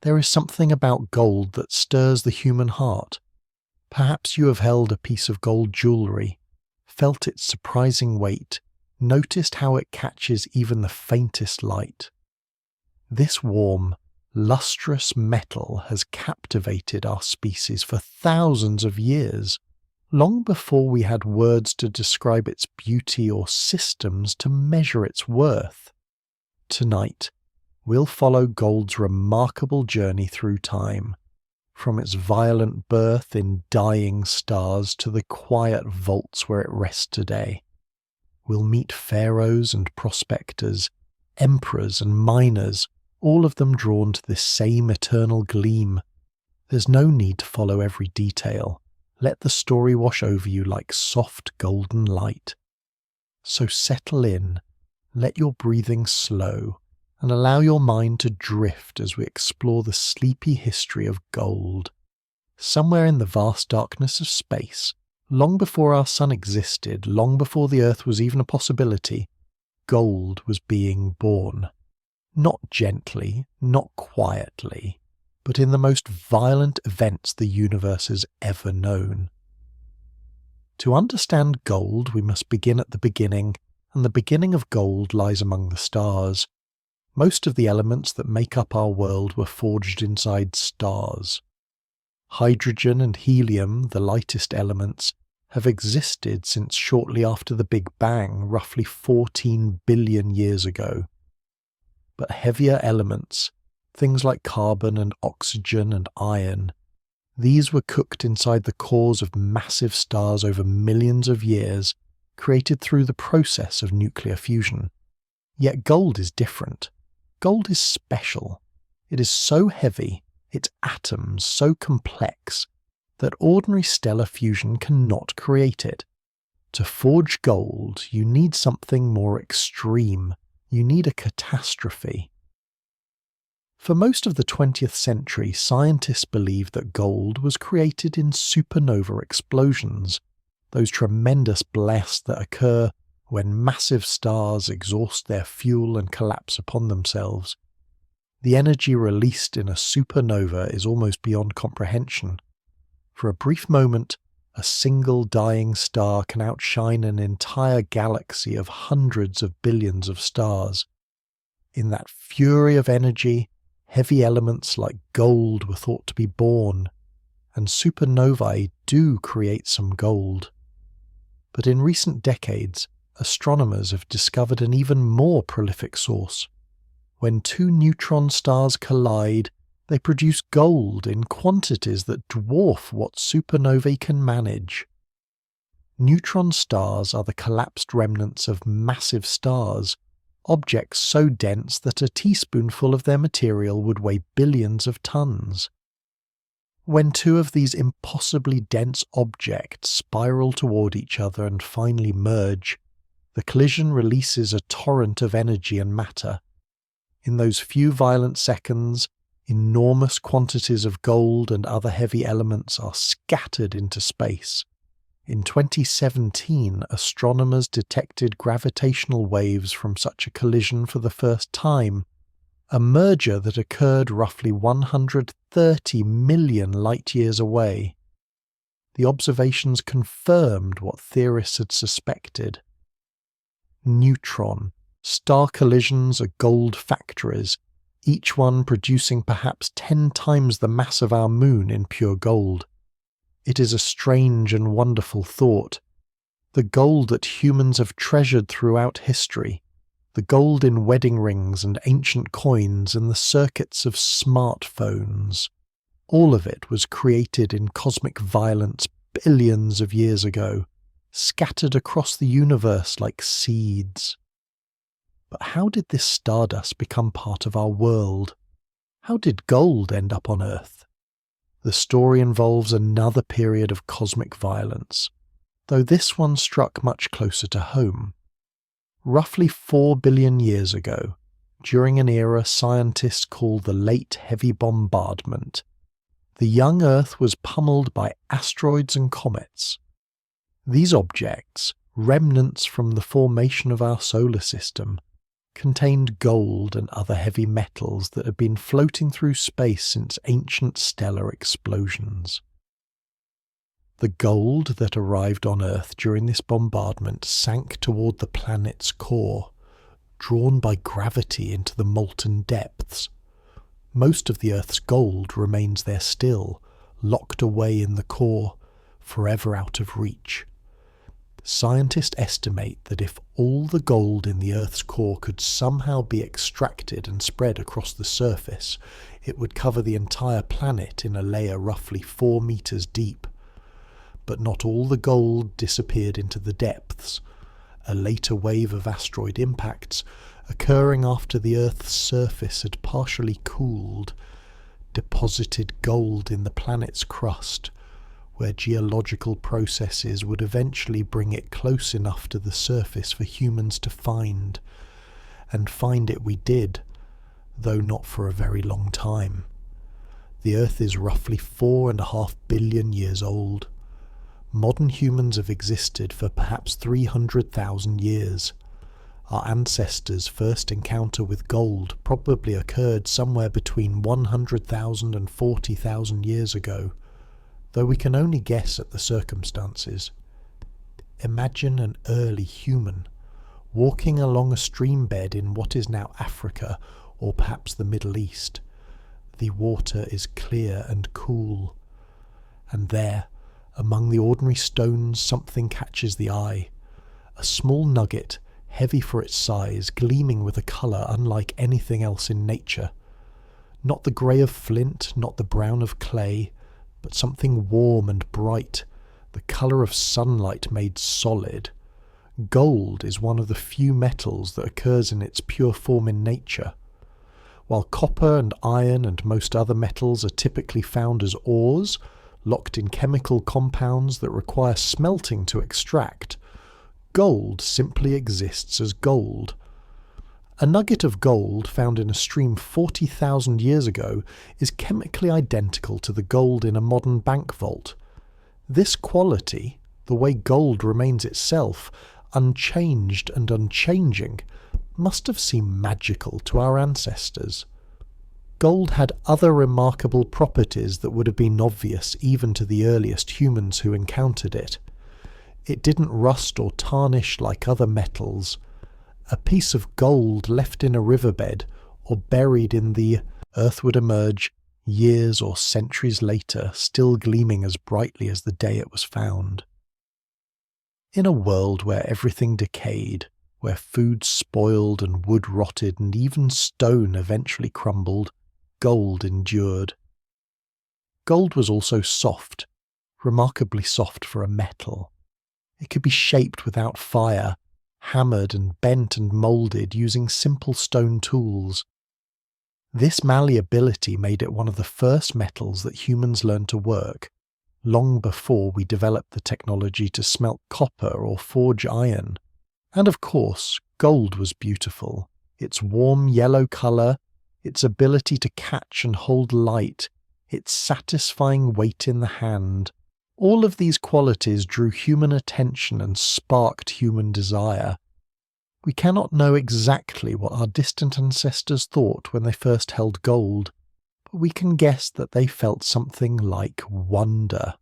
There is something about gold that stirs the human heart. Perhaps you have held a piece of gold jewellery, felt its surprising weight, noticed how it catches even the faintest light. This warm, lustrous metal has captivated our species for thousands of years, long before we had words to describe its beauty or systems to measure its worth. Tonight, we'll follow gold's remarkable journey through time, from its violent birth in dying stars to the quiet vaults where it rests today. We'll meet pharaohs and prospectors, emperors and miners, all of them drawn to this same eternal gleam. There's no need to follow every detail. Let the story wash over you like soft golden light. So settle in, let your breathing slow, and allow your mind to drift as we explore the sleepy history of gold. Somewhere in the vast darkness of space, long before our sun existed, long before the Earth was even a possibility, gold was being born. Not gently, not quietly, but in the most violent events the universe has ever known. To understand gold, we must begin at the beginning, and the beginning of gold lies among the stars. Most of the elements that make up our world were forged inside stars. Hydrogen and helium, the lightest elements, have existed since shortly after the Big Bang, roughly 14 billion years ago. But heavier elements, things like carbon and oxygen and iron, these were cooked inside the cores of massive stars over millions of years, created through the process of nuclear fusion. Yet gold is different. Gold is special. It is so heavy, its atoms so complex, that ordinary stellar fusion cannot create it. To forge gold, you need something more extreme. You need a catastrophe. For most of the 20th century, scientists believed that gold was created in supernova explosions, those tremendous blasts that occur when massive stars exhaust their fuel and collapse upon themselves. The energy released in a supernova is almost beyond comprehension. For a brief moment, a single dying star can outshine an entire galaxy of hundreds of billions of stars. In that fury of energy, heavy elements like gold were thought to be born, and supernovae do create some gold. But in recent decades, astronomers have discovered an even more prolific source. When two neutron stars collide, they produce gold in quantities that dwarf what supernovae can manage. Neutron stars are the collapsed remnants of massive stars, objects so dense that a teaspoonful of their material would weigh billions of tons. When two of these impossibly dense objects spiral toward each other and finally merge, the collision releases a torrent of energy and matter. In those few violent seconds, enormous quantities of gold and other heavy elements are scattered into space. In 2017, astronomers detected gravitational waves from such a collision for the first time, a merger that occurred roughly 130 million light-years away. The observations confirmed what theorists had suspected. Neutron, star collisions are gold factories, each one producing perhaps 10 times the mass of our moon in pure gold. It is a strange and wonderful thought. The gold that humans have treasured throughout history, the gold in wedding rings and ancient coins and the circuits of smartphones, all of it was created in cosmic violence billions of years ago, scattered across the universe like seeds. But how did this stardust become part of our world? How did gold end up on Earth? The story involves another period of cosmic violence, though this one struck much closer to home. Roughly 4 billion years ago, during an era scientists call the Late Heavy Bombardment, the young Earth was pummeled by asteroids and comets. These objects, remnants from the formation of our solar system, contained gold and other heavy metals that had been floating through space since ancient stellar explosions. The gold that arrived on Earth during this bombardment sank toward the planet's core, drawn by gravity into the molten depths. Most of the Earth's gold remains there still, locked away in the core, forever out of reach. Scientists estimate that if all the gold in the Earth's core could somehow be extracted and spread across the surface, it would cover the entire planet in a layer roughly 4 meters deep. But not all the gold disappeared into the depths. A later wave of asteroid impacts, occurring after the Earth's surface had partially cooled, deposited gold in the planet's crust, where geological processes would eventually bring it close enough to the surface for humans to find. And find it we did, though not for a very long time. The Earth is roughly 4.5 billion years old. Modern humans have existed for perhaps 300,000 years. Our ancestors' first encounter with gold probably occurred somewhere between 100,000 and 40,000 years ago, though we can only guess at the circumstances. Imagine an early human walking along a stream bed in what is now Africa or perhaps the Middle East. The water is clear and cool, and there, among the ordinary stones, something catches the eye. A small nugget, heavy for its size, gleaming with a colour unlike anything else in nature. Not the grey of flint, not the brown of clay, but something warm and bright, the colour of sunlight made solid. Gold is one of the few metals that occurs in its pure form in nature. While copper and iron and most other metals are typically found as ores, locked in chemical compounds that require smelting to extract, gold simply exists as gold. A nugget of gold found in a stream 40,000 years ago is chemically identical to the gold in a modern bank vault. This quality, the way gold remains itself, unchanged and unchanging, must have seemed magical to our ancestors. Gold had other remarkable properties that would have been obvious even to the earliest humans who encountered it. It didn't rust or tarnish like other metals. A piece of gold left in a riverbed or buried in the earth would emerge years or centuries later, still gleaming as brightly as the day it was found. In a world where everything decayed, where food spoiled and wood rotted and even stone eventually crumbled, gold endured. Gold was also soft, remarkably soft for a metal. It could be shaped without fire, hammered and bent and moulded using simple stone tools. This malleability made it one of the first metals that humans learned to work, long before we developed the technology to smelt copper or forge iron. And of course, gold was beautiful. Its warm yellow colour, its ability to catch and hold light, its satisfying weight in the hand, all of these qualities drew human attention and sparked human desire. We cannot know exactly what our distant ancestors thought when they first held gold, but we can guess that they felt something like wonder.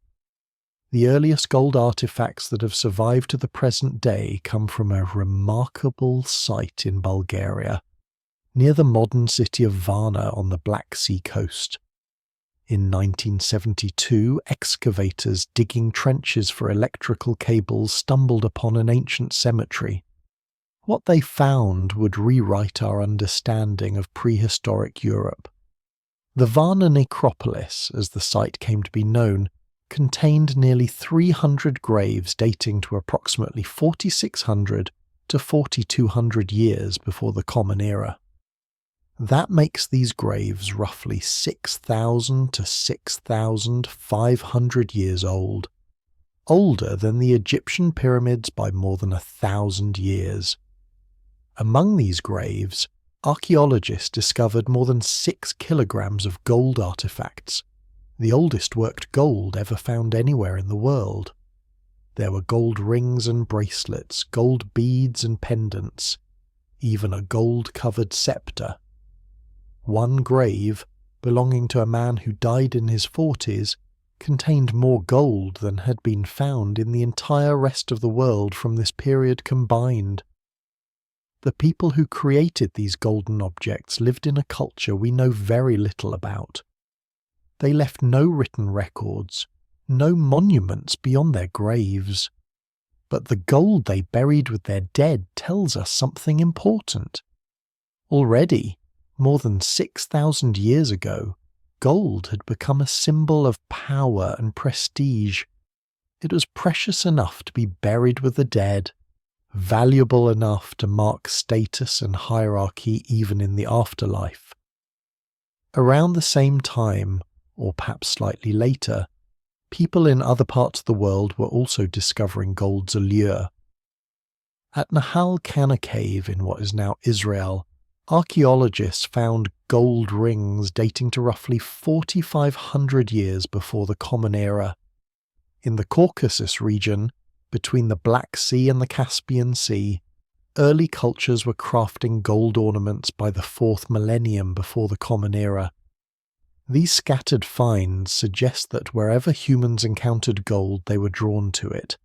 The earliest gold artifacts that have survived to the present day come from a remarkable site in Bulgaria, near the modern city of Varna on the Black Sea coast. In 1972, excavators digging trenches for electrical cables stumbled upon an ancient cemetery. What they found would rewrite our understanding of prehistoric Europe. The Varna necropolis, as the site came to be known, contained nearly 300 graves dating to approximately 4,600 to 4,200 years before the Common Era. That makes these graves roughly 6,000 to 6,500 years old, older than the Egyptian pyramids by more than 1,000 years. Among these graves, archaeologists discovered more than 6 kilograms of gold artifacts, the oldest worked gold ever found anywhere in the world. There were gold rings and bracelets, gold beads and pendants. even a gold-covered scepter. One grave, belonging to a man who died in his 40s, contained more gold than had been found in the entire rest of the world from this period combined. The people who created these golden objects lived in a culture we know very little about. They left no written records, no monuments beyond their graves. But the gold they buried with their dead tells us something important. Already, more than 6,000 years ago, gold had become a symbol of power and prestige. It was precious enough to be buried with the dead, valuable enough to mark status and hierarchy even in the afterlife. Around the same time, or perhaps slightly later, people in other parts of the world were also discovering gold's allure. At Nahal Kana Cave in what is now Israel, archaeologists found gold rings dating to roughly 4,500 years before the Common Era. In the Caucasus region, between the Black Sea and the Caspian Sea, early cultures were crafting gold ornaments by the 4th millennium before the Common Era. These scattered finds suggest that wherever humans encountered gold, they were drawn to it.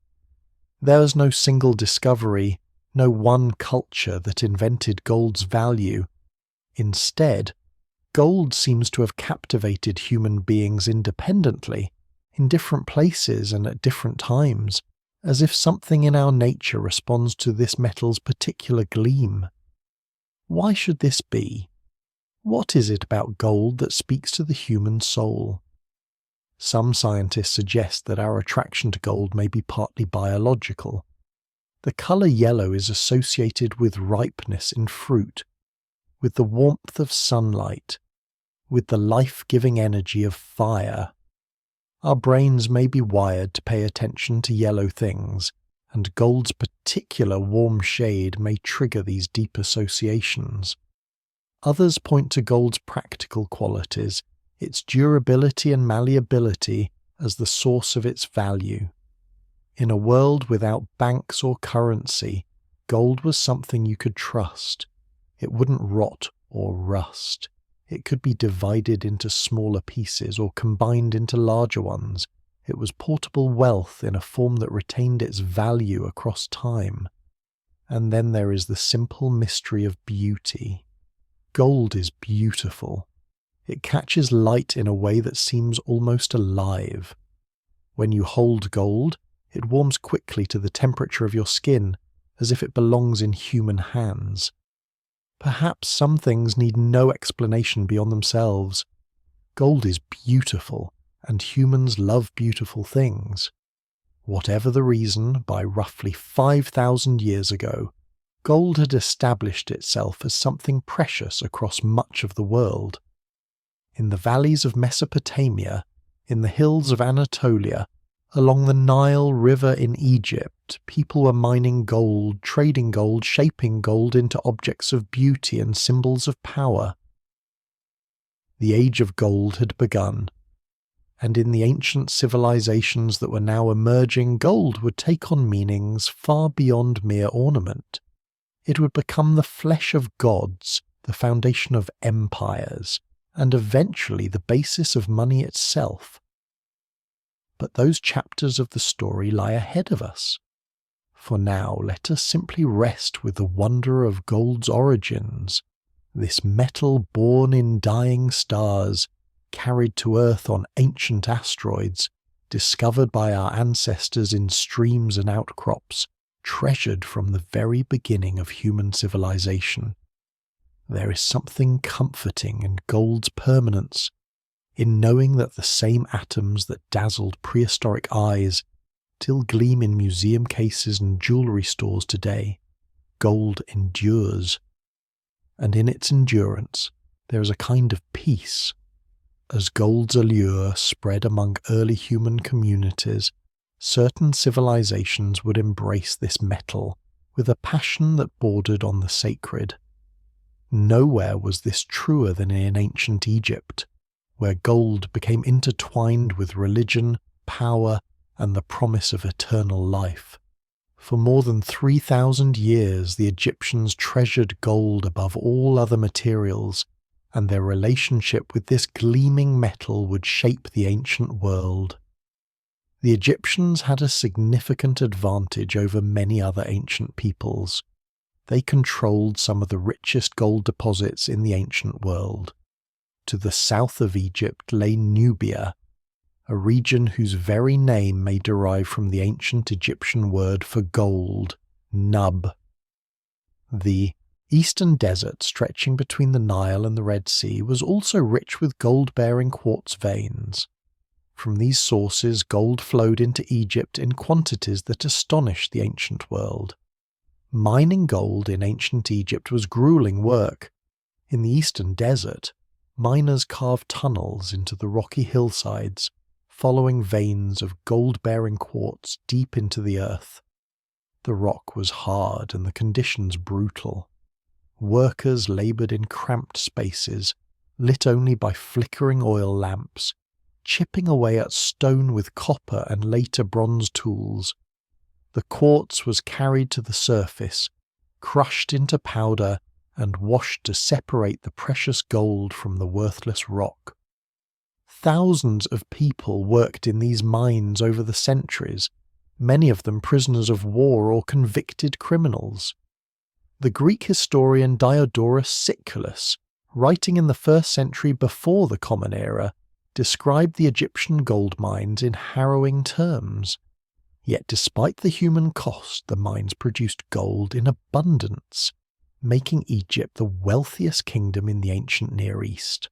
There was no single discovery, no one culture that invented gold's value. Instead, gold seems to have captivated human beings independently, in different places and at different times, as if something in our nature responds to this metal's particular gleam. Why should this be? What is it about gold that speaks to the human soul? Some scientists suggest that our attraction to gold may be partly biological. The colour yellow is associated with ripeness in fruit, with the warmth of sunlight, with the life-giving energy of fire. Our brains may be wired to pay attention to yellow things, and gold's particular warm shade may trigger these deep associations. Others point to gold's practical qualities, its durability and malleability, as the source of its value. In a world without banks or currency, gold was something you could trust. It wouldn't rot or rust. It could be divided into smaller pieces or combined into larger ones. It was portable wealth in a form that retained its value across time. And then there is the simple mystery of beauty. Gold is beautiful. It catches light in a way that seems almost alive. When you hold gold, it warms quickly to the temperature of your skin, as if it belongs in human hands. Perhaps some things need no explanation beyond themselves. Gold is beautiful, and humans love beautiful things. Whatever the reason, by roughly 5,000 years ago, gold had established itself as something precious across much of the world. In the valleys of Mesopotamia, in the hills of Anatolia, along the Nile River in Egypt, people were mining gold, trading gold, shaping gold into objects of beauty and symbols of power. The age of gold had begun, and in the ancient civilizations that were now emerging, gold would take on meanings far beyond mere ornament. It would become the flesh of gods, the foundation of empires, and eventually the basis of money itself. But those chapters of the story lie ahead of us. For now, let us simply rest with the wonder of gold's origins, this metal born in dying stars, carried to Earth on ancient asteroids, discovered by our ancestors in streams and outcrops, treasured from the very beginning of human civilization. There is something comforting in gold's permanence, in knowing that the same atoms that dazzled prehistoric eyes still gleam in museum cases and jewellery stores today. Gold endures. And in its endurance, there is a kind of peace. As gold's allure spread among early human communities, certain civilizations would embrace this metal with a passion that bordered on the sacred. Nowhere was this truer than in ancient Egypt, where gold became intertwined with religion, power, and the promise of eternal life. For more than 3,000 years, the Egyptians treasured gold above all other materials, and their relationship with this gleaming metal would shape the ancient world. The Egyptians had a significant advantage over many other ancient peoples. They controlled some of the richest gold deposits in the ancient world. To the south of Egypt lay Nubia, a region whose very name may derive from the ancient Egyptian word for gold, nub. The eastern desert stretching between the Nile and the Red Sea was also rich with gold-bearing quartz veins. From these sources, gold flowed into Egypt in quantities that astonished the ancient world. Mining gold in ancient Egypt was grueling work. In the eastern desert, miners carved tunnels into the rocky hillsides, following veins of gold-bearing quartz deep into the earth. The rock was hard and the conditions brutal. Workers laboured in cramped spaces, lit only by flickering oil lamps, chipping away at stone with copper and later bronze tools. The quartz was carried to the surface, crushed into powder, and washed to separate the precious gold from the worthless rock. Thousands of people worked in these mines over the centuries, many of them prisoners of war or convicted criminals. The Greek historian Diodorus Siculus, writing in the 1st century before the Common Era, described the Egyptian gold mines in harrowing terms. Yet despite the human cost, the mines produced gold in abundance, making Egypt the wealthiest kingdom in the ancient Near East.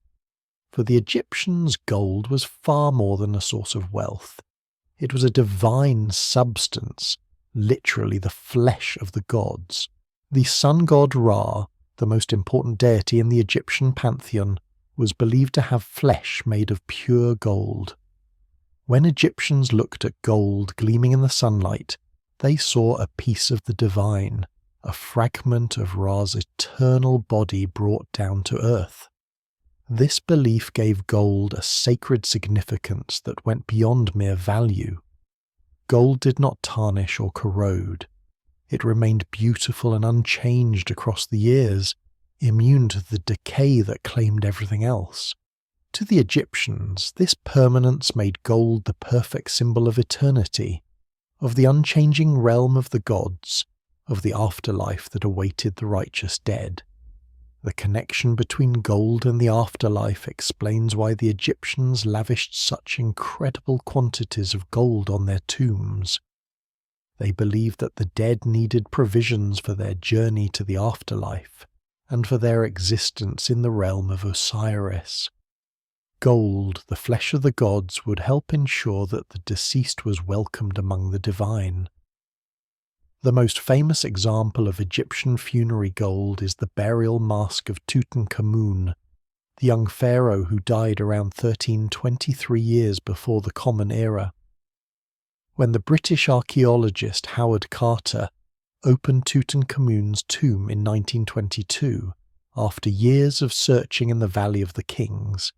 For the Egyptians, gold was far more than a source of wealth. It was a divine substance, literally the flesh of the gods. The sun god Ra, the most important deity in the Egyptian pantheon, was believed to have flesh made of pure gold. When Egyptians looked at gold gleaming in the sunlight, they saw a piece of the divine, a fragment of Ra's eternal body brought down to earth. This belief gave gold a sacred significance that went beyond mere value. Gold did not tarnish or corrode. It remained beautiful and unchanged across the years, immune to the decay that claimed everything else. To the Egyptians, this permanence made gold the perfect symbol of eternity, of the unchanging realm of the gods, of the afterlife that awaited the righteous dead. The connection between gold and the afterlife explains why the Egyptians lavished such incredible quantities of gold on their tombs. They believed that the dead needed provisions for their journey to the afterlife, and for their existence in the realm of Osiris. Gold, the flesh of the gods, would help ensure that the deceased was welcomed among the divine. The most famous example of Egyptian funerary gold is the burial mask of Tutankhamun, the young pharaoh who died around 1323 years before the Common Era. When the British archaeologist Howard Carter opened Tutankhamun's tomb in 1922, after years of searching in the Valley of the Kings,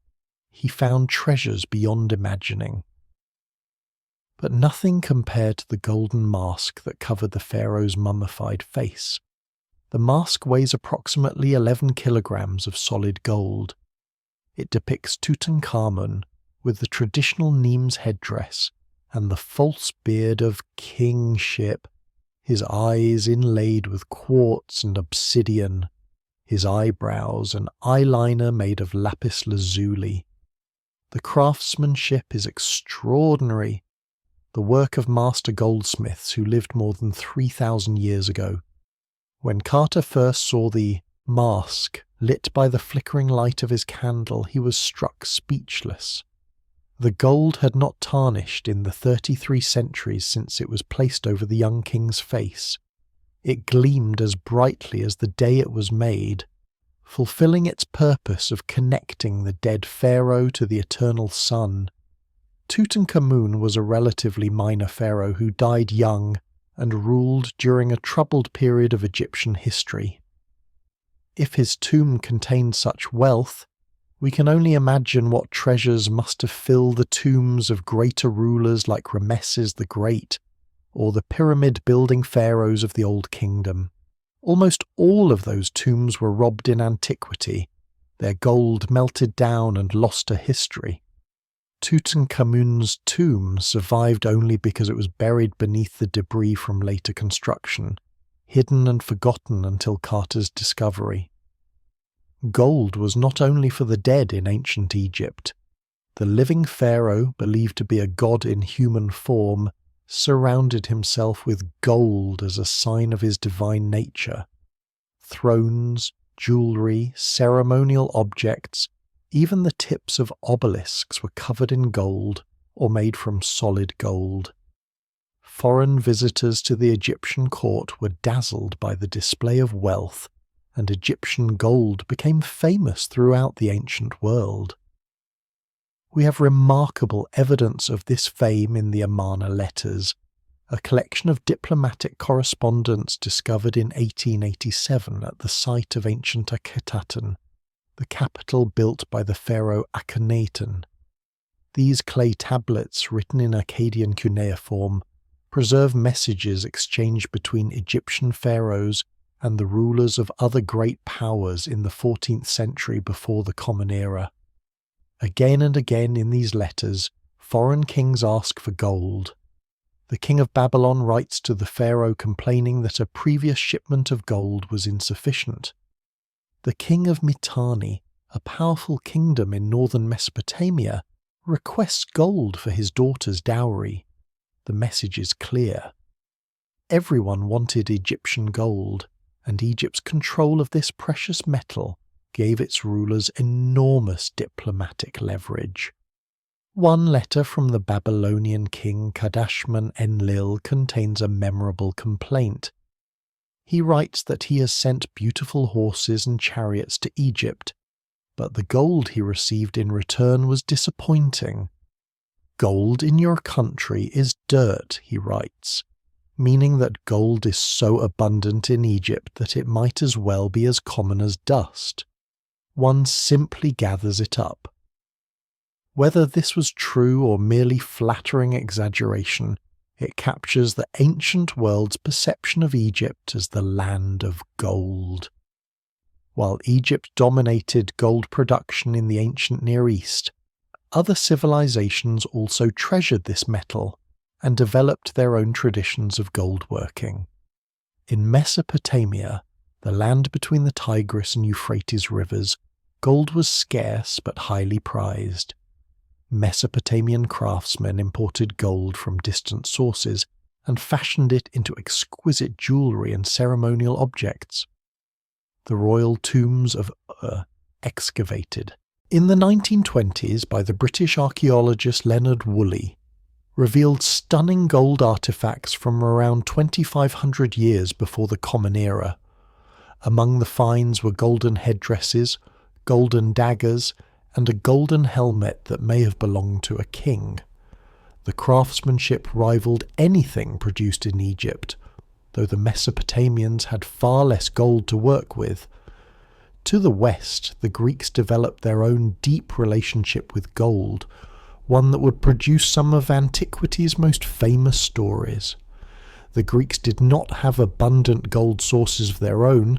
he found treasures beyond imagining. But nothing compared to the golden mask that covered the pharaoh's mummified face. The mask weighs approximately 11 kilograms of solid gold. It depicts Tutankhamun with the traditional Nemes headdress and the false beard of kingship, his eyes inlaid with quartz and obsidian, his eyebrows and eyeliner made of lapis lazuli. The craftsmanship is extraordinary, the work of master goldsmiths who lived more than 3,000 years ago. When Carter first saw the mask lit by the flickering light of his candle, he was struck speechless. The gold had not tarnished in the 33 centuries since it was placed over the young king's face. It gleamed as brightly as the day it was made, fulfilling its purpose of connecting the dead pharaoh to the eternal sun. Tutankhamun was a relatively minor pharaoh who died young and ruled during a troubled period of Egyptian history. If his tomb contained such wealth, we can only imagine what treasures must have filled the tombs of greater rulers like Rameses the Great, or the pyramid-building pharaohs of the Old Kingdom. Almost all of those tombs were robbed in antiquity, their gold melted down and lost to history. Tutankhamun's tomb survived only because it was buried beneath the debris from later construction, hidden and forgotten until Carter's discovery. Gold was not only for the dead in ancient Egypt. The living pharaoh, believed to be a god in human form, surrounded himself with gold as a sign of his divine nature. Thrones, jewellery, ceremonial objects, even the tips of obelisks were covered in gold or made from solid gold. Foreign visitors to the Egyptian court were dazzled by the display of wealth, and Egyptian gold became famous throughout the ancient world. We have remarkable evidence of this fame in the Amarna letters, a collection of diplomatic correspondence discovered in 1887 at the site of ancient Akhetaten, the capital built by the pharaoh Akhenaten. These clay tablets, written in Akkadian cuneiform, preserve messages exchanged between Egyptian pharaohs and the rulers of other great powers in the 14th century before the Common Era. Again and again in these letters, foreign kings ask for gold. The king of Babylon writes to the pharaoh complaining that a previous shipment of gold was insufficient. The king of Mitanni, a powerful kingdom in northern Mesopotamia, requests gold for his daughter's dowry. The message is clear. Everyone wanted Egyptian gold, and Egypt's control of this precious metal gave its rulers enormous diplomatic leverage. One letter from the Babylonian king Kadashman-Enlil contains a memorable complaint. He writes that he has sent beautiful horses and chariots to Egypt, but the gold he received in return was disappointing. "Gold in your country is dirt," he writes, meaning that gold is so abundant in Egypt that it might as well be as common as dust. One simply gathers it up. Whether this was true or merely flattering exaggeration, it captures the ancient world's perception of Egypt as the land of gold. While Egypt dominated gold production in the ancient Near East, other civilizations also treasured this metal and developed their own traditions of gold working. In Mesopotamia, the land between the Tigris and Euphrates rivers, gold was scarce but highly prized. Mesopotamian craftsmen imported gold from distant sources and fashioned it into exquisite jewellery and ceremonial objects. The royal tombs of Ur, excavated in the 1920s by the British archaeologist Leonard Woolley, revealed stunning gold artefacts from around 2,500 years before the Common Era. Among the finds were golden headdresses, golden daggers, and a golden helmet that may have belonged to a king. The craftsmanship rivaled anything produced in Egypt, though the Mesopotamians had far less gold to work with. To the west, the Greeks developed their own deep relationship with gold, one that would produce some of antiquity's most famous stories. The Greeks did not have abundant gold sources of their own,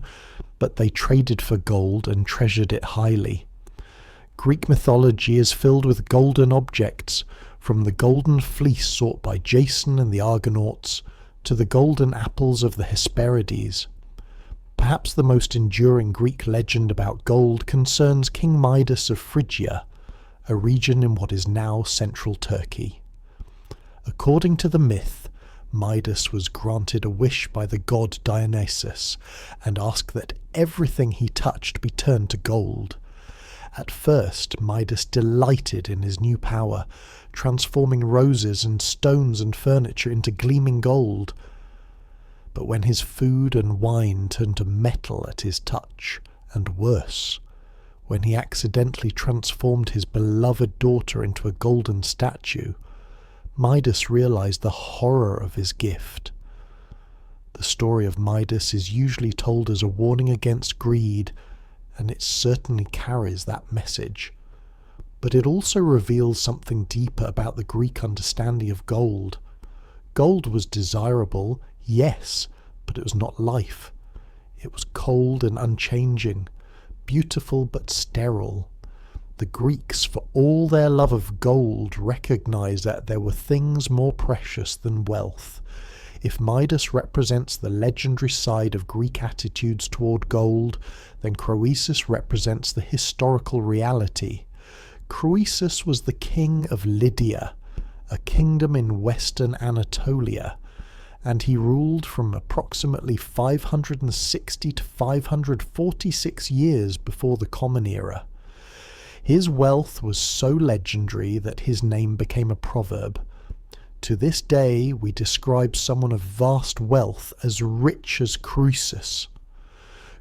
but they traded for gold and treasured it highly. Greek mythology is filled with golden objects, from the golden fleece sought by Jason and the Argonauts to the golden apples of the Hesperides. Perhaps the most enduring Greek legend about gold concerns King Midas of Phrygia, a region in what is now central Turkey. According to the myth, Midas was granted a wish by the god Dionysus and asked that everything he touched be turned to gold. At first, Midas delighted in his new power, transforming roses and stones and furniture into gleaming gold. But when his food and wine turned to metal at his touch, and worse, when he accidentally transformed his beloved daughter into a golden statue, Midas realized the horror of his gift. The story of Midas is usually told as a warning against greed, and it certainly carries that message. But it also reveals something deeper about the Greek understanding of gold. Gold was desirable, yes, but it was not life. It was cold and unchanging, beautiful but sterile. The Greeks, for all their love of gold, recognized that there were things more precious than wealth. If Midas represents the legendary side of Greek attitudes toward gold, then Croesus represents the historical reality. Croesus was the king of Lydia, a kingdom in western Anatolia, and he ruled from approximately 560 to 546 years before the Common Era. His wealth was so legendary that his name became a proverb. To this day, we describe someone of vast wealth as rich as Croesus.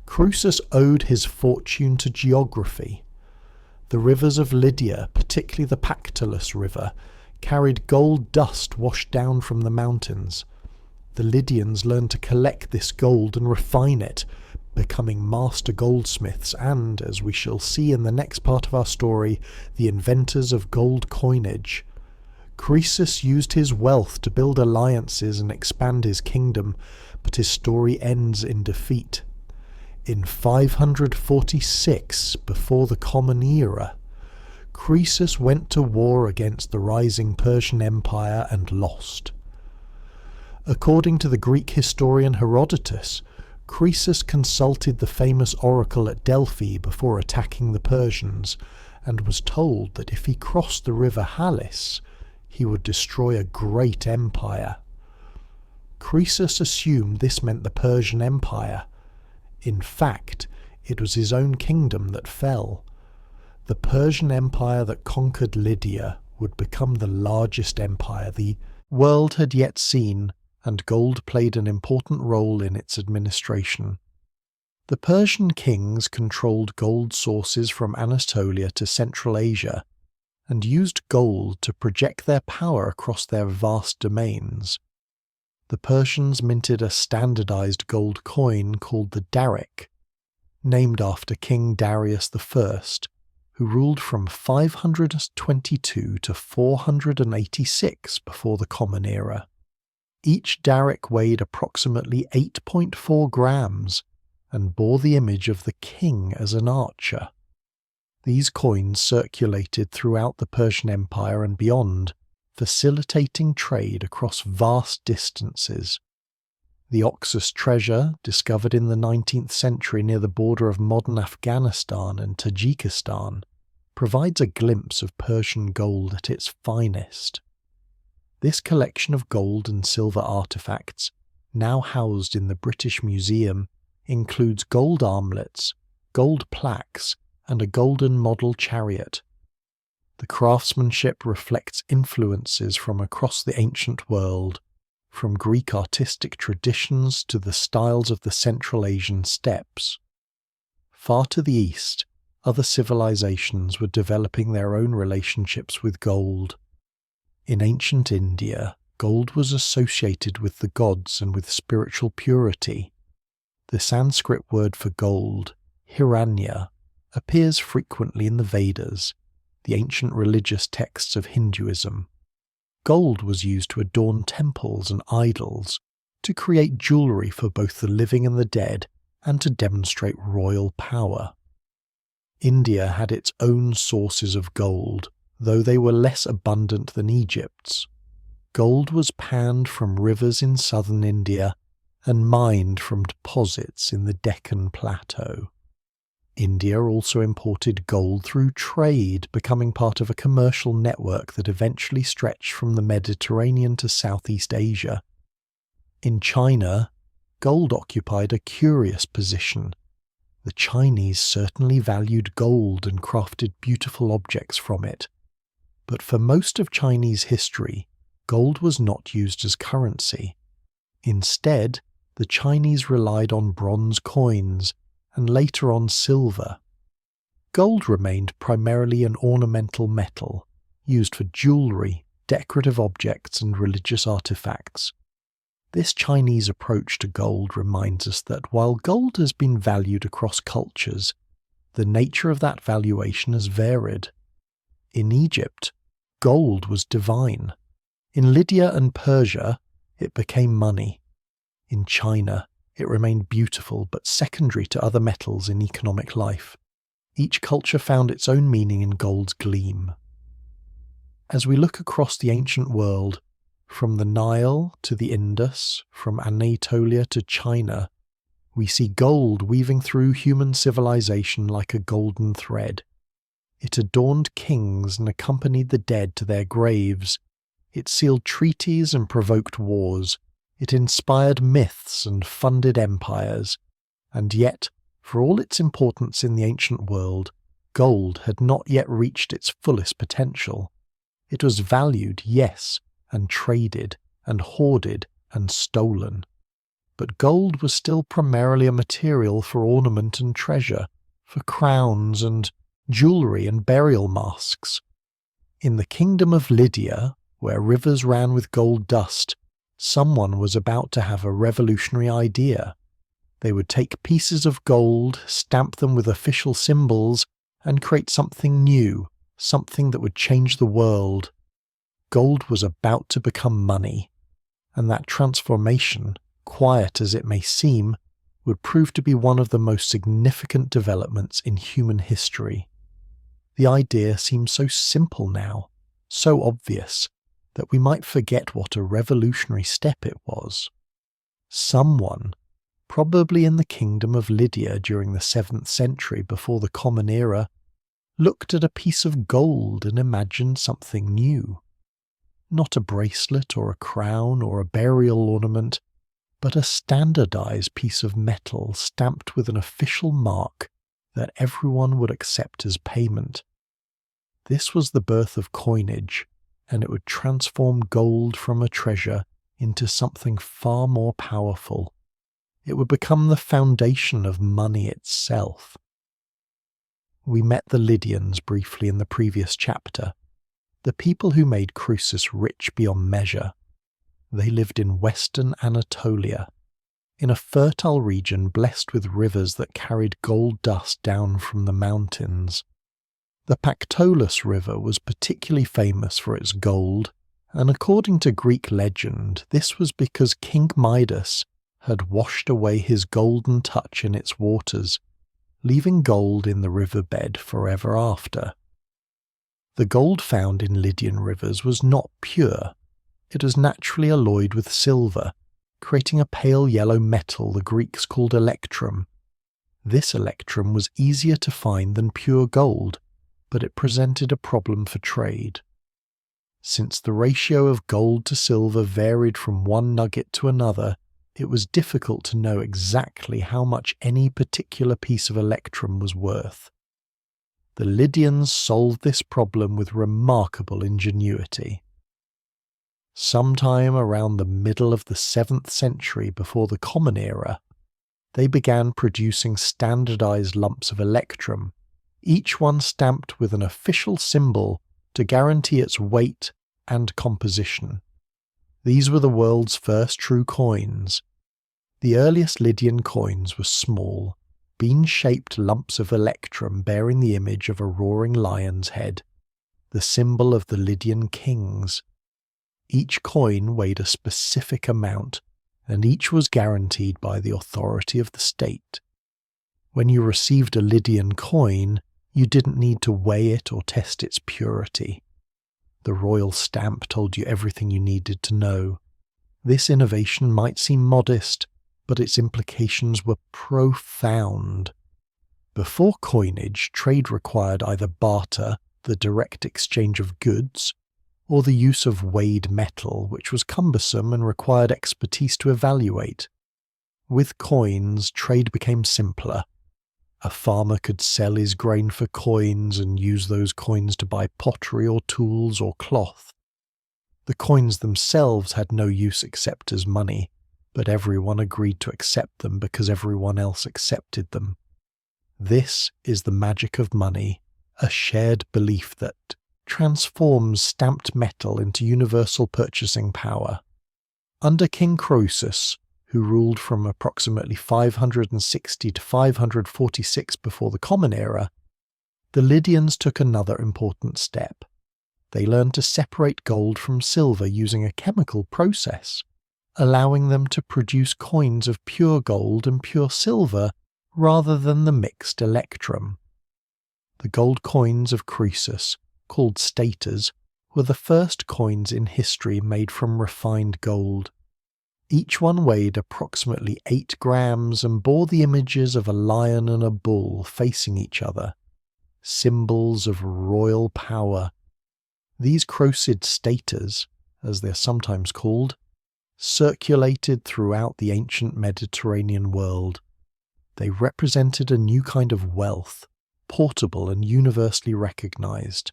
Croesus owed his fortune to geography. The rivers of Lydia, particularly the Pactolus River, carried gold dust washed down from the mountains. The Lydians learned to collect this gold and refine it, becoming master goldsmiths and, as we shall see in the next part of our story, the inventors of gold coinage. Croesus used his wealth to build alliances and expand his kingdom, but his story ends in defeat. In 546, before the Common Era, Croesus went to war against the rising Persian Empire and lost. According to the Greek historian Herodotus, Croesus consulted the famous oracle at Delphi before attacking the Persians, and was told that if he crossed the river Halys, he would destroy a great empire. Croesus assumed this meant the Persian Empire. In fact, it was his own kingdom that fell. The Persian Empire that conquered Lydia would become the largest empire the world had yet seen, and gold played an important role in its administration. The Persian kings controlled gold sources from Anatolia to Central Asia, and used gold to project their power across their vast domains. The Persians minted a standardized gold coin called the daric, named after King Darius I, who ruled from 522 to 486 before the Common Era. Each daric weighed approximately 8.4 grams and bore the image of the king as an archer. These coins circulated throughout the Persian Empire and beyond, facilitating trade across vast distances. The Oxus treasure, discovered in the 19th century near the border of modern Afghanistan and Tajikistan, provides a glimpse of Persian gold at its finest. This collection of gold and silver artifacts, now housed in the British Museum, includes gold armlets, gold plaques, and a golden model chariot. The craftsmanship reflects influences from across the ancient world, from Greek artistic traditions to the styles of the Central Asian steppes. Far to the east, other civilizations were developing their own relationships with gold. In ancient India, gold was associated with the gods and with spiritual purity. The Sanskrit word for gold, hiranya, appears frequently in the Vedas, the ancient religious texts of Hinduism. Gold was used to adorn temples and idols, to create jewellery for both the living and the dead, and to demonstrate royal power. India had its own sources of gold, though they were less abundant than Egypt's. Gold was panned from rivers in southern India and mined from deposits in the Deccan Plateau. India also imported gold through trade, becoming part of a commercial network that eventually stretched from the Mediterranean to Southeast Asia. In China, gold occupied a curious position. The Chinese certainly valued gold and crafted beautiful objects from it. But for most of Chinese history, gold was not used as currency. Instead, the Chinese relied on bronze coins, and later on silver. Gold remained primarily an ornamental metal, used for jewellery, decorative objects, and religious artifacts. This Chinese approach to gold reminds us that while gold has been valued across cultures, the nature of that valuation has varied. In Egypt, gold was divine. In Lydia and Persia, it became money. In China, it remained beautiful but secondary to other metals in economic life. Each culture found its own meaning in gold's gleam. As we look across the ancient world, from the Nile to the Indus, from Anatolia to China, we see gold weaving through human civilization like a golden thread. It adorned kings and accompanied the dead to their graves. It sealed treaties and provoked wars. It inspired myths and funded empires. And yet, for all its importance in the ancient world, gold had not yet reached its fullest potential. It was valued, yes, and traded, and hoarded, and stolen. But gold was still primarily a material for ornament and treasure, for crowns and jewellery and burial masks. In the kingdom of Lydia, where rivers ran with gold dust, someone was about to have a revolutionary idea. They would take pieces of gold, stamp them with official symbols, and create something new, something that would change the world. Gold was about to become money, and that transformation, quiet as it may seem, would prove to be one of the most significant developments in human history. The idea seems so simple now, so obvious, that we might forget what a revolutionary step it was. Someone, probably in the kingdom of Lydia during the 7th century before the Common Era, looked at a piece of gold and imagined something new. Not a bracelet or a crown or a burial ornament, but a standardized piece of metal stamped with an official mark that everyone would accept as payment. This was the birth of coinage, and it would transform gold from a treasure into something far more powerful. It would become the foundation of money itself. We met the Lydians briefly in the previous chapter, the people who made Croesus rich beyond measure. They lived in western Anatolia, in a fertile region blessed with rivers that carried gold dust down from the mountains. The Pactolus River was particularly famous for its gold, and according to Greek legend, this was because King Midas had washed away his golden touch in its waters, leaving gold in the riverbed forever after. The gold found in Lydian rivers was not pure. It was naturally alloyed with silver, creating a pale yellow metal the Greeks called electrum. This electrum was easier to find than pure gold, but it presented a problem for trade. Since the ratio of gold to silver varied from one nugget to another, it was difficult to know exactly how much any particular piece of electrum was worth. The Lydians solved this problem with remarkable ingenuity. Sometime around the middle of the 7th century before the Common Era, they began producing standardized lumps of electrum, each one stamped with an official symbol to guarantee its weight and composition. These were the world's first true coins. The earliest Lydian coins were small, bean-shaped lumps of electrum bearing the image of a roaring lion's head, the symbol of the Lydian kings. Each coin weighed a specific amount, and each was guaranteed by the authority of the state. When you received a Lydian coin, you didn't need to weigh it or test its purity. The royal stamp told you everything you needed to know. This innovation might seem modest, but its implications were profound. Before coinage, trade required either barter, the direct exchange of goods, or the use of weighed metal, which was cumbersome and required expertise to evaluate. With coins, trade became simpler. A farmer could sell his grain for coins and use those coins to buy pottery or tools or cloth. The coins themselves had no use except as money, but everyone agreed to accept them because everyone else accepted them. This is the magic of money, a shared belief that transforms stamped metal into universal purchasing power. Under King Croesus, who ruled from approximately 560 to 546 before the Common Era, the Lydians took another important step. They learned to separate gold from silver using a chemical process. allowing them to produce coins of pure gold and pure silver rather than the mixed electrum. The gold coins of Croesus, called staters, were the first coins in history made from refined gold. Each one weighed approximately 8 grams and bore the images of a lion and a bull facing each other, symbols of royal power. These Croesid staters, as they're sometimes called, circulated throughout the ancient Mediterranean world. They represented a new kind of wealth, portable and universally recognized.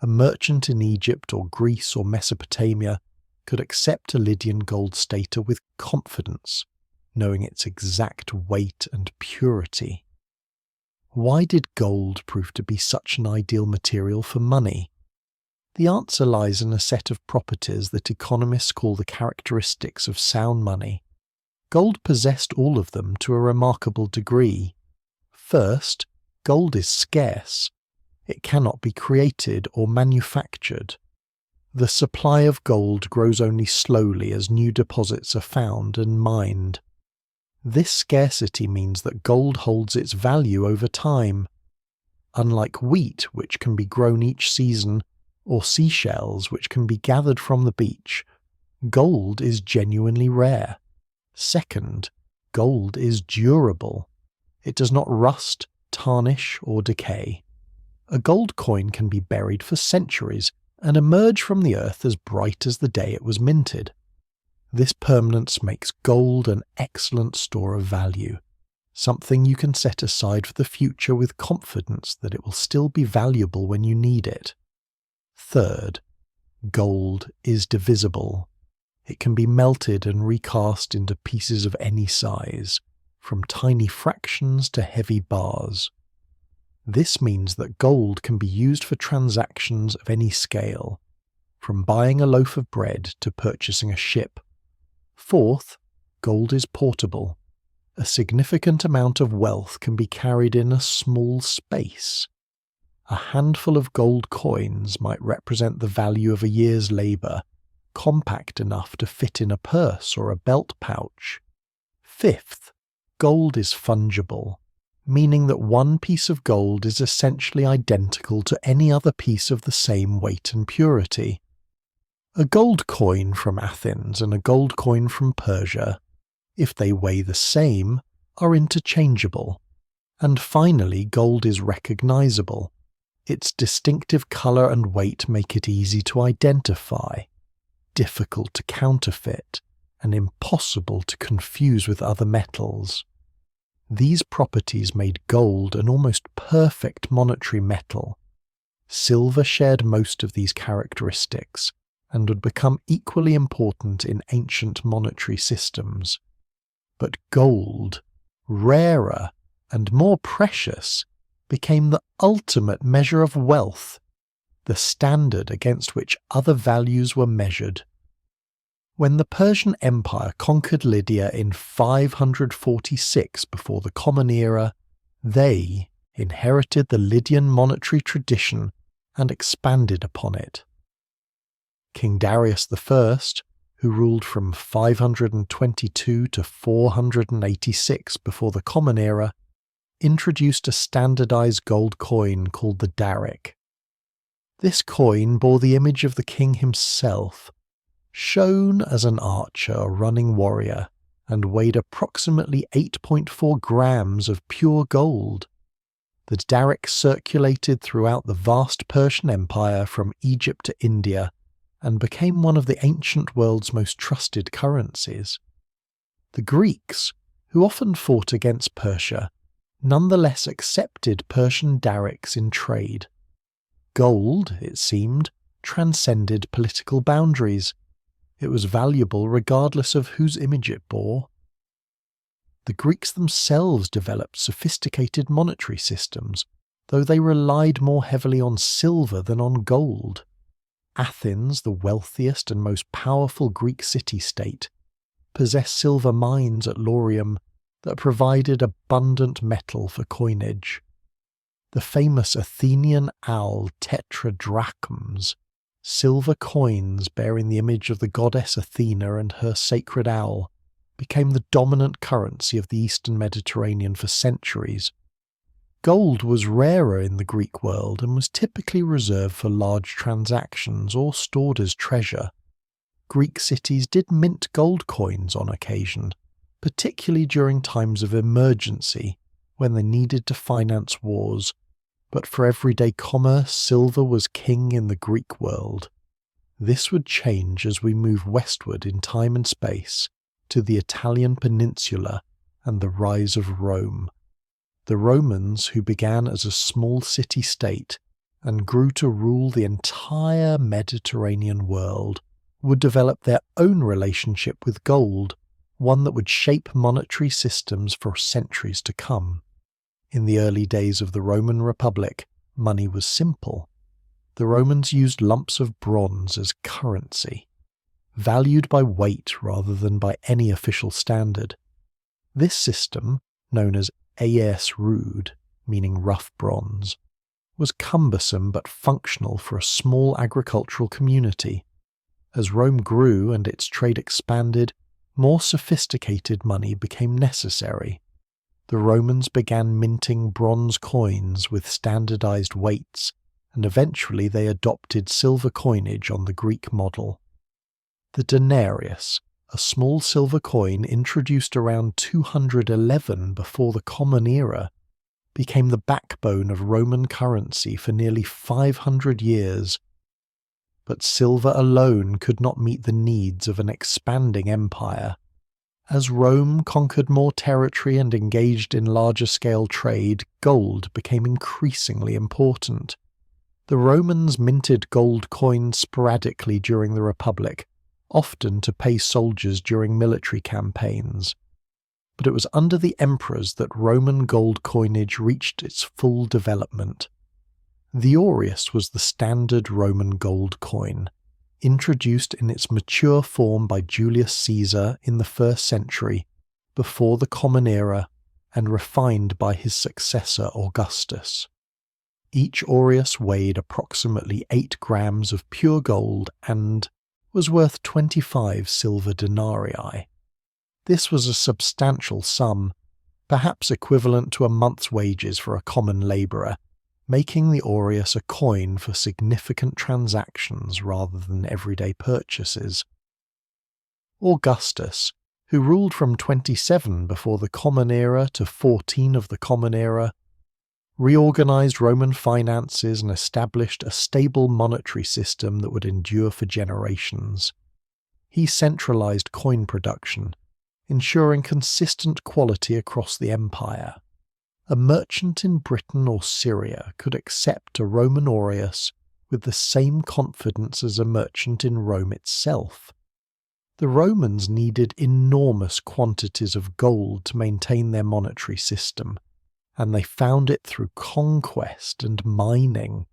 A merchant in Egypt or Greece or Mesopotamia could accept a Lydian gold stater with confidence, knowing its exact weight and purity. Why did gold prove to be such an ideal material for money? The answer lies in a set of properties that economists call the characteristics of sound money. Gold possessed all of them to a remarkable degree. First, gold is scarce. It cannot be created or manufactured. The supply of gold grows only slowly as new deposits are found and mined. This scarcity means that gold holds its value over time. Unlike wheat, which can be grown each season, or seashells, which can be gathered from the beach, gold is genuinely rare. Second, gold is durable. It does not rust, tarnish, or decay. A gold coin can be buried for centuries and emerge from the earth as bright as the day it was minted. This permanence makes gold an excellent store of value, something you can set aside for the future with confidence that it will still be valuable when you need it. Third, gold is divisible. It can be melted and recast into pieces of any size, from tiny fractions to heavy bars. This means that gold can be used for transactions of any scale, from buying a loaf of bread to purchasing a ship. Fourth, gold is portable. A significant amount of wealth can be carried in a small space. A handful of gold coins might represent the value of a year's labour, compact enough to fit in a purse or a belt pouch. Fifth, gold is fungible, meaning that one piece of gold is essentially identical to any other piece of the same weight and purity. A gold coin from Athens and a gold coin from Persia, if they weigh the same, are interchangeable. And finally, gold is recognizable. Its distinctive colour and weight make it easy to identify, difficult to counterfeit, and impossible to confuse with other metals. These properties made gold an almost perfect monetary metal. Silver shared most of these characteristics, and would become equally important in ancient monetary systems. But gold, rarer and more precious, became the ultimate measure of wealth, the standard against which other values were measured. When the Persian Empire conquered Lydia in 546 before the Common Era, they inherited the Lydian monetary tradition and expanded upon it. King Darius I, who ruled from 522 to 486 before the Common Era, introduced a standardized gold coin called the daric. This coin bore the image of the king himself, shown as an archer or running warrior, and weighed approximately 8.4 grams of pure gold. The daric circulated throughout the vast Persian Empire from Egypt to India, and became one of the ancient world's most trusted currencies. The Greeks, who often fought against Persia, nonetheless accepted Persian darics in trade. Gold, it seemed, transcended political boundaries. It was valuable regardless of whose image it bore. The Greeks themselves developed sophisticated monetary systems, though they relied more heavily on silver than on gold. Athens, the wealthiest and most powerful Greek city-state, possessed silver mines at Laurium that provided abundant metal for coinage. The famous Athenian owl tetradrachms, silver coins bearing the image of the goddess Athena and her sacred owl became the dominant currency of the Eastern Mediterranean for centuries. Gold was rarer in the Greek world and was typically reserved for large transactions or stored as treasure. Greek cities did mint gold coins on occasion, particularly during times of emergency when they needed to finance wars, but for everyday commerce, silver was king in the Greek world. This would change as we move westward in time and space to the Italian peninsula and the rise of Rome. The Romans, who began as a small city-state and grew to rule the entire Mediterranean world, would develop their own relationship with gold, one that would shape monetary systems for centuries to come. In the early days of the Roman Republic, money was simple. The Romans used lumps of bronze as currency, valued by weight rather than by any official standard. This system, known as aes rude, meaning rough bronze, was cumbersome but functional for a small agricultural community. As Rome grew and its trade expanded, more sophisticated money became necessary. The Romans began minting bronze coins with standardized weights, and eventually they adopted silver coinage on the Greek model. The denarius, a small silver coin introduced around 211 before the Common Era, became the backbone of Roman currency for nearly 500 years. But silver alone could not meet the needs of an expanding empire. As Rome conquered more territory and engaged in larger-scale trade, gold became increasingly important. The Romans minted gold coins sporadically during the Republic, often to pay soldiers during military campaigns. But it was under the emperors that Roman gold coinage reached its full development. The aureus was the standard Roman gold coin, introduced in its mature form by Julius Caesar in the 1st century, before the Common Era, and refined by his successor Augustus. Each aureus weighed approximately 8 grams of pure gold and was worth 25 silver denarii. This was a substantial sum, perhaps equivalent to a month's wages for a common labourer, making the aureus a coin for significant transactions rather than everyday purchases. Augustus, who ruled from 27 before the Common Era to 14 of the Common Era, reorganized Roman finances and established a stable monetary system that would endure for generations. He centralized coin production, ensuring consistent quality across the empire. A merchant in Britain or Syria could accept a Roman aureus with the same confidence as a merchant in Rome itself. The Romans needed enormous quantities of gold to maintain their monetary system, and they found it through conquest and mining.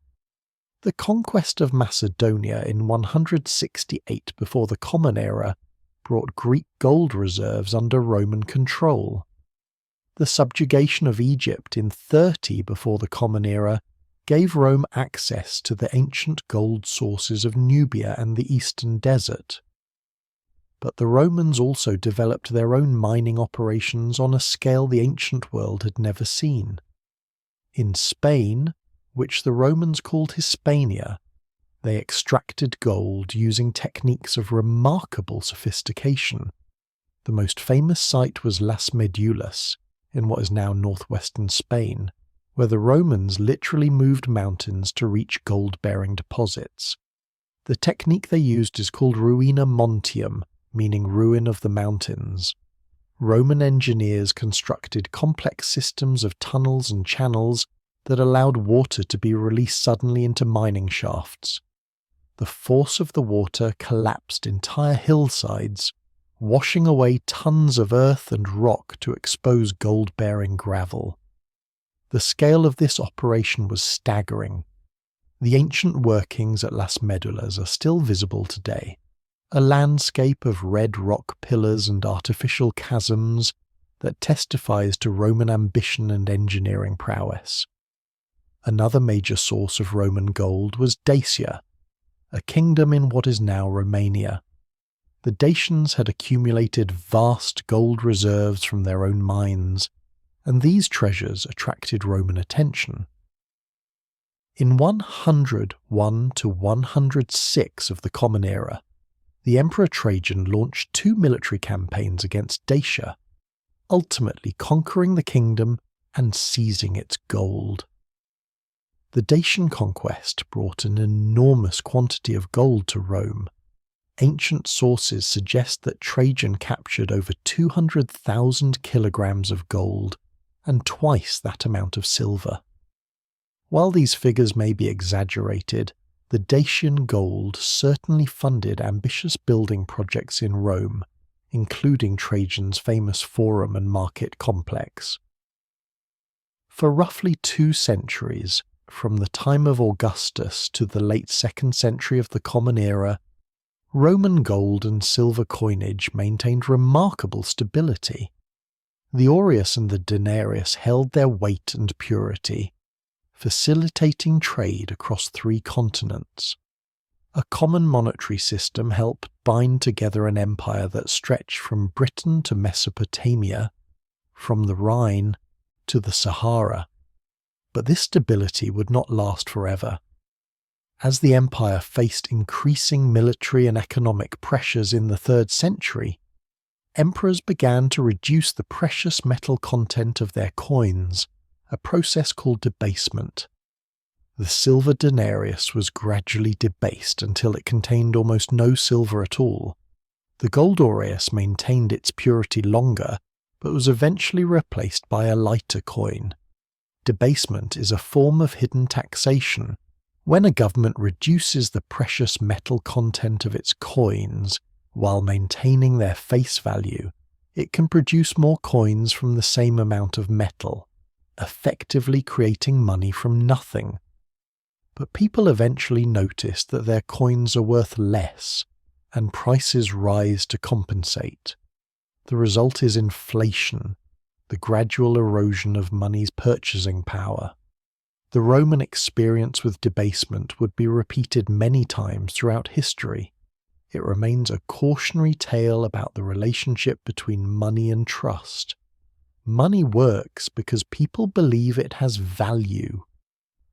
The conquest of Macedonia in 168 before the Common Era brought Greek gold reserves under Roman control. The subjugation of Egypt in 30 before the Common Era gave Rome access to the ancient gold sources of Nubia and the Eastern Desert. But the Romans also developed their own mining operations on a scale the ancient world had never seen. In Spain, which the Romans called Hispania, they extracted gold using techniques of remarkable sophistication. The most famous site was Las Medulas, in what is now northwestern Spain, where the Romans literally moved mountains to reach gold-bearing deposits. The technique they used is called ruina montium, meaning ruin of the mountains. Roman engineers constructed complex systems of tunnels and channels that allowed water to be released suddenly into mining shafts. The force of the water collapsed entire hillsides, washing away tons of earth and rock to expose gold-bearing gravel. The scale of this operation was staggering. The ancient workings at Las Medulas are still visible today, a landscape of red rock pillars and artificial chasms that testifies to Roman ambition and engineering prowess. Another major source of Roman gold was Dacia, a kingdom in what is now Romania. The Dacians had accumulated vast gold reserves from their own mines, and these treasures attracted Roman attention. In 101 to 106 of the Common Era, the Emperor Trajan launched 2 military campaigns against Dacia, ultimately conquering the kingdom and seizing its gold. The Dacian conquest brought an enormous quantity of gold to Rome. Ancient sources suggest that Trajan captured over 200,000 kilograms of gold and twice that amount of silver. While these figures may be exaggerated, the Dacian gold certainly funded ambitious building projects in Rome, including Trajan's famous Forum and Market complex. For roughly 2 centuries, from the time of Augustus to the late 2nd century of the Common Era, Roman gold and silver coinage maintained remarkable stability. The aureus and the denarius held their weight and purity, facilitating trade across 3 continents. A common monetary system helped bind together an empire that stretched from Britain to Mesopotamia, from the Rhine to the Sahara. But this stability would not last forever. As the empire faced increasing military and economic pressures in the 3rd century, emperors began to reduce the precious metal content of their coins, a process called debasement. The silver denarius was gradually debased until it contained almost no silver at all. The gold aureus maintained its purity longer, but was eventually replaced by a lighter coin. Debasement is a form of hidden taxation. When a government reduces the precious metal content of its coins while maintaining their face value, it can produce more coins from the same amount of metal, effectively creating money from nothing. But people eventually notice that their coins are worth less, and prices rise to compensate. The result is inflation, the gradual erosion of money's purchasing power. The Roman experience with debasement would be repeated many times throughout history. It remains a cautionary tale about the relationship between money and trust. Money works because people believe it has value.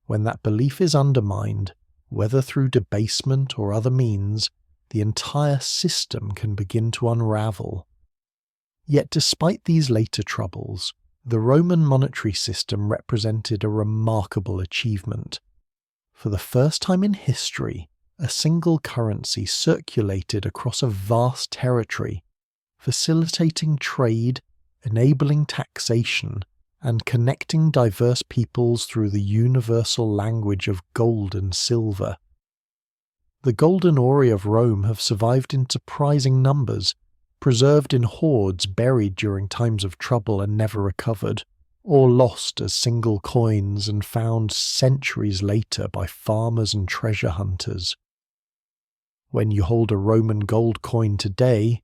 When that belief is undermined, whether through debasement or other means, the entire system can begin to unravel. Yet despite these later troubles, the Roman monetary system represented a remarkable achievement. For the first time in history, a single currency circulated across a vast territory, facilitating trade, enabling taxation, and connecting diverse peoples through the universal language of gold and silver. The golden ore of Rome have survived in surprising numbers, preserved in hoards buried during times of trouble and never recovered, or lost as single coins and found centuries later by farmers and treasure hunters. When you hold a Roman gold coin today,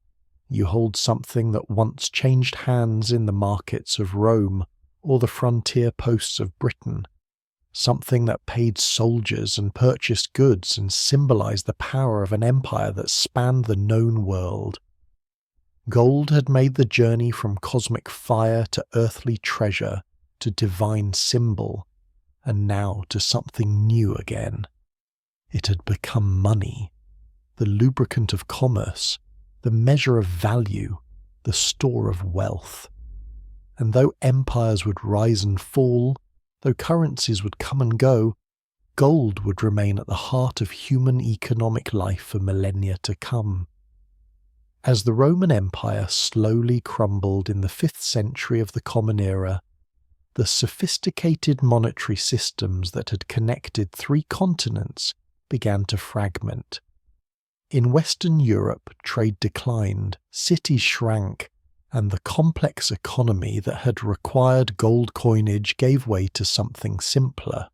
you hold something that once changed hands in the markets of Rome or the frontier posts of Britain, something that paid soldiers and purchased goods and symbolized the power of an empire that spanned the known world. Gold had made the journey from cosmic fire to earthly treasure to divine symbol, and now to something new again. It had become money, the lubricant of commerce, the measure of value, the store of wealth. And though empires would rise and fall, though currencies would come and go, gold would remain at the heart of human economic life for millennia to come. As the Roman Empire slowly crumbled in the 5th century of the Common Era, the sophisticated monetary systems that had connected 3 continents began to fragment. In Western Europe, trade declined, cities shrank, and the complex economy that had required gold coinage gave way to something simpler.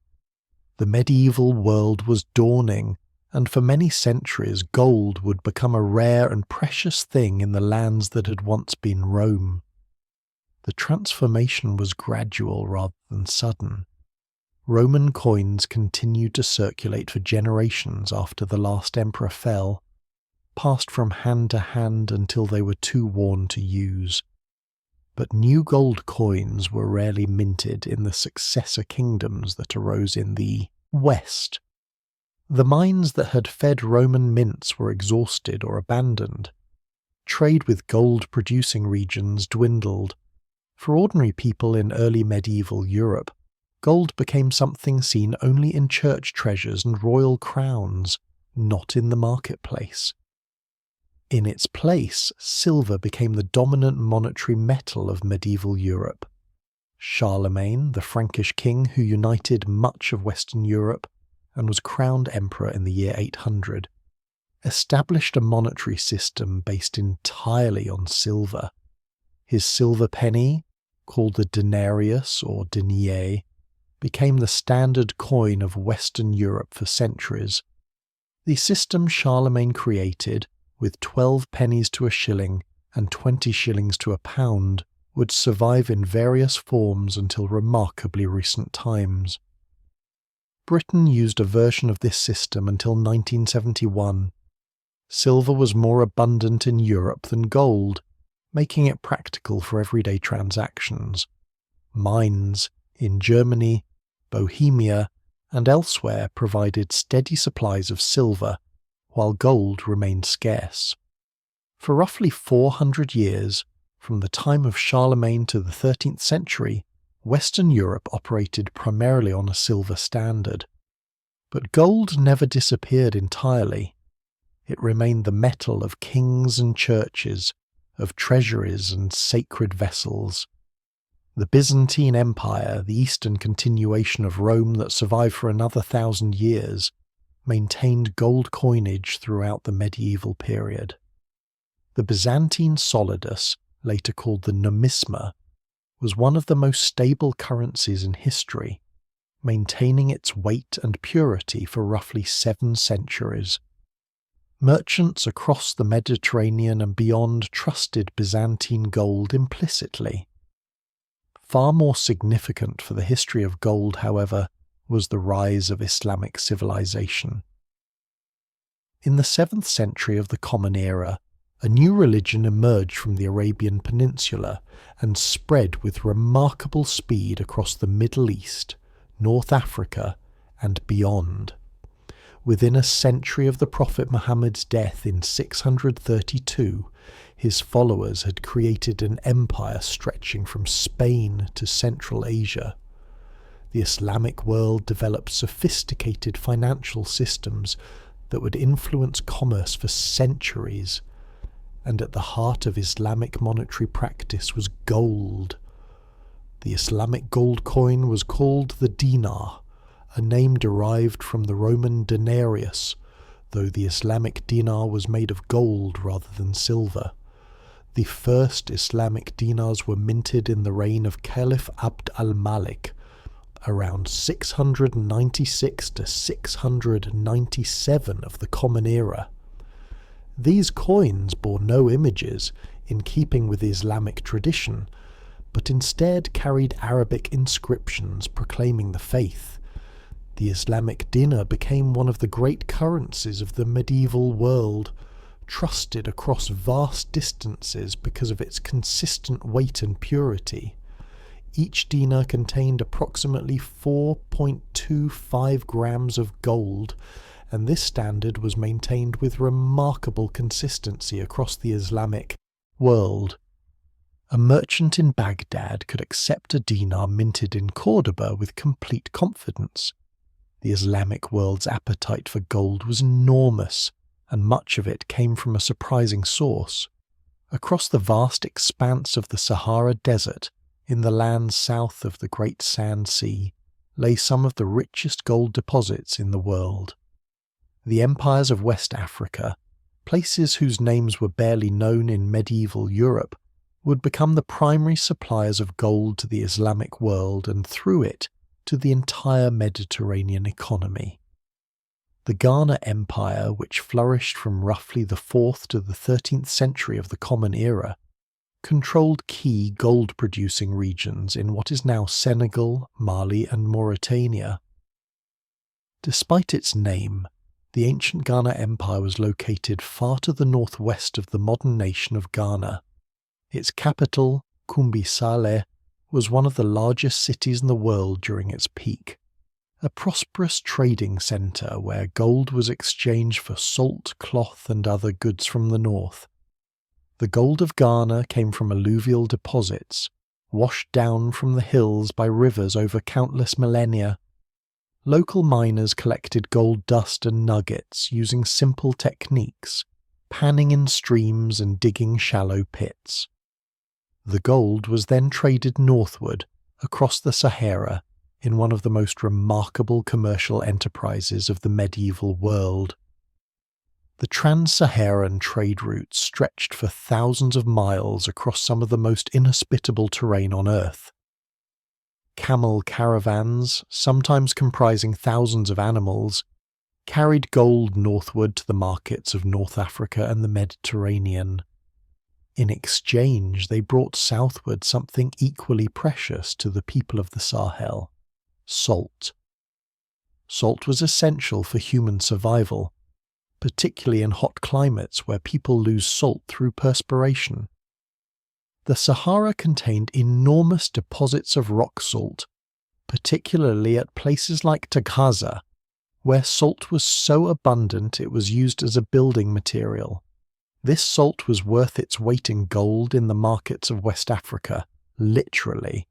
The medieval world was dawning, and for many centuries gold would become a rare and precious thing in the lands that had once been Rome. The transformation was gradual rather than sudden. Roman coins continued to circulate for generations after the last emperor fell, passed from hand to hand until they were too worn to use. But new gold coins were rarely minted in the successor kingdoms that arose in the West. The mines that had fed Roman mints were exhausted or abandoned. Trade with gold-producing regions dwindled. For ordinary people in early medieval Europe, gold became something seen only in church treasures and royal crowns, not in the marketplace. In its place, silver became the dominant monetary metal of medieval Europe. Charlemagne, the Frankish king who united much of Western Europe and was crowned emperor in the year 800, established a monetary system based entirely on silver. His silver penny, called the denarius or denier, became the standard coin of Western Europe for centuries. The system Charlemagne created, with 12 pennies to a shilling and 20 shillings to a pound, would survive in various forms until remarkably recent times. Britain used a version of this system until 1971. Silver was more abundant in Europe than gold, making it practical for everyday transactions. Mines in Germany, Bohemia, and elsewhere provided steady supplies of silver, while gold remained scarce. For roughly 400 years, from the time of Charlemagne to the 13th century, Western Europe operated primarily on a silver standard. But gold never disappeared entirely. It remained the metal of kings and churches, of treasuries and sacred vessels. The Byzantine Empire, the eastern continuation of Rome that survived for another 1,000 years, maintained gold coinage throughout the medieval period. The Byzantine solidus, later called the numisma, was one of the most stable currencies in history, maintaining its weight and purity for roughly 7 centuries. Merchants across the Mediterranean and beyond trusted Byzantine gold implicitly. Far more significant for the history of gold, however, was the rise of Islamic civilization. In the 7th century of the Common Era, a new religion emerged from the Arabian Peninsula and spread with remarkable speed across the Middle East, North Africa, and beyond. Within a century of the Prophet Muhammad's death in 632, his followers had created an empire stretching from Spain to Central Asia. The Islamic world developed sophisticated financial systems that would influence commerce for centuries, and at the heart of Islamic monetary practice was gold. The Islamic gold coin was called the dinar, a name derived from the Roman denarius, though the Islamic dinar was made of gold rather than silver. The first Islamic dinars were minted in the reign of Caliph Abd al-Malik, around 696 to 697 of the Common Era. These coins bore no images, in keeping with Islamic tradition, but instead carried Arabic inscriptions proclaiming the faith. The Islamic dinar became one of the great currencies of the medieval world, trusted across vast distances because of its consistent weight and purity. Each dinar contained approximately 4.25 grams of gold, and this standard was maintained with remarkable consistency across the Islamic world. A merchant in Baghdad could accept a dinar minted in Cordoba with complete confidence. The Islamic world's appetite for gold was enormous, and much of it came from a surprising source. Across the vast expanse of the Sahara Desert, in the lands south of the Great Sand Sea, lay some of the richest gold deposits in the world. The empires of West Africa, places whose names were barely known in medieval Europe, would become the primary suppliers of gold to the Islamic world and through it to the entire Mediterranean economy. The Ghana Empire, which flourished from roughly the 4th to the 13th century of the Common Era, controlled key gold-producing regions in what is now Senegal, Mali, and Mauritania. Despite its name, the ancient Ghana Empire was located far to the northwest of the modern nation of Ghana. Its capital, Kumbi-Saleh, was one of the largest cities in the world during its peak, a prosperous trading centre where gold was exchanged for salt, cloth, and other goods from the north. The gold of Ghana came from alluvial deposits, washed down from the hills by rivers over countless millennia. Local miners collected gold dust and nuggets using simple techniques, panning in streams and digging shallow pits. The gold was then traded northward across the Sahara in one of the most remarkable commercial enterprises of the medieval world. The trans-Saharan trade routes stretched for thousands of miles across some of the most inhospitable terrain on Earth. Camel caravans, sometimes comprising thousands of animals, carried gold northward to the markets of North Africa and the Mediterranean. In exchange, they brought southward something equally precious to the people of the Sahel: salt. Salt was essential for human survival, particularly in hot climates where people lose salt through perspiration. The Sahara contained enormous deposits of rock salt, particularly at places like Taghaza, where salt was so abundant it was used as a building material. This salt was worth its weight in gold in the markets of West Africa, literally.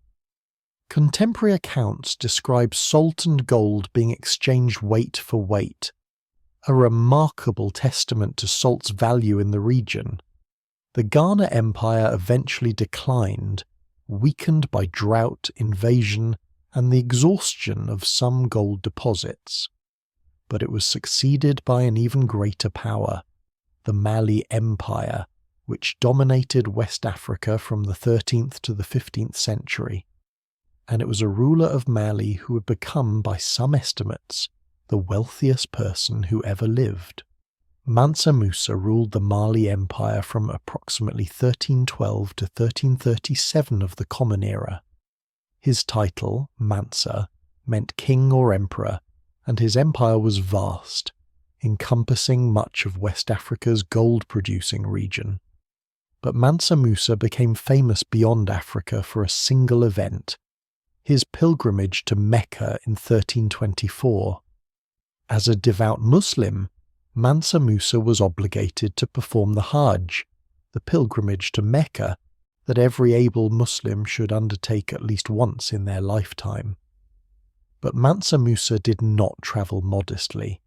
Contemporary accounts describe salt and gold being exchanged weight for weight, a remarkable testament to salt's value in the region. The Ghana Empire eventually declined, weakened by drought, invasion, and the exhaustion of some gold deposits. But it was succeeded by an even greater power, the Mali Empire, which dominated West Africa from the 13th to the 15th century. And it was a ruler of Mali who would become, by some estimates, the wealthiest person who ever lived. Mansa Musa ruled the Mali Empire from approximately 1312 to 1337 of the Common Era. His title, Mansa, meant king or emperor, and his empire was vast, encompassing much of West Africa's gold-producing region. But Mansa Musa became famous beyond Africa for a single event: his pilgrimage to Mecca in 1324. As a devout Muslim, Mansa Musa was obligated to perform the Hajj, the pilgrimage to Mecca that every able Muslim should undertake at least once in their lifetime. But Mansa Musa did not travel modestly.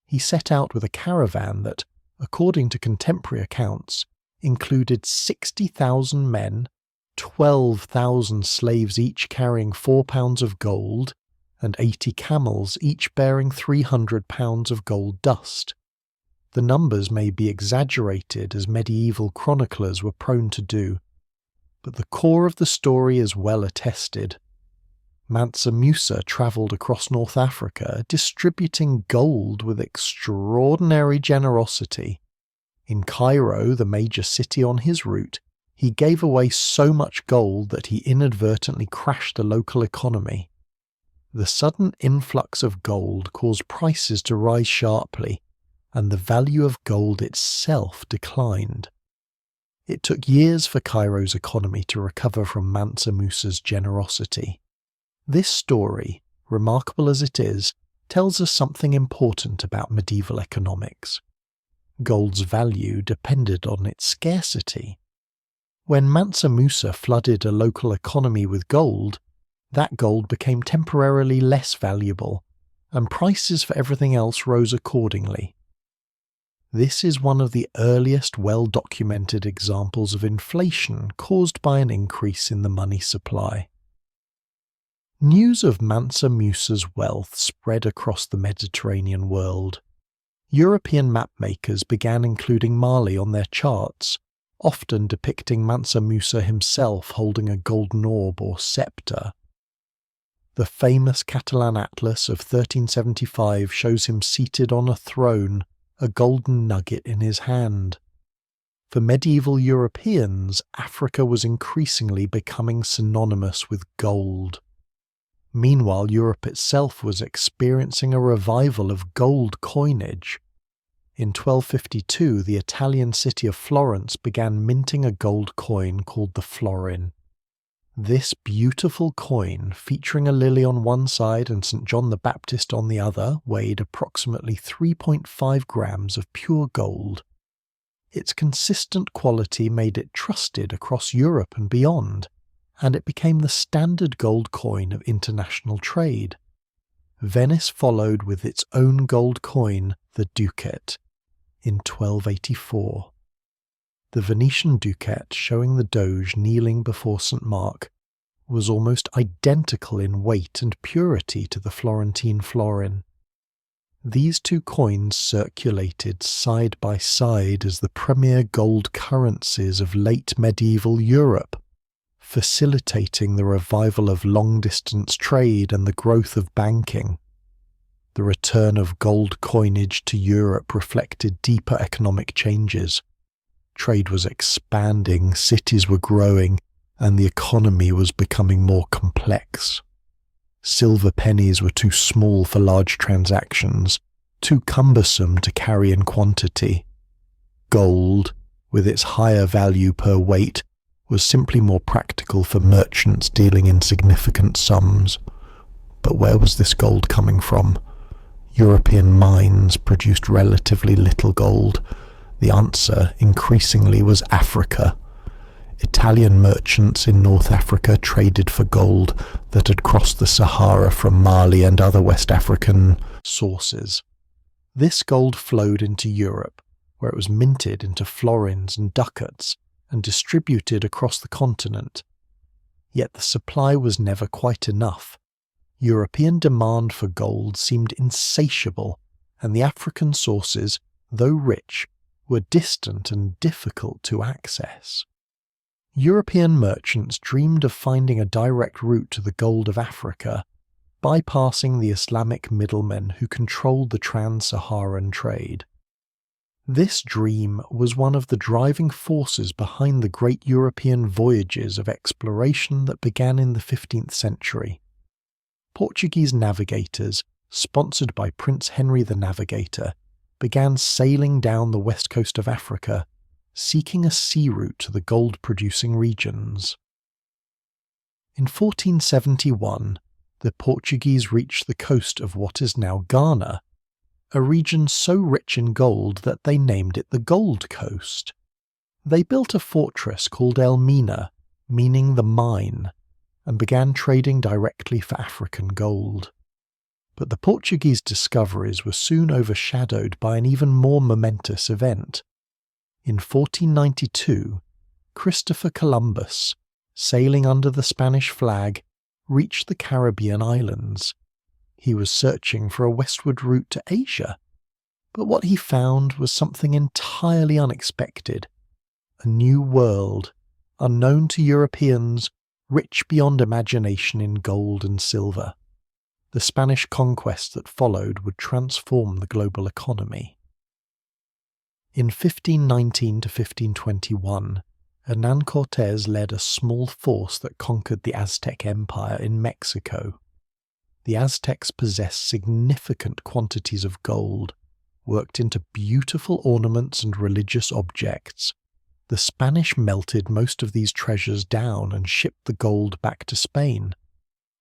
He set out with a caravan that, according to contemporary accounts, included 60,000 men, 12,000 slaves each carrying 4 pounds of gold, and 80 camels each bearing 300 pounds of gold dust. The numbers may be exaggerated, as medieval chroniclers were prone to do, but the core of the story is well attested. Mansa Musa travelled across North Africa, distributing gold with extraordinary generosity. In Cairo, the major city on his route, he gave away so much gold that he inadvertently crashed the local economy. The sudden influx of gold caused prices to rise sharply, and the value of gold itself declined. It took years for Cairo's economy to recover from Mansa Musa's generosity. This story, remarkable as it is, tells us something important about medieval economics. Gold's value depended on its scarcity. When Mansa Musa flooded a local economy with gold, that gold became temporarily less valuable, and prices for everything else rose accordingly. This is one of the earliest well-documented examples of inflation caused by an increase in the money supply. News of Mansa Musa's wealth spread across the Mediterranean world. European mapmakers began including Mali on their charts, often depicting Mansa Musa himself holding a golden orb or scepter. The famous Catalan atlas of 1375 shows him seated on a throne, a golden nugget in his hand. For medieval Europeans, Africa was increasingly becoming synonymous with gold. Meanwhile, Europe itself was experiencing a revival of gold coinage. In 1252, the Italian city of Florence began minting a gold coin called the florin. This beautiful coin, featuring a lily on one side and St. John the Baptist on the other, weighed approximately 3.5 grams of pure gold. Its consistent quality made it trusted across Europe and beyond, and it became the standard gold coin of international trade. Venice followed with its own gold coin, the ducat, in 1284. The Venetian ducat, showing the Doge kneeling before St. Mark, was almost identical in weight and purity to the Florentine florin. These two coins circulated side by side as the premier gold currencies of late medieval Europe, facilitating the revival of long-distance trade and the growth of banking. The return of gold coinage to Europe reflected deeper economic changes. Trade was expanding, cities were growing, and the economy was becoming more complex. Silver pennies were too small for large transactions, too cumbersome to carry in quantity. Gold, with its higher value per weight, was simply more practical for merchants dealing in significant sums. But where was this gold coming from? European mines produced relatively little gold. The answer, increasingly, was Africa. Italian merchants in North Africa traded for gold that had crossed the Sahara from Mali and other West African sources. This gold flowed into Europe, where it was minted into florins and ducats and distributed across the continent. Yet the supply was never quite enough. European demand for gold seemed insatiable, and the African sources, though rich, were distant and difficult to access. European merchants dreamed of finding a direct route to the gold of Africa, bypassing the Islamic middlemen who controlled the trans-Saharan trade. This dream was one of the driving forces behind the great European voyages of exploration that began in the 15th century. Portuguese navigators, sponsored by Prince Henry the Navigator, began sailing down the west coast of Africa, seeking a sea route to the gold-producing regions. In 1471, the Portuguese reached the coast of what is now Ghana, a region so rich in gold that they named it the Gold Coast. They built a fortress called Elmina, meaning the mine, and began trading directly for African gold. But the Portuguese discoveries were soon overshadowed by an even more momentous event. In 1492, Christopher Columbus, sailing under the Spanish flag, reached the Caribbean islands. He was searching for a westward route to Asia, but what he found was something entirely unexpected. A new world, unknown to Europeans, rich beyond imagination in gold and silver. The Spanish conquest that followed would transform the global economy. In 1519 to 1521, Hernán Cortés led a small force that conquered the Aztec Empire in Mexico. The Aztecs possessed significant quantities of gold, worked into beautiful ornaments and religious objects. The Spanish melted most of these treasures down and shipped the gold back to Spain.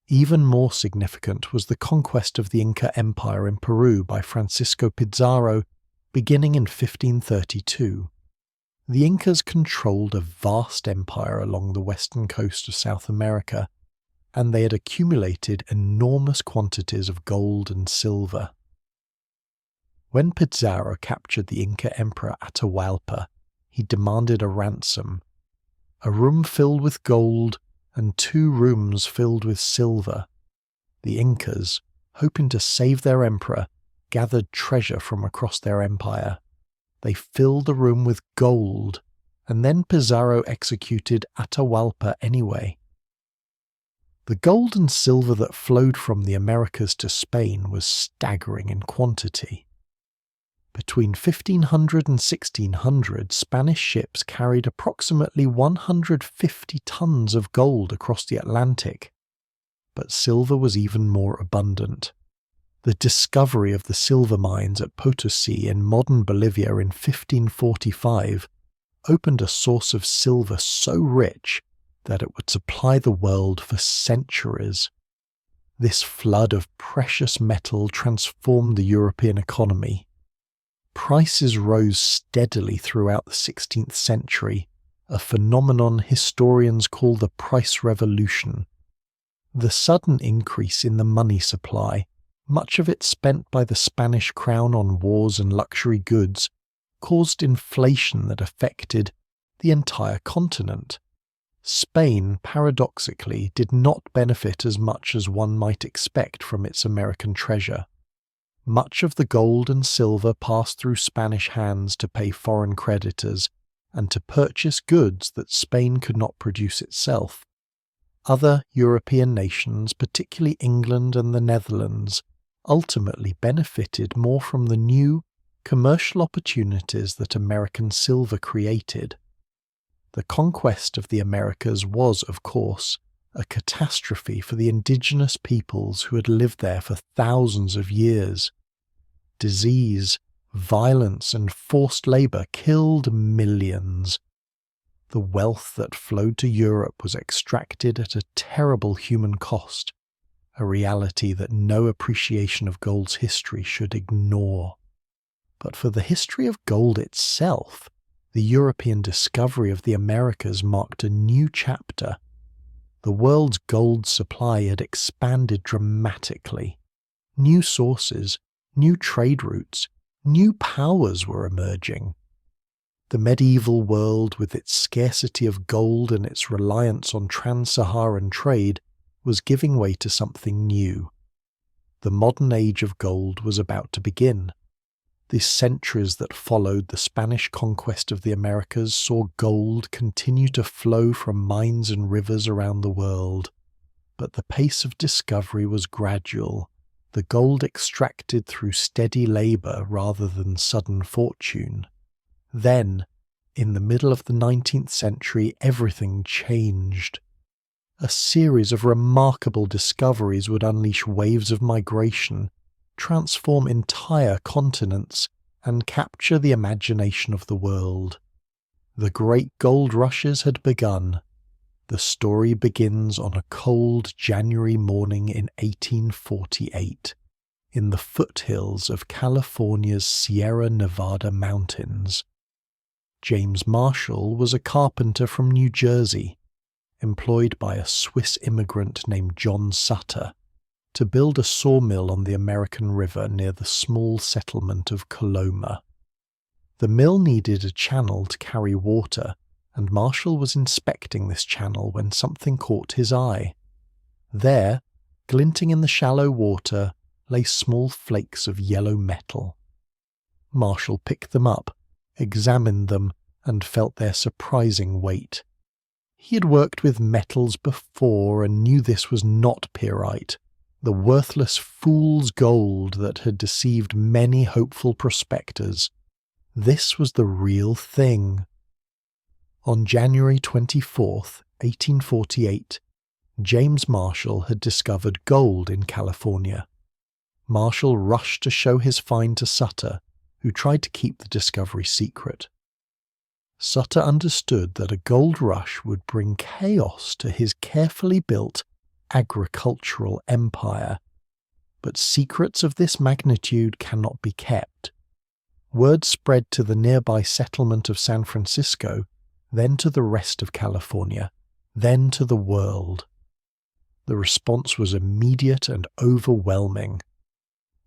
Even more significant was the conquest of the Inca Empire in Peru by Francisco Pizarro, beginning in 1532. The Incas controlled a vast empire along the western coast of South America, and they had accumulated enormous quantities of gold and silver. When Pizarro captured the Inca Emperor Atahualpa, he demanded a ransom, a room filled with gold and 2 rooms filled with silver. The Incas, hoping to save their emperor, gathered treasure from across their empire. They filled the room with gold, and then Pizarro executed Atahualpa anyway. The gold and silver that flowed from the Americas to Spain was staggering in quantity. Between 1500 and 1600, Spanish ships carried approximately 150 tons of gold across the Atlantic. But silver was even more abundant. The discovery of the silver mines at Potosi in modern Bolivia in 1545 opened a source of silver so rich that it would supply the world for centuries. This flood of precious metal transformed the European economy. Prices rose steadily throughout the 16th century, a phenomenon historians call the price revolution. The sudden increase in the money supply, much of it spent by the Spanish crown on wars and luxury goods, caused inflation that affected the entire continent. Spain, paradoxically, did not benefit as much as one might expect from its American treasure. Much of the gold and silver passed through Spanish hands to pay foreign creditors and to purchase goods that Spain could not produce itself. Other European nations, particularly England and the Netherlands, ultimately benefited more from the new commercial opportunities that American silver created. The conquest of the Americas was, of course, a catastrophe for the indigenous peoples who had lived there for thousands of years. Disease, violence, and forced labor killed millions. The wealth that flowed to Europe was extracted at a terrible human cost, a reality that no appreciation of gold's history should ignore. But for the history of gold itself, the European discovery of the Americas marked a new chapter. The world's gold supply had expanded dramatically. New sources, new trade routes, new powers were emerging. The medieval world, with its scarcity of gold and its reliance on trans-Saharan trade, was giving way to something new. The modern age of gold was about to begin. The centuries that followed the Spanish conquest of the Americas saw gold continue to flow from mines and rivers around the world. But the pace of discovery was gradual, the gold extracted through steady labour rather than sudden fortune. Then, in the middle of the 19th century, everything changed. A series of remarkable discoveries would unleash waves of migration, transform entire continents, and capture the imagination of the world. The great gold rushes had begun. The story begins on a cold January morning in 1848, in the foothills of California's Sierra Nevada mountains. James Marshall was a carpenter from New Jersey, employed by a Swiss immigrant named John Sutter to build a sawmill on the American River near the small settlement of Coloma. The mill needed a channel to carry water, and Marshall was inspecting this channel when something caught his eye. There, glinting in the shallow water, lay small flakes of yellow metal. Marshall picked them up, examined them, and felt their surprising weight. He had worked with metals before and knew this was not pyrite, the worthless fool's gold that had deceived many hopeful prospectors. This was the real thing. On January 24th, 1848, James Marshall had discovered gold in California. Marshall rushed to show his find to Sutter, who tried to keep the discovery secret. Sutter understood that a gold rush would bring chaos to his carefully built agricultural empire. But secrets of this magnitude cannot be kept. Word spread to the nearby settlement of San Francisco, then to the rest of California, then to the world. The response was immediate and overwhelming.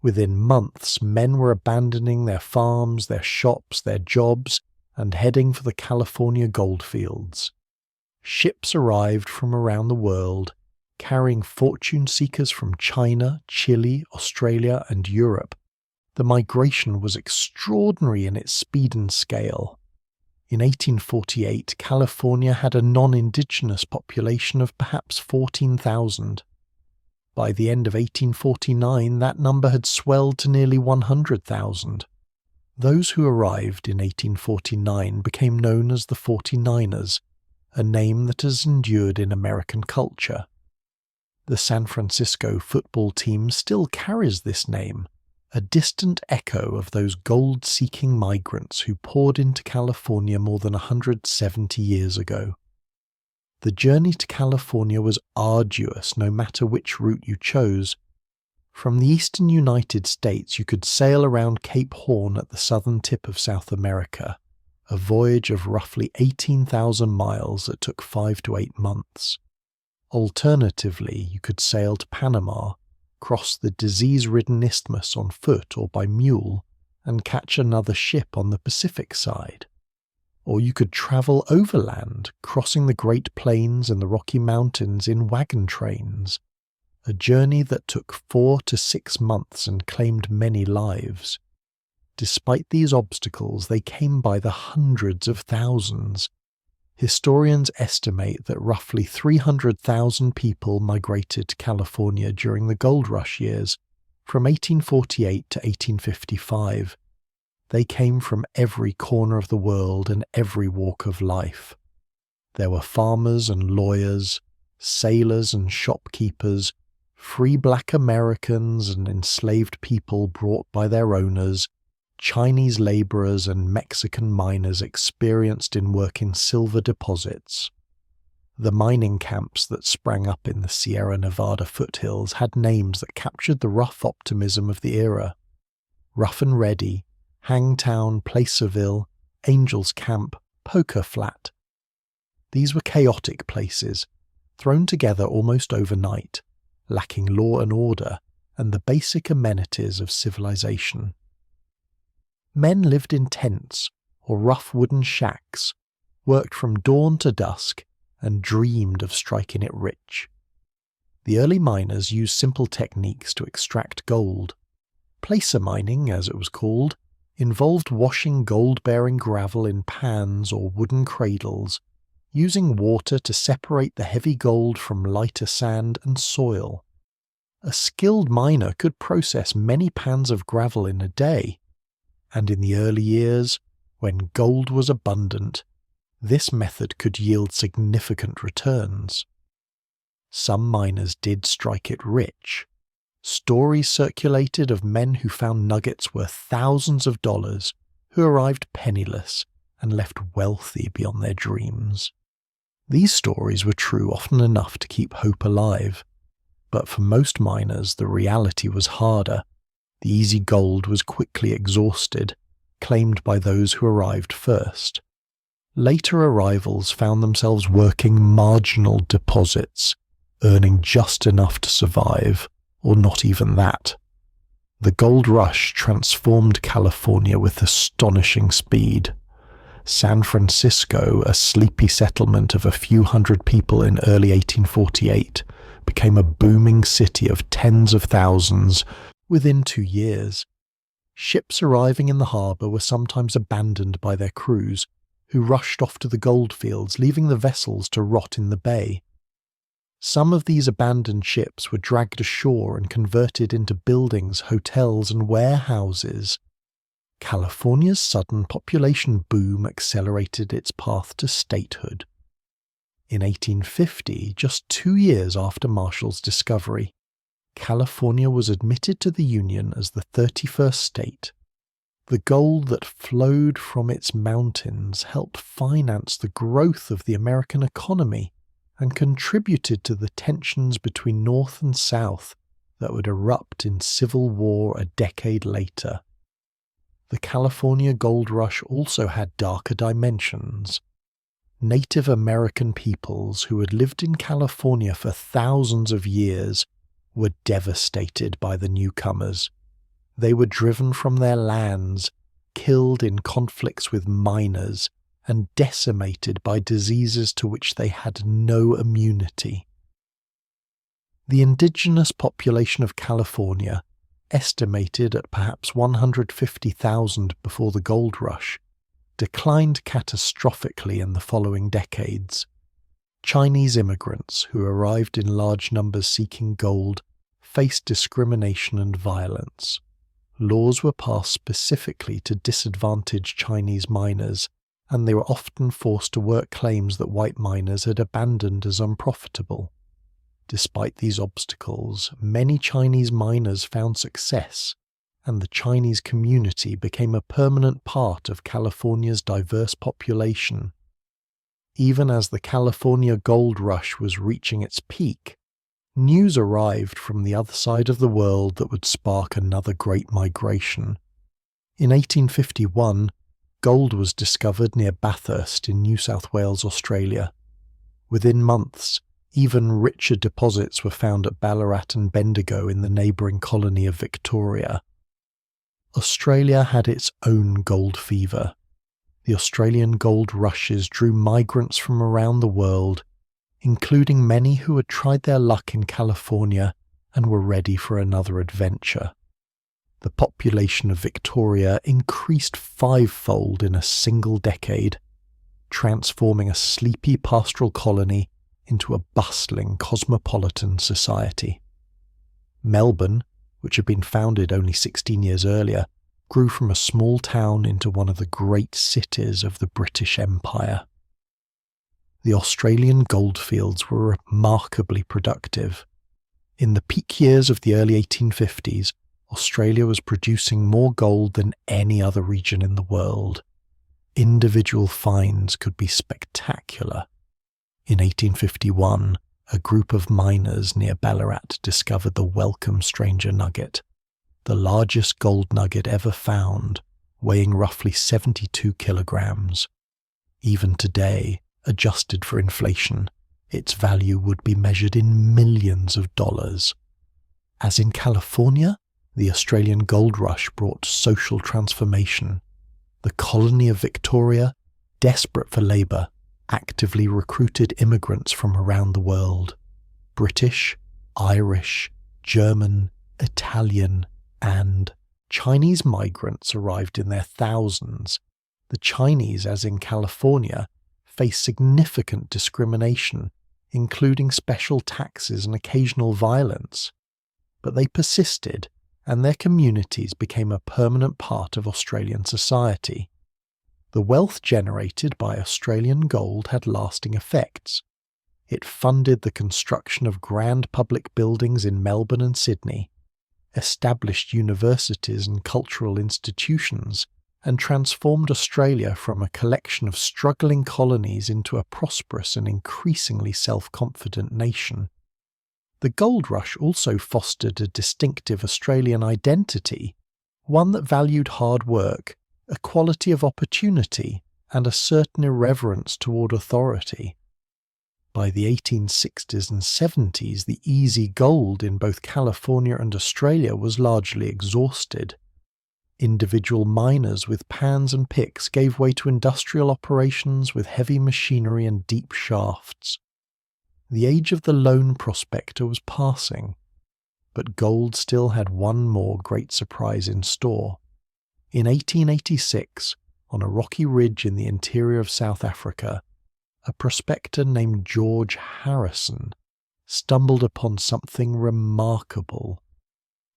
Within months, men were abandoning their farms, their shops, their jobs, and heading for the California goldfields. Ships arrived from around the world, carrying fortune seekers from China, Chile, Australia, and Europe. The migration was extraordinary in its speed and scale. In 1848, California had a non-indigenous population of perhaps 14,000. By the end of 1849, that number had swelled to nearly 100,000. Those who arrived in 1849 became known as the 49ers, a name that has endured in American culture. The San Francisco football team still carries this name, a distant echo of those gold-seeking migrants who poured into California more than 170 years ago. The journey to California was arduous no matter which route you chose. From the eastern United States you could sail around Cape Horn at the southern tip of South America, a voyage of roughly 18,000 miles that took 5 to 8 months. Alternatively, you could sail to Panama, cross the disease-ridden isthmus on foot or by mule, and catch another ship on the Pacific side. Or you could travel overland, crossing the Great Plains and the Rocky Mountains in wagon trains, a journey that took 4 to 6 months and claimed many lives. Despite these obstacles, they came by the hundreds of thousands. Historians estimate that roughly 300,000 people migrated to California during the gold rush years, from 1848 to 1855. They came from every corner of the world and every walk of life. There were farmers and lawyers, sailors and shopkeepers, free black Americans and enslaved people brought by their owners, Chinese laborers and Mexican miners experienced in working silver deposits. The mining camps that sprang up in the Sierra Nevada foothills had names that captured the rough optimism of the era: Rough and Ready, Hangtown, Placerville, Angel's Camp, Poker Flat. These were chaotic places, thrown together almost overnight, lacking law and order and the basic amenities of civilization. Men lived in tents or rough wooden shacks, worked from dawn to dusk, and dreamed of striking it rich. The early miners used simple techniques to extract gold. Placer mining, as it was called, involved washing gold-bearing gravel in pans or wooden cradles, using water to separate the heavy gold from lighter sand and soil. A skilled miner could process many pans of gravel in a day, and in the early years, when gold was abundant, this method could yield significant returns. Some miners did strike it rich. Stories circulated of men who found nuggets worth thousands of dollars, who arrived penniless and left wealthy beyond their dreams. These stories were true often enough to keep hope alive, but for most miners the reality was harder. The easy gold was quickly exhausted, claimed by those who arrived first. Later arrivals found themselves working marginal deposits, earning just enough to survive, or not even that. The gold rush transformed California with astonishing speed. San Francisco, a sleepy settlement of a few hundred people in early 1848, became a booming city of tens of thousands within 2 years. Ships arriving in the harbour were sometimes abandoned by their crews, who rushed off to the goldfields, leaving the vessels to rot in the bay. Some of these abandoned ships were dragged ashore and converted into buildings, hotels, and warehouses. California's sudden population boom accelerated its path to statehood. In 1850, just 2 years after Marshall's discovery, California was admitted to the Union as the 31st state. The gold that flowed from its mountains helped finance the growth of the American economy and contributed to the tensions between North and South that would erupt in civil war a decade later. The California gold rush also had darker dimensions. Native American peoples who had lived in California for thousands of years were devastated by the newcomers. They were driven from their lands, killed in conflicts with miners, and decimated by diseases to which they had no immunity. The indigenous population of California, estimated at perhaps 150,000 before the gold rush, declined catastrophically in the following decades. Chinese immigrants who arrived in large numbers seeking gold faced discrimination and violence. laws were passed specifically to disadvantage Chinese miners, and they were often forced to work claims that white miners had abandoned as unprofitable. Despite these obstacles, many Chinese miners found success, and the Chinese community became a permanent part of California's diverse population. Even as the California gold rush was reaching its peak, news arrived from the other side of the world that would spark another great migration. In 1851, gold was discovered near Bathurst in New South Wales, Australia. Within months, even richer deposits were found at Ballarat and Bendigo in the neighbouring colony of Victoria. Australia had its own gold fever. The Australian gold rushes drew migrants from around the world, including many who had tried their luck in California and were ready for another adventure. The population of Victoria increased fivefold in a single decade, transforming a sleepy pastoral colony into a bustling cosmopolitan society. Melbourne, which had been founded only 16 years earlier, grew from a small town into one of the great cities of the British Empire. The Australian goldfields were remarkably productive. In the peak years of the early 1850s, Australia was producing more gold than any other region in the world. Individual finds could be spectacular. In 1851, a group of miners near Ballarat discovered the welcome stranger nugget, the largest gold nugget ever found, weighing roughly 72 kilograms. Even today, adjusted for inflation, its value would be measured in millions of dollars. As in California, the Australian gold rush brought social transformation. The colony of Victoria, desperate for labour, actively recruited immigrants from around the world. British, Irish, German, Italian, and Chinese migrants arrived in their thousands. The Chinese, as in California, faced significant discrimination, including special taxes and occasional violence. But they persisted, and their communities became a permanent part of Australian society. The wealth generated by Australian gold had lasting effects. It funded the construction of grand public buildings in Melbourne and Sydney, established universities and cultural institutions, and transformed Australia from a collection of struggling colonies into a prosperous and increasingly self-confident nation. The gold rush also fostered a distinctive Australian identity, one that valued hard work, equality of opportunity, and a certain irreverence toward authority. By the 1860s and 70s, the easy gold in both California and Australia was largely exhausted. Individual miners with pans and picks gave way to industrial operations with heavy machinery and deep shafts. The age of the lone prospector was passing, but gold still had one more great surprise in store. In 1886, on a rocky ridge in the interior of South Africa, a prospector named George Harrison stumbled upon something remarkable.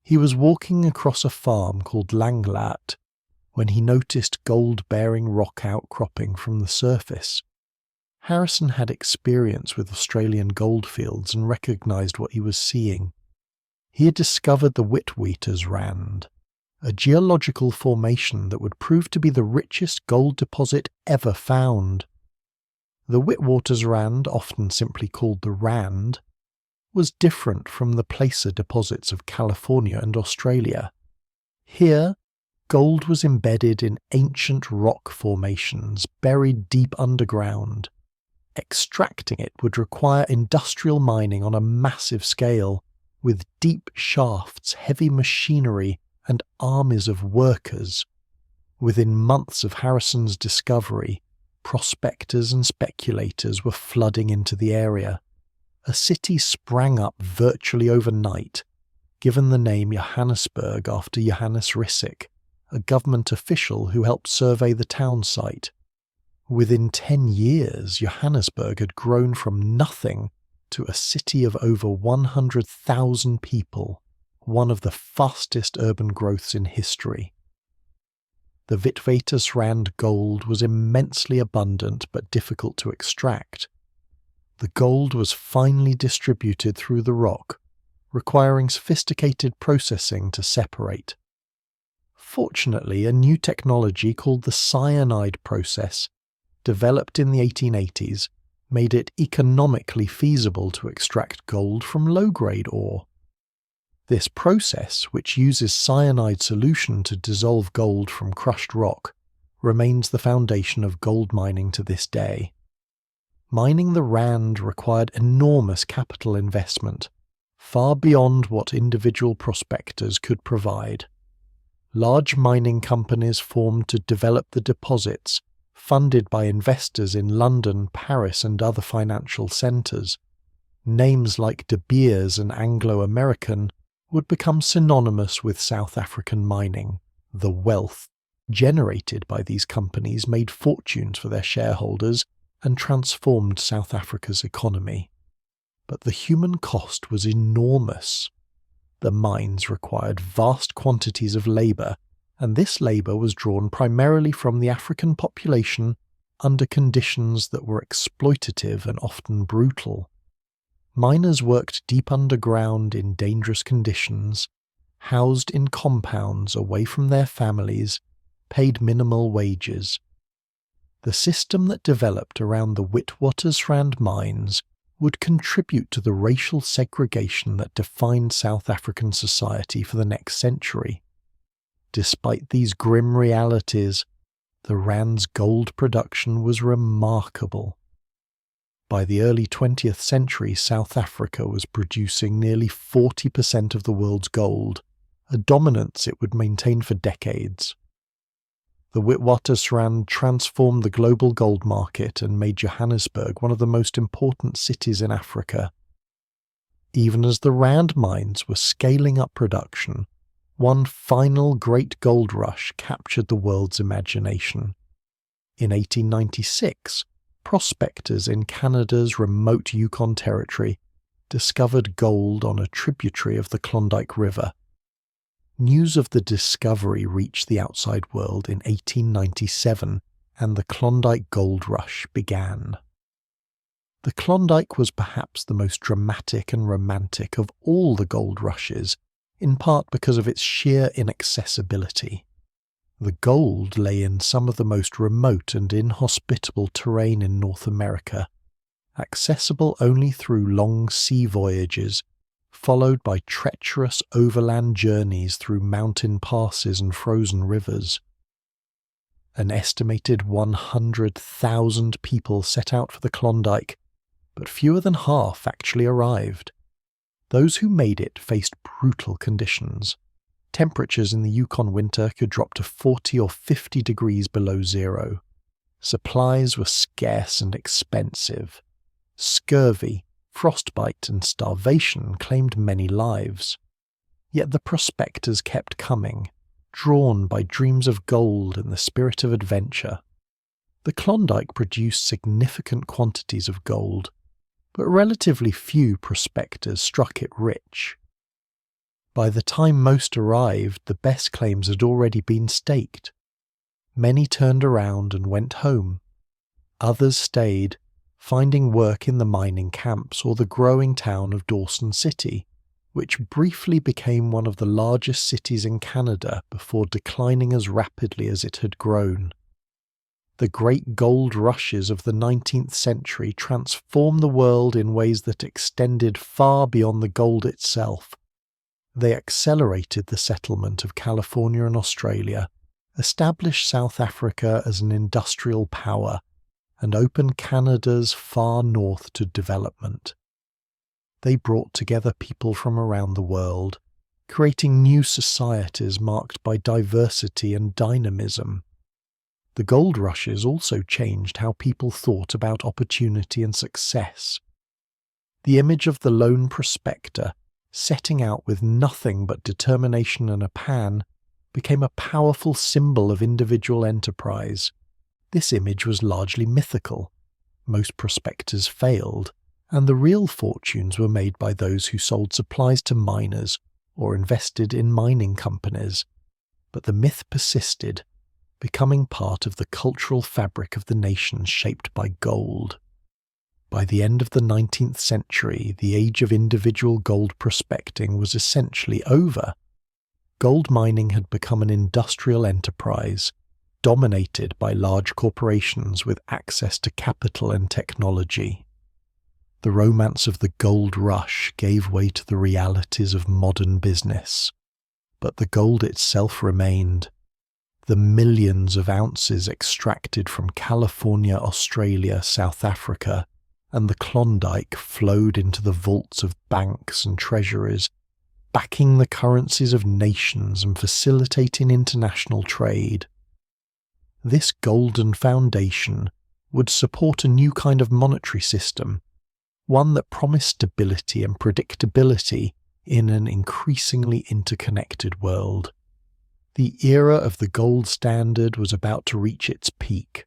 He was walking across a farm called Langlaat when he noticed gold-bearing rock outcropping from the surface. Harrison had experience with Australian goldfields and recognised what he was seeing. He had discovered the Witwatersrand, a geological formation that would prove to be the richest gold deposit ever found. The Witwatersrand, often simply called the Rand, was different from the placer deposits of California and Australia. Here, gold was embedded in ancient rock formations buried deep underground. Extracting it would require industrial mining on a massive scale, with deep shafts, heavy machinery, and armies of workers. Within months of Harrison's discovery, prospectors and speculators were flooding into the area. A city sprang up virtually overnight, given the name Johannesburg after Johannes Rissik, a government official who helped survey the town site. Within 10 years, Johannesburg had grown from nothing to a city of over 100,000 people, one of the fastest urban growths in history. The Witwatersrand gold was immensely abundant but difficult to extract. The gold was finely distributed through the rock, requiring sophisticated processing to separate. Fortunately, a new technology called the cyanide process, developed in the 1880s, made it economically feasible to extract gold from low-grade ore. This process, which uses cyanide solution to dissolve gold from crushed rock, remains the foundation of gold mining to this day. Mining the Rand required enormous capital investment, far beyond what individual prospectors could provide. Large mining companies formed to develop the deposits, funded by investors in London, Paris, and other financial centres. Names like De Beers and Anglo-American would become synonymous with South African mining. The wealth generated by these companies made fortunes for their shareholders and transformed South Africa's economy. But the human cost was enormous. The mines required vast quantities of labour, and this labour was drawn primarily from the African population under conditions that were exploitative and often brutal. Miners worked deep underground in dangerous conditions, housed in compounds away from their families, paid minimal wages. The system that developed around the Witwatersrand mines would contribute to the racial segregation that defined South African society for the next century. Despite these grim realities, the Rand's gold production was remarkable. By the early 20th century, South Africa was producing nearly 40% of the world's gold, a dominance it would maintain for decades. The Witwatersrand transformed the global gold market and made Johannesburg one of the most important cities in Africa. Even as the Rand mines were scaling up production, one final great gold rush captured the world's imagination. In 1896, prospectors in Canada's remote Yukon Territory discovered gold on a tributary of the Klondike River. News of the discovery reached the outside world in 1897, and the Klondike Gold Rush began. The Klondike was perhaps the most dramatic and romantic of all the gold rushes, in part because of its sheer inaccessibility. The gold lay in some of the most remote and inhospitable terrain in North America, accessible only through long sea voyages, followed by treacherous overland journeys through mountain passes and frozen rivers. An estimated 100,000 people set out for the Klondike, but fewer than half actually arrived. Those who made it faced brutal conditions. Temperatures in the Yukon winter could drop to 40 or 50 degrees below zero. Supplies were scarce and expensive. Scurvy, frostbite, and starvation claimed many lives. Yet the prospectors kept coming, drawn by dreams of gold and the spirit of adventure. The Klondike produced significant quantities of gold, but relatively few prospectors struck it rich. By the time most arrived, the best claims had already been staked. Many turned around and went home. Others stayed, finding work in the mining camps or the growing town of Dawson City, which briefly became one of the largest cities in Canada before declining as rapidly as it had grown. The great gold rushes of the 19th century transformed the world in ways that extended far beyond the gold itself. They accelerated the settlement of California and Australia, established South Africa as an industrial power, and opened Canada's far north to development. They brought together people from around the world, creating new societies marked by diversity and dynamism. The gold rushes also changed how people thought about opportunity and success. The image of the lone prospector, setting out with nothing but determination and a pan, became a powerful symbol of individual enterprise. This image was largely mythical. Most prospectors failed, and the real fortunes were made by those who sold supplies to miners or invested in mining companies, but the myth persisted, becoming part of the cultural fabric of the nation shaped by gold. By the end of the 19th century, the age of individual gold prospecting was essentially over. Gold mining had become an industrial enterprise, dominated by large corporations with access to capital and technology. The romance of the gold rush gave way to the realities of modern business, but the gold itself remained. The millions of ounces extracted from California, Australia, South Africa, and the Klondike flowed into the vaults of banks and treasuries, backing the currencies of nations and facilitating international trade. This golden foundation would support a new kind of monetary system, one that promised stability and predictability in an increasingly interconnected world. The era of the gold standard was about to reach its peak.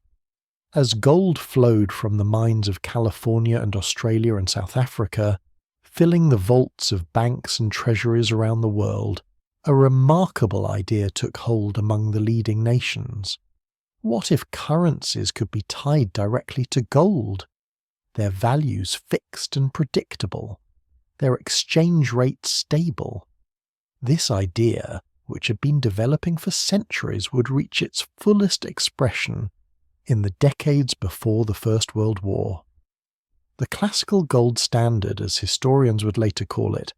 As gold flowed from the mines of California and Australia and South Africa, filling the vaults of banks and treasuries around the world, a remarkable idea took hold among the leading nations. What if currencies could be tied directly to gold? Their values fixed and predictable, their exchange rates stable. This idea, which had been developing for centuries, would reach its fullest expression in the decades before the First World War. The classical gold standard, as historians would later call it,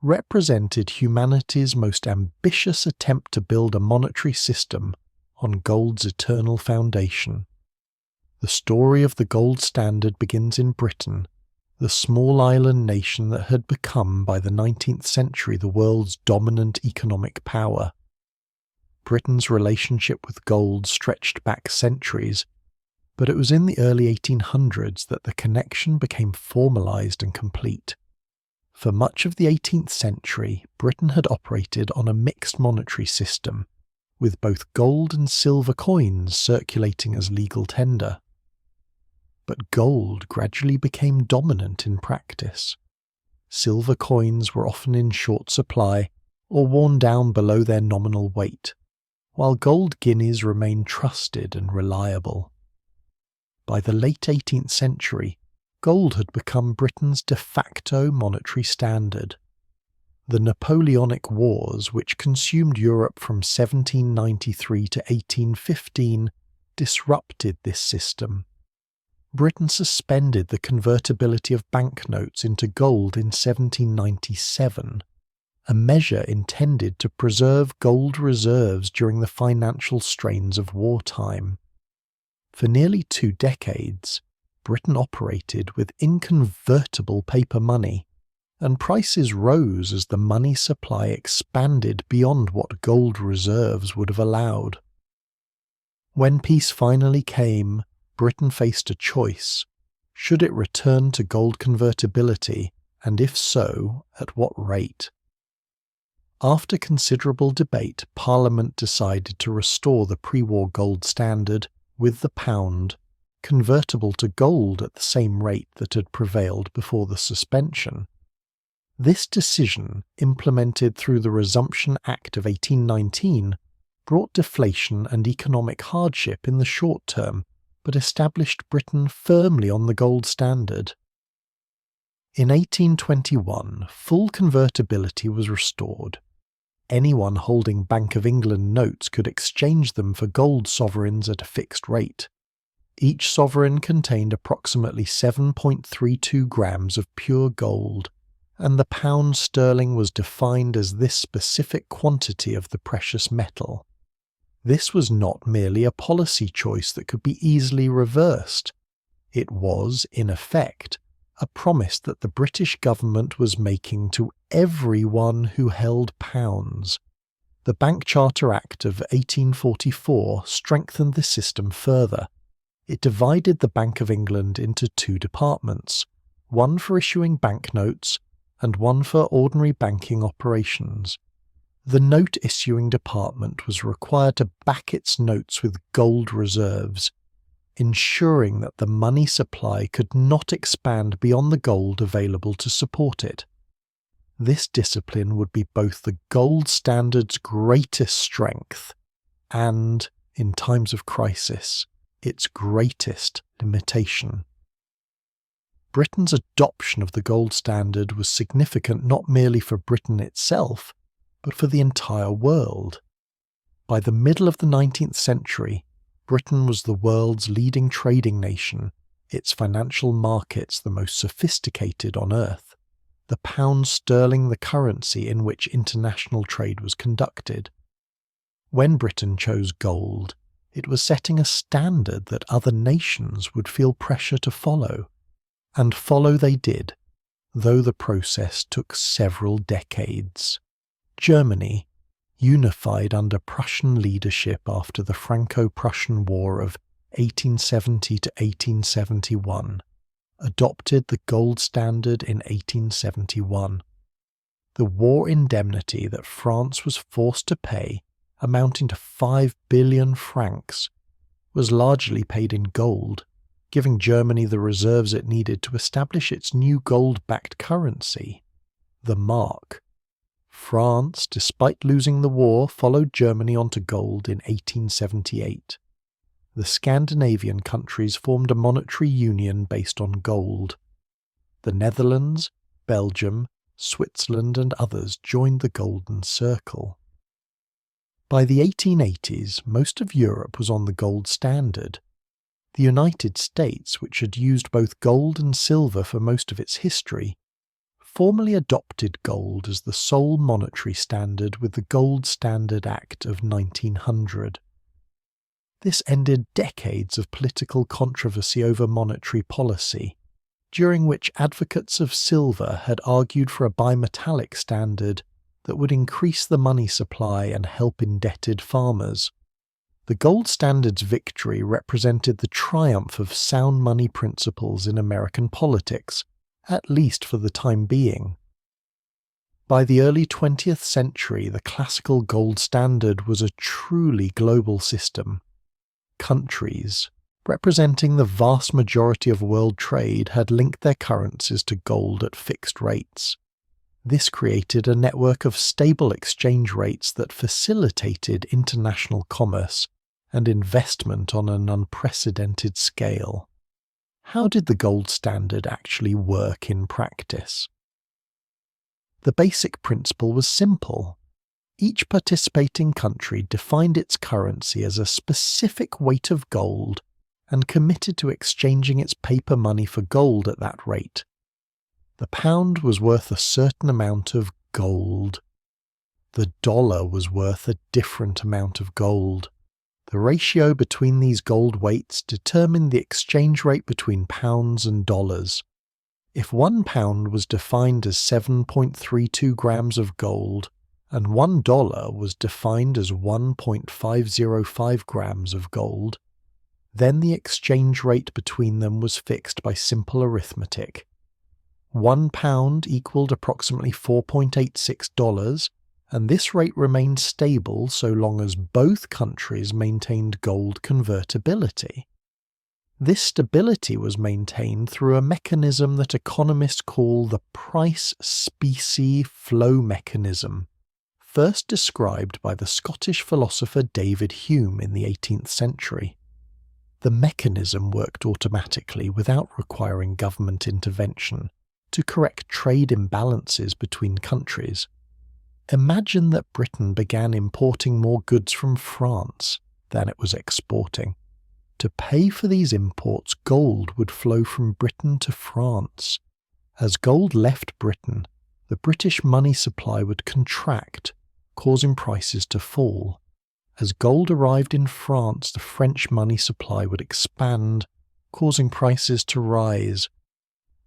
represented humanity's most ambitious attempt to build a monetary system on gold's eternal foundation. The story of the gold standard begins in Britain, the small island nation that had become by the 19th century the world's dominant economic power. Britain's relationship with gold stretched back centuries, but it was in the early 1800s that the connection became formalized and complete. For much of the 18th century, Britain had operated on a mixed monetary system, with both gold and silver coins circulating as legal tender. But gold gradually became dominant in practice. Silver coins were often in short supply or worn down below their nominal weight, while gold guineas remained trusted and reliable. By the late 18th century, gold had become Britain's de facto monetary standard. The Napoleonic Wars, which consumed Europe from 1793 to 1815, disrupted this system. Britain suspended the convertibility of banknotes into gold in 1797, a measure intended to preserve gold reserves during the financial strains of wartime. For nearly 2 decades, Britain operated with inconvertible paper money, and prices rose as the money supply expanded beyond what gold reserves would have allowed. When peace finally came, Britain faced a choice. Should it return to gold convertibility, and if so, at what rate? After considerable debate, Parliament decided to restore the pre-war gold standard, with the pound, convertible to gold at the same rate that had prevailed before the suspension. This decision, implemented through the Resumption Act of 1819, brought deflation and economic hardship in the short term, but established Britain firmly on the gold standard. In 1821, full convertibility was restored. Anyone holding Bank of England notes could exchange them for gold sovereigns at a fixed rate. Each sovereign contained approximately 7.32 grams of pure gold, and the pound sterling was defined as this specific quantity of the precious metal. This was not merely a policy choice that could be easily reversed. It was, in effect, a promise that the British government was making to everyone who held pounds. The Bank Charter Act of 1844 strengthened the system further. It divided the Bank of England into 2 departments, one for issuing banknotes and one for ordinary banking operations. The note-issuing department was required to back its notes with gold reserves, ensuring that the money supply could not expand beyond the gold available to support it. This discipline would be both the gold standard's greatest strength and, in times of crisis, its greatest limitation. Britain's adoption of the gold standard was significant not merely for Britain itself, but for the entire world. By the middle of the 19th century, Britain was the world's leading trading nation, its financial markets the most sophisticated on earth, the pound sterling the currency in which international trade was conducted. When Britain chose gold, it was setting a standard that other nations would feel pressure to follow. And follow they did, though the process took several decades. Germany, unified under Prussian leadership after the Franco-Prussian War of 1870 to 1871, adopted the gold standard in 1871. The war indemnity that France was forced to pay, amounting to 5 billion francs, was largely paid in gold, giving Germany the reserves it needed to establish its new gold-backed currency, the mark. France, despite losing the war, followed Germany onto gold in 1878. The Scandinavian countries formed a monetary union based on gold. The Netherlands, Belgium, Switzerland and others joined the Golden Circle. By the 1880s, most of Europe was on the gold standard. The United States, which had used both gold and silver for most of its history, formally adopted gold as the sole monetary standard with the Gold Standard Act of 1900. This ended decades of political controversy over monetary policy, during which advocates of silver had argued for a bimetallic standard that would increase the money supply and help indebted farmers. The gold standard's victory represented the triumph of sound money principles in American politics, at least for the time being. By the early 20th century, the classical gold standard was a truly global system. Countries, representing the vast majority of world trade, had linked their currencies to gold at fixed rates. This created a network of stable exchange rates that facilitated international commerce and investment on an unprecedented scale. How did the gold standard actually work in practice? The basic principle was simple. Each participating country defined its currency as a specific weight of gold and committed to exchanging its paper money for gold at that rate. The pound was worth a certain amount of gold. The dollar was worth a different amount of gold. The ratio between these gold weights determined the exchange rate between pounds and dollars. If 1 pound was defined as 7.32 grams of gold, and $1 was defined as 1.505 grams of gold, then the exchange rate between them was fixed by simple arithmetic. 1 pound equaled approximately $4.86, and this rate remained stable so long as both countries maintained gold convertibility. This stability was maintained through a mechanism that economists call the price-specie flow mechanism, first described by the Scottish philosopher David Hume in the 18th century. The mechanism worked automatically without requiring government intervention to correct trade imbalances between countries. Imagine that Britain began importing more goods from France than it was exporting. To pay for these imports, gold would flow from Britain to France. As gold left Britain, the British money supply would contract, causing prices to fall. As gold arrived in France, the French money supply would expand, causing prices to rise.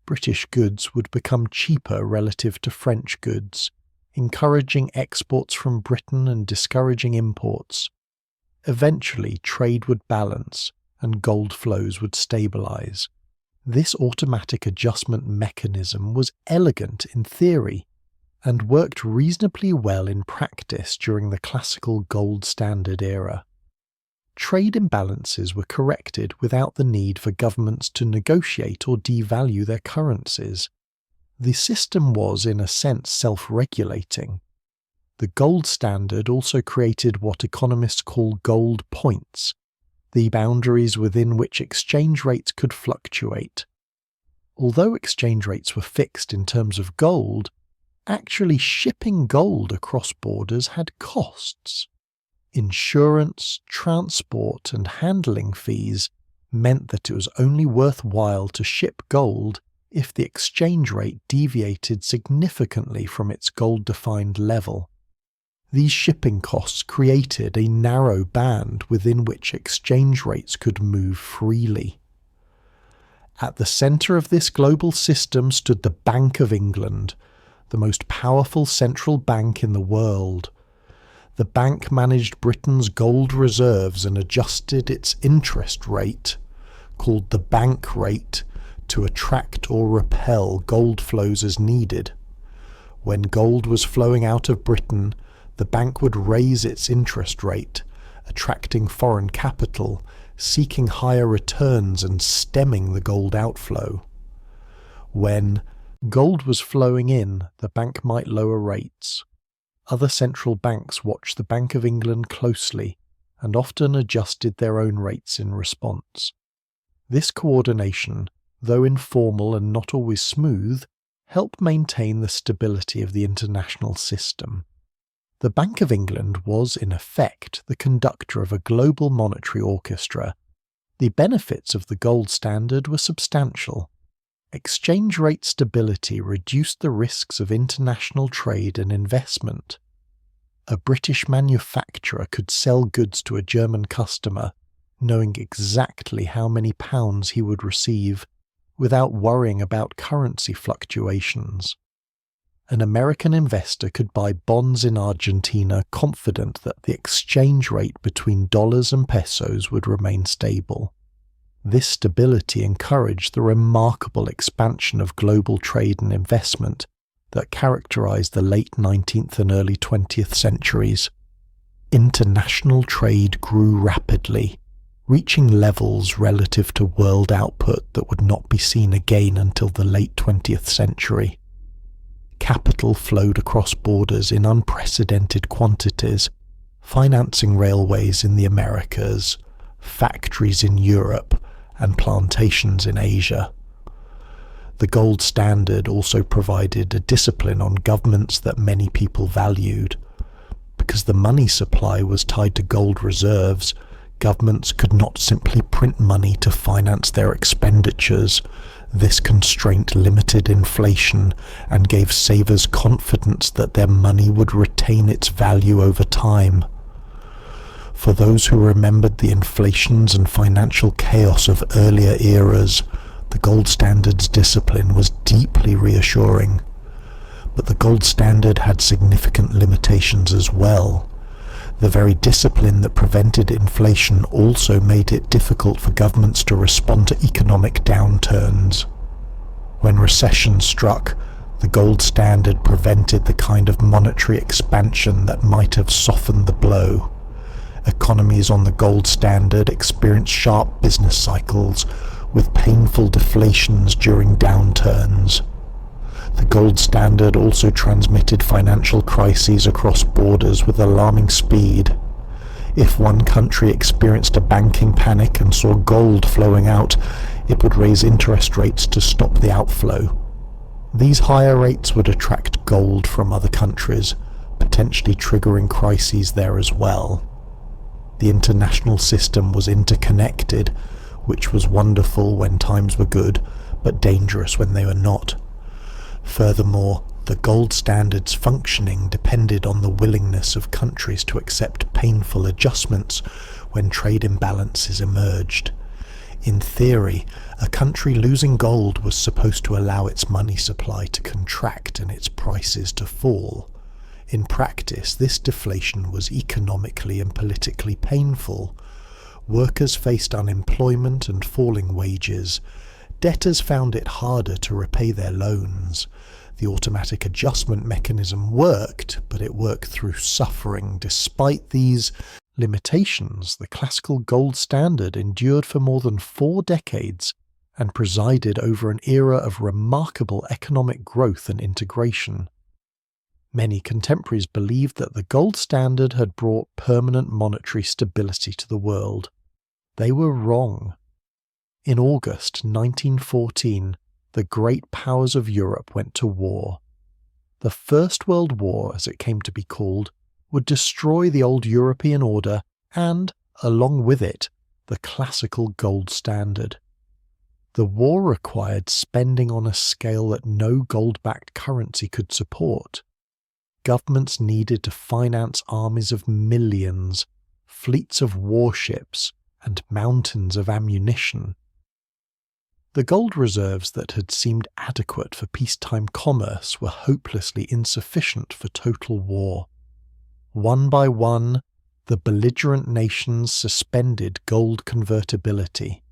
British goods would become cheaper relative to French goods, encouraging exports from Britain and discouraging imports. Eventually, trade would balance and gold flows would stabilize. This automatic adjustment mechanism was elegant in theory and worked reasonably well in practice during the classical gold standard era. Trade imbalances were corrected without the need for governments to negotiate or devalue their currencies. The system was, in a sense, self-regulating. The gold standard also created what economists call gold points, the boundaries within which exchange rates could fluctuate. Although exchange rates were fixed in terms of gold, actually shipping gold across borders had costs. Insurance, transport, and handling fees meant that it was only worthwhile to ship gold if the exchange rate deviated significantly from its gold-defined level. These shipping costs created a narrow band within which exchange rates could move freely. At the centre of this global system stood the Bank of England, the most powerful central bank in the world. The bank managed Britain's gold reserves and adjusted its interest rate, called the bank rate, to attract or repel gold flows as needed. When gold was flowing out of Britain, the bank would raise its interest rate, attracting foreign capital, seeking higher returns and stemming the gold outflow. When gold was flowing in, the bank might lower rates. Other central banks watched the Bank of England closely and often adjusted their own rates in response. This coordination, though informal and not always smooth, helped maintain the stability of the international system. The Bank of England was, in effect, the conductor of a global monetary orchestra. The benefits of the gold standard were substantial. Exchange rate stability reduced the risks of international trade and investment. A British manufacturer could sell goods to a German customer, knowing exactly how many pounds he would receive, without worrying about currency fluctuations. An American investor could buy bonds in Argentina confident that the exchange rate between dollars and pesos would remain stable. This stability encouraged the remarkable expansion of global trade and investment that characterized the late 19th and early 20th centuries. International trade grew rapidly, reaching levels relative to world output that would not be seen again until the late 20th century. Capital flowed across borders in unprecedented quantities, financing railways in the Americas, factories in Europe, and plantations in Asia. The gold standard also provided a discipline on governments that many people valued. Because the money supply was tied to gold reserves, governments could not simply print money to finance their expenditures. This constraint limited inflation and gave savers confidence that their money would retain its value over time. For those who remembered the inflations and financial chaos of earlier eras, the gold standard's discipline was deeply reassuring. But the gold standard had significant limitations as well. The very discipline that prevented inflation also made it difficult for governments to respond to economic downturns. When recession struck, the gold standard prevented the kind of monetary expansion that might have softened the blow. Economies on the gold standard experienced sharp business cycles with painful deflations during downturns. The gold standard also transmitted financial crises across borders with alarming speed. If one country experienced a banking panic and saw gold flowing out, it would raise interest rates to stop the outflow. These higher rates would attract gold from other countries, potentially triggering crises there as well. The international system was interconnected, which was wonderful when times were good, but dangerous when they were not. Furthermore, the gold standard's functioning depended on the willingness of countries to accept painful adjustments when trade imbalances emerged. In theory, a country losing gold was supposed to allow its money supply to contract and its prices to fall. In practice, this deflation was economically and politically painful. Workers faced unemployment and falling wages. Debtors found it harder to repay their loans. The automatic adjustment mechanism worked, but it worked through suffering. Despite these limitations, the classical gold standard endured for more than 4 decades and presided over an era of remarkable economic growth and integration. Many contemporaries believed that the gold standard had brought permanent monetary stability to the world. They were wrong. In August 1914, the great powers of Europe went to war. The First World War, as it came to be called, would destroy the old European order and, along with it, the classical gold standard. The war required spending on a scale that no gold-backed currency could support. Governments needed to finance armies of millions, fleets of warships, and mountains of ammunition. The gold reserves that had seemed adequate for peacetime commerce were hopelessly insufficient for total war. One by one, the belligerent nations suspended gold convertibility.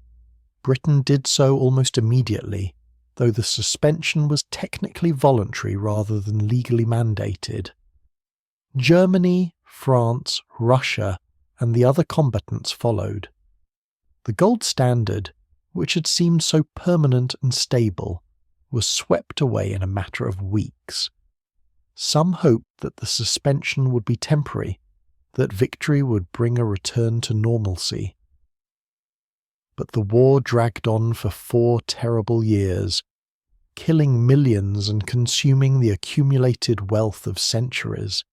Britain did so almost immediately, though the suspension was technically voluntary rather than legally mandated. Germany, France, Russia, and the other combatants followed. The gold standard, which had seemed so permanent and stable, was swept away in a matter of weeks. Some hoped that the suspension would be temporary, that victory would bring a return to normalcy. But the war dragged on for 4 terrible years, killing millions and consuming the accumulated wealth of centuries.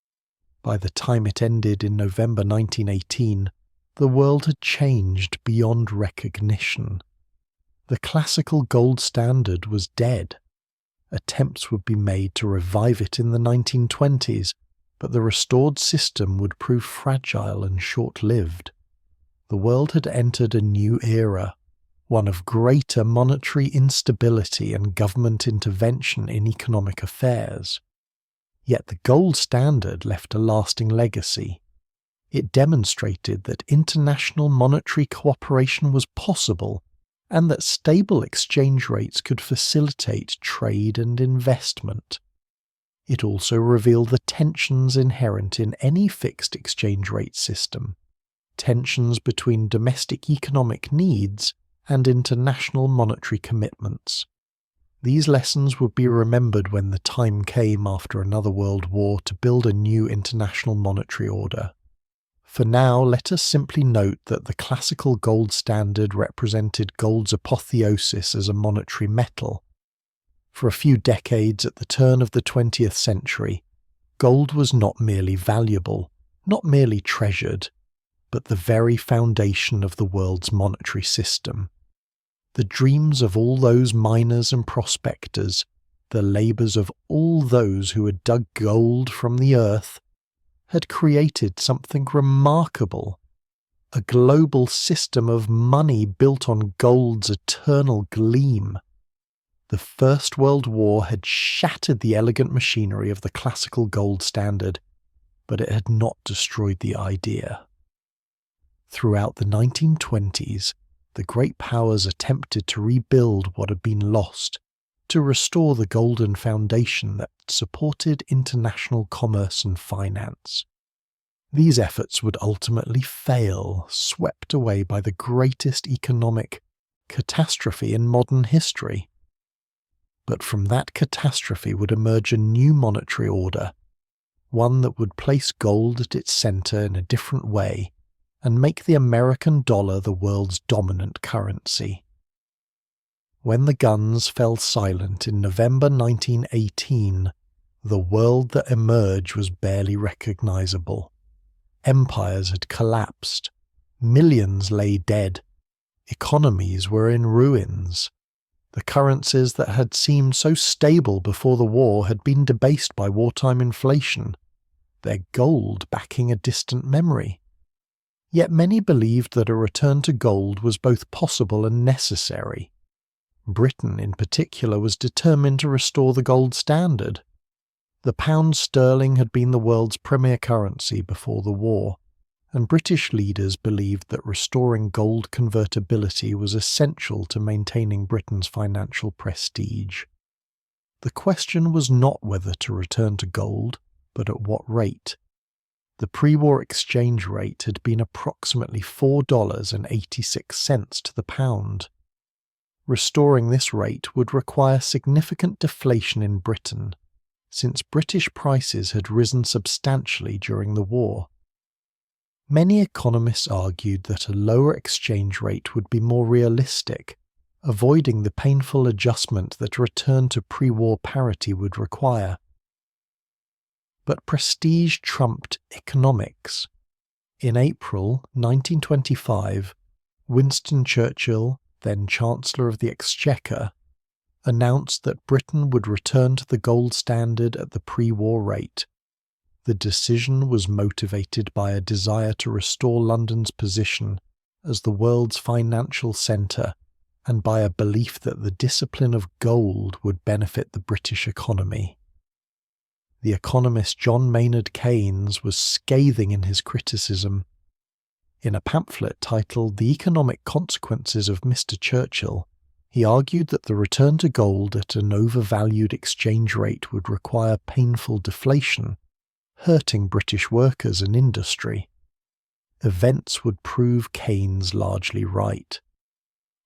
By the time it ended in November 1918, the world had changed beyond recognition. The classical gold standard was dead. Attempts would be made to revive it in the 1920s, but the restored system would prove fragile and short-lived. The world had entered a new era, one of greater monetary instability and government intervention in economic affairs. Yet the gold standard left a lasting legacy. It demonstrated that international monetary cooperation was possible and that stable exchange rates could facilitate trade and investment. It also revealed the tensions inherent in any fixed exchange rate system, tensions between domestic economic needs and international monetary commitments. These lessons would be remembered when the time came after another world war to build a new international monetary order. For now, let us simply note that the classical gold standard represented gold's apotheosis as a monetary metal. For a few decades at the turn of the 20th century, gold was not merely valuable, not merely treasured, but the very foundation of the world's monetary system. The dreams of all those miners and prospectors, the labours of all those who had dug gold from the earth, had created something remarkable, a global system of money built on gold's eternal gleam. The First World War had shattered the elegant machinery of the classical gold standard, but it had not destroyed the idea. Throughout the 1920s, the great powers attempted to rebuild what had been lost, to restore the golden foundation that supported international commerce and finance. These efforts would ultimately fail, swept away by the greatest economic catastrophe in modern history. But from that catastrophe would emerge a new monetary order, one that would place gold at its centre in a different way and make the American dollar the world's dominant currency. When the guns fell silent in November 1918, the world that emerged was barely recognizable. Empires had collapsed, millions lay dead, economies were in ruins. The currencies that had seemed so stable before the war had been debased by wartime inflation, their gold backing a distant memory. Yet many believed that a return to gold was both possible and necessary. Britain, in particular, was determined to restore the gold standard. The pound sterling had been the world's premier currency before the war, and British leaders believed that restoring gold convertibility was essential to maintaining Britain's financial prestige. The question was not whether to return to gold, but at what rate. The pre-war exchange rate had been approximately $4.86 to the pound. Restoring this rate would require significant deflation in Britain, since British prices had risen substantially during the war. Many economists argued that a lower exchange rate would be more realistic, avoiding the painful adjustment that a return to pre-war parity would require. But prestige trumped economics. In April 1925, Winston Churchill, then Chancellor of the Exchequer, announced that Britain would return to the gold standard at the pre-war rate. The decision was motivated by a desire to restore London's position as the world's financial centre and by a belief that the discipline of gold would benefit the British economy. The economist John Maynard Keynes was scathing in his criticism. In a pamphlet titled The Economic Consequences of Mr. Churchill, he argued that the return to gold at an overvalued exchange rate would require painful deflation, hurting British workers and industry. Events would prove Keynes largely right.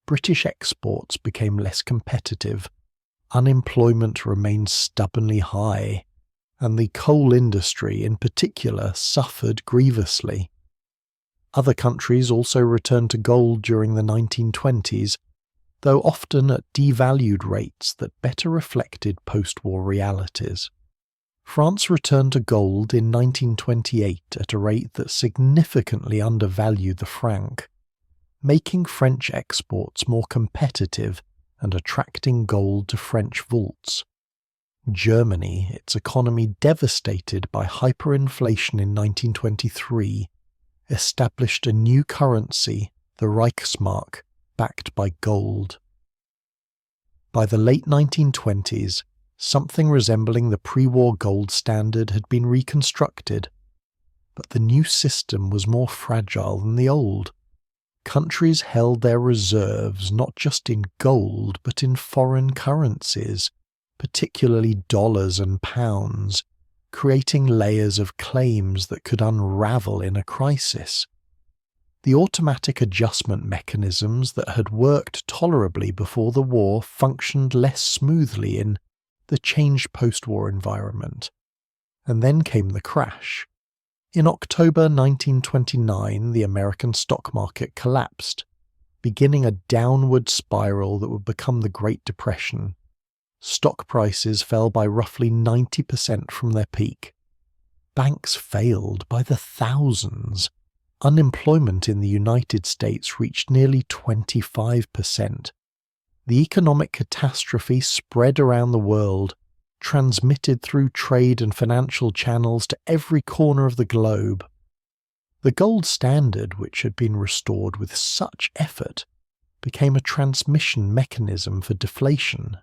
British exports became less competitive, unemployment remained stubbornly high, and the coal industry in particular suffered grievously. Other countries also returned to gold during the 1920s, though often at devalued rates that better reflected post-war realities. France returned to gold in 1928 at a rate that significantly undervalued the franc, making French exports more competitive and attracting gold to French vaults. Germany, its economy devastated by hyperinflation in 1923, established a new currency, the Reichsmark, backed by gold. By the late 1920s, something resembling the pre-war gold standard had been reconstructed, but the new system was more fragile than the old. Countries held their reserves not just in gold but in foreign currencies, particularly dollars and pounds, creating layers of claims that could unravel in a crisis. The automatic adjustment mechanisms that had worked tolerably before the war functioned less smoothly in the changed post-war environment. And then came the crash. In October 1929, the American stock market collapsed, beginning a downward spiral that would become the Great Depression. Stock prices fell by roughly 90% from their peak. Banks failed by the thousands. Unemployment in the United States reached nearly 25%. The economic catastrophe spread around the world, transmitted through trade and financial channels to every corner of the globe. The gold standard, which had been restored with such effort, became a transmission mechanism for deflation.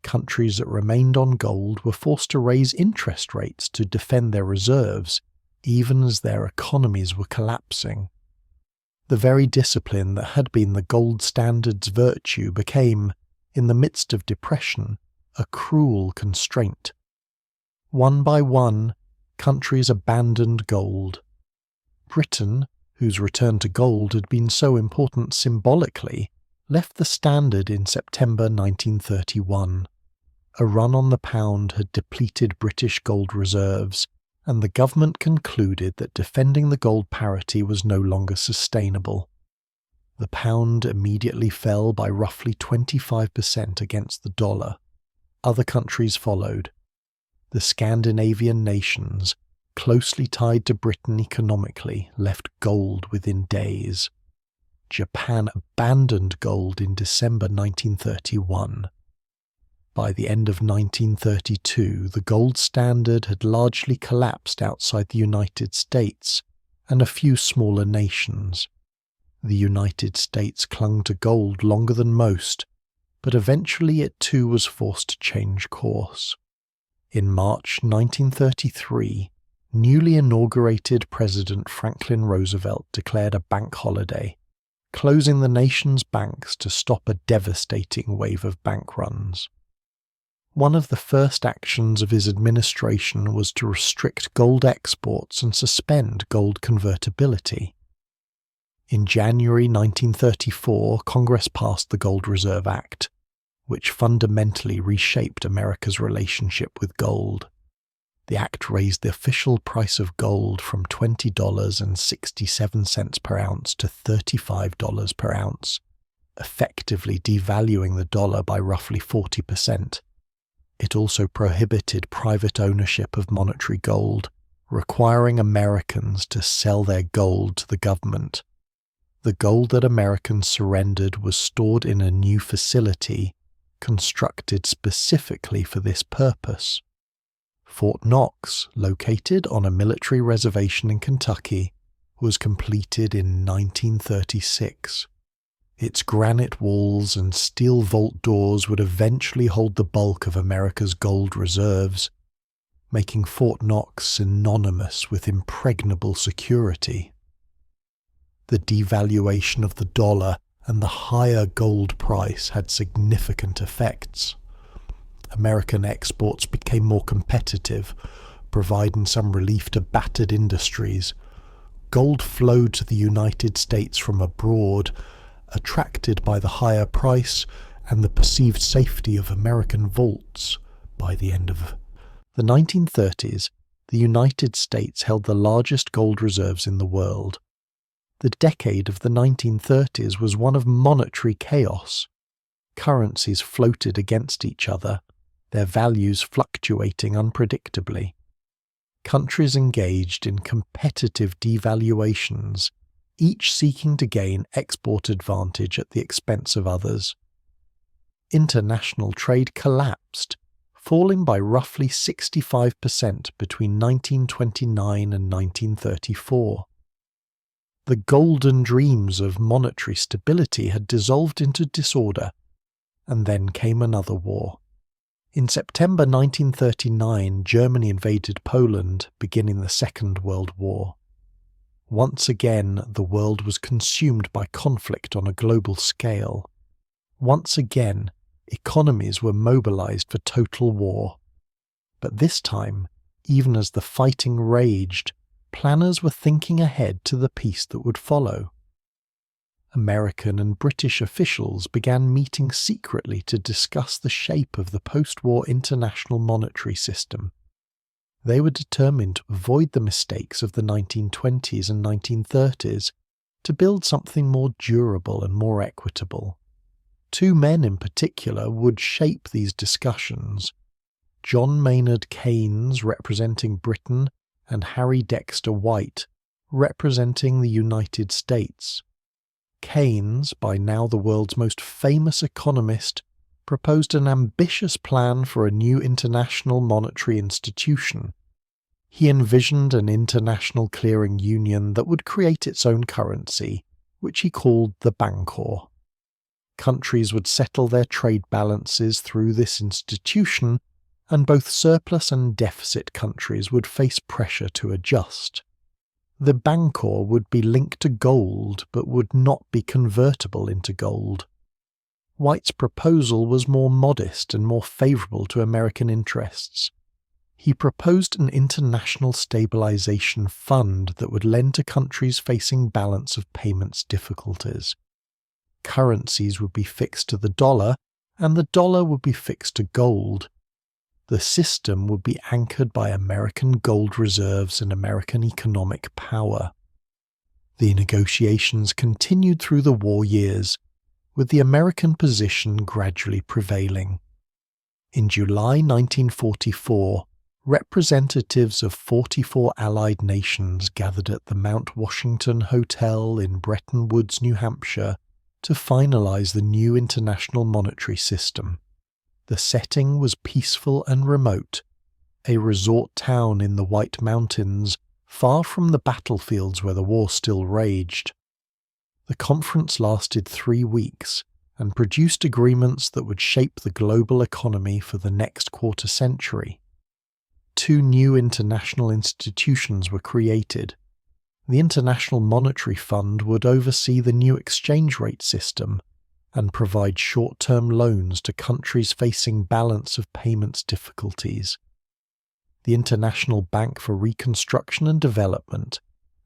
Countries that remained on gold were forced to raise interest rates to defend their reserves, even as their economies were collapsing. The very discipline that had been the gold standard's virtue became, in the midst of depression, a cruel constraint. One by one, countries abandoned gold. Britain, whose return to gold had been so important symbolically, left the standard in September 1931. A run on the pound had depleted British gold reserves, and the government concluded that defending the gold parity was no longer sustainable. The pound immediately fell by roughly 25% against the dollar. Other countries followed. The Scandinavian nations, closely tied to Britain economically, left gold within days. Japan abandoned gold in December 1931. By the end of 1932, the gold standard had largely collapsed outside the United States and a few smaller nations. The United States clung to gold longer than most, but eventually it too was forced to change course. In March 1933, newly inaugurated President Franklin Roosevelt declared a bank holiday, closing the nation's banks to stop a devastating wave of bank runs. One of the first actions of his administration was to restrict gold exports and suspend gold convertibility. In January 1934, Congress passed the Gold Reserve Act, which fundamentally reshaped America's relationship with gold. The act raised the official price of gold from $20.67 per ounce to $35 per ounce, effectively devaluing the dollar by roughly 40%. It also prohibited private ownership of monetary gold, requiring Americans to sell their gold to the government. The gold that Americans surrendered was stored in a new facility constructed specifically for this purpose. Fort Knox, located on a military reservation in Kentucky, was completed in 1936. Its granite walls and steel vault doors would eventually hold the bulk of America's gold reserves, making Fort Knox synonymous with impregnable security. The devaluation of the dollar and the higher gold price had significant effects. American exports became more competitive, providing some relief to battered industries. Gold flowed to the United States from abroad, attracted by the higher price and the perceived safety of American vaults. By the end of the 1930s, the United States held the largest gold reserves in the world. The decade of the 1930s was one of monetary chaos. Currencies floated against each other, their values fluctuating unpredictably. Countries engaged in competitive devaluations, each seeking to gain export advantage at the expense of others. International trade collapsed, falling by roughly 65% between 1929 and 1934. The golden dreams of monetary stability had dissolved into disorder, and then came another war. In September 1939, Germany invaded Poland, beginning the Second World War. Once again, the world was consumed by conflict on a global scale. Once again, economies were mobilized for total war. But this time, even as the fighting raged, planners were thinking ahead to the peace that would follow. American and British officials began meeting secretly to discuss the shape of the post-war international monetary system. They were determined to avoid the mistakes of the 1920s and 1930s to build something more durable and more equitable. Two men in particular would shape these discussions: John Maynard Keynes, representing Britain, and Harry Dexter White, representing the United States. Keynes, by now the world's most famous economist, proposed an ambitious plan for a new international monetary institution. He envisioned an international clearing union that would create its own currency, which he called the Bancor. Countries would settle their trade balances through this institution, and both surplus and deficit countries would face pressure to adjust. The Bancor would be linked to gold, but would not be convertible into gold. White's proposal was more modest and more favourable to American interests. He proposed an international stabilization fund that would lend to countries facing balance of payments difficulties. Currencies would be fixed to the dollar, and the dollar would be fixed to gold. The system would be anchored by American gold reserves and American economic power. The negotiations continued through the war years, with the American position gradually prevailing. In July 1944, representatives of 44 Allied nations gathered at the Mount Washington Hotel in Bretton Woods, New Hampshire, to finalize the new international monetary system. The setting was peaceful and remote, a resort town in the White Mountains, far from the battlefields where the war still raged. The conference lasted 3 weeks and produced agreements that would shape the global economy for the next quarter century. 2 new international institutions were created. The International Monetary Fund would oversee the new exchange rate system and provide short-term loans to countries facing balance of payments difficulties. The International Bank for Reconstruction and Development,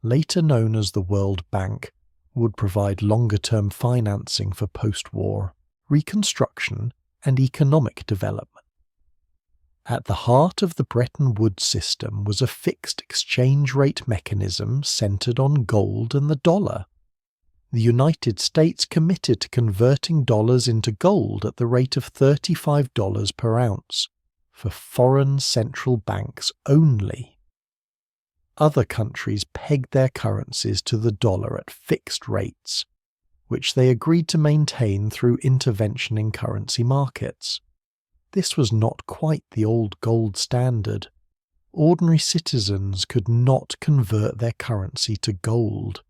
later known as the World Bank, would provide longer-term financing for post-war reconstruction and economic development. At the heart of the Bretton Woods system was a fixed exchange rate mechanism centered on gold and the dollar. The United States committed to converting dollars into gold at the rate of $35 per ounce for foreign central banks only. Other countries pegged their currencies to the dollar at fixed rates, which they agreed to maintain through intervention in currency markets. This was not quite the old gold standard. Ordinary citizens could not convert their currency to gold.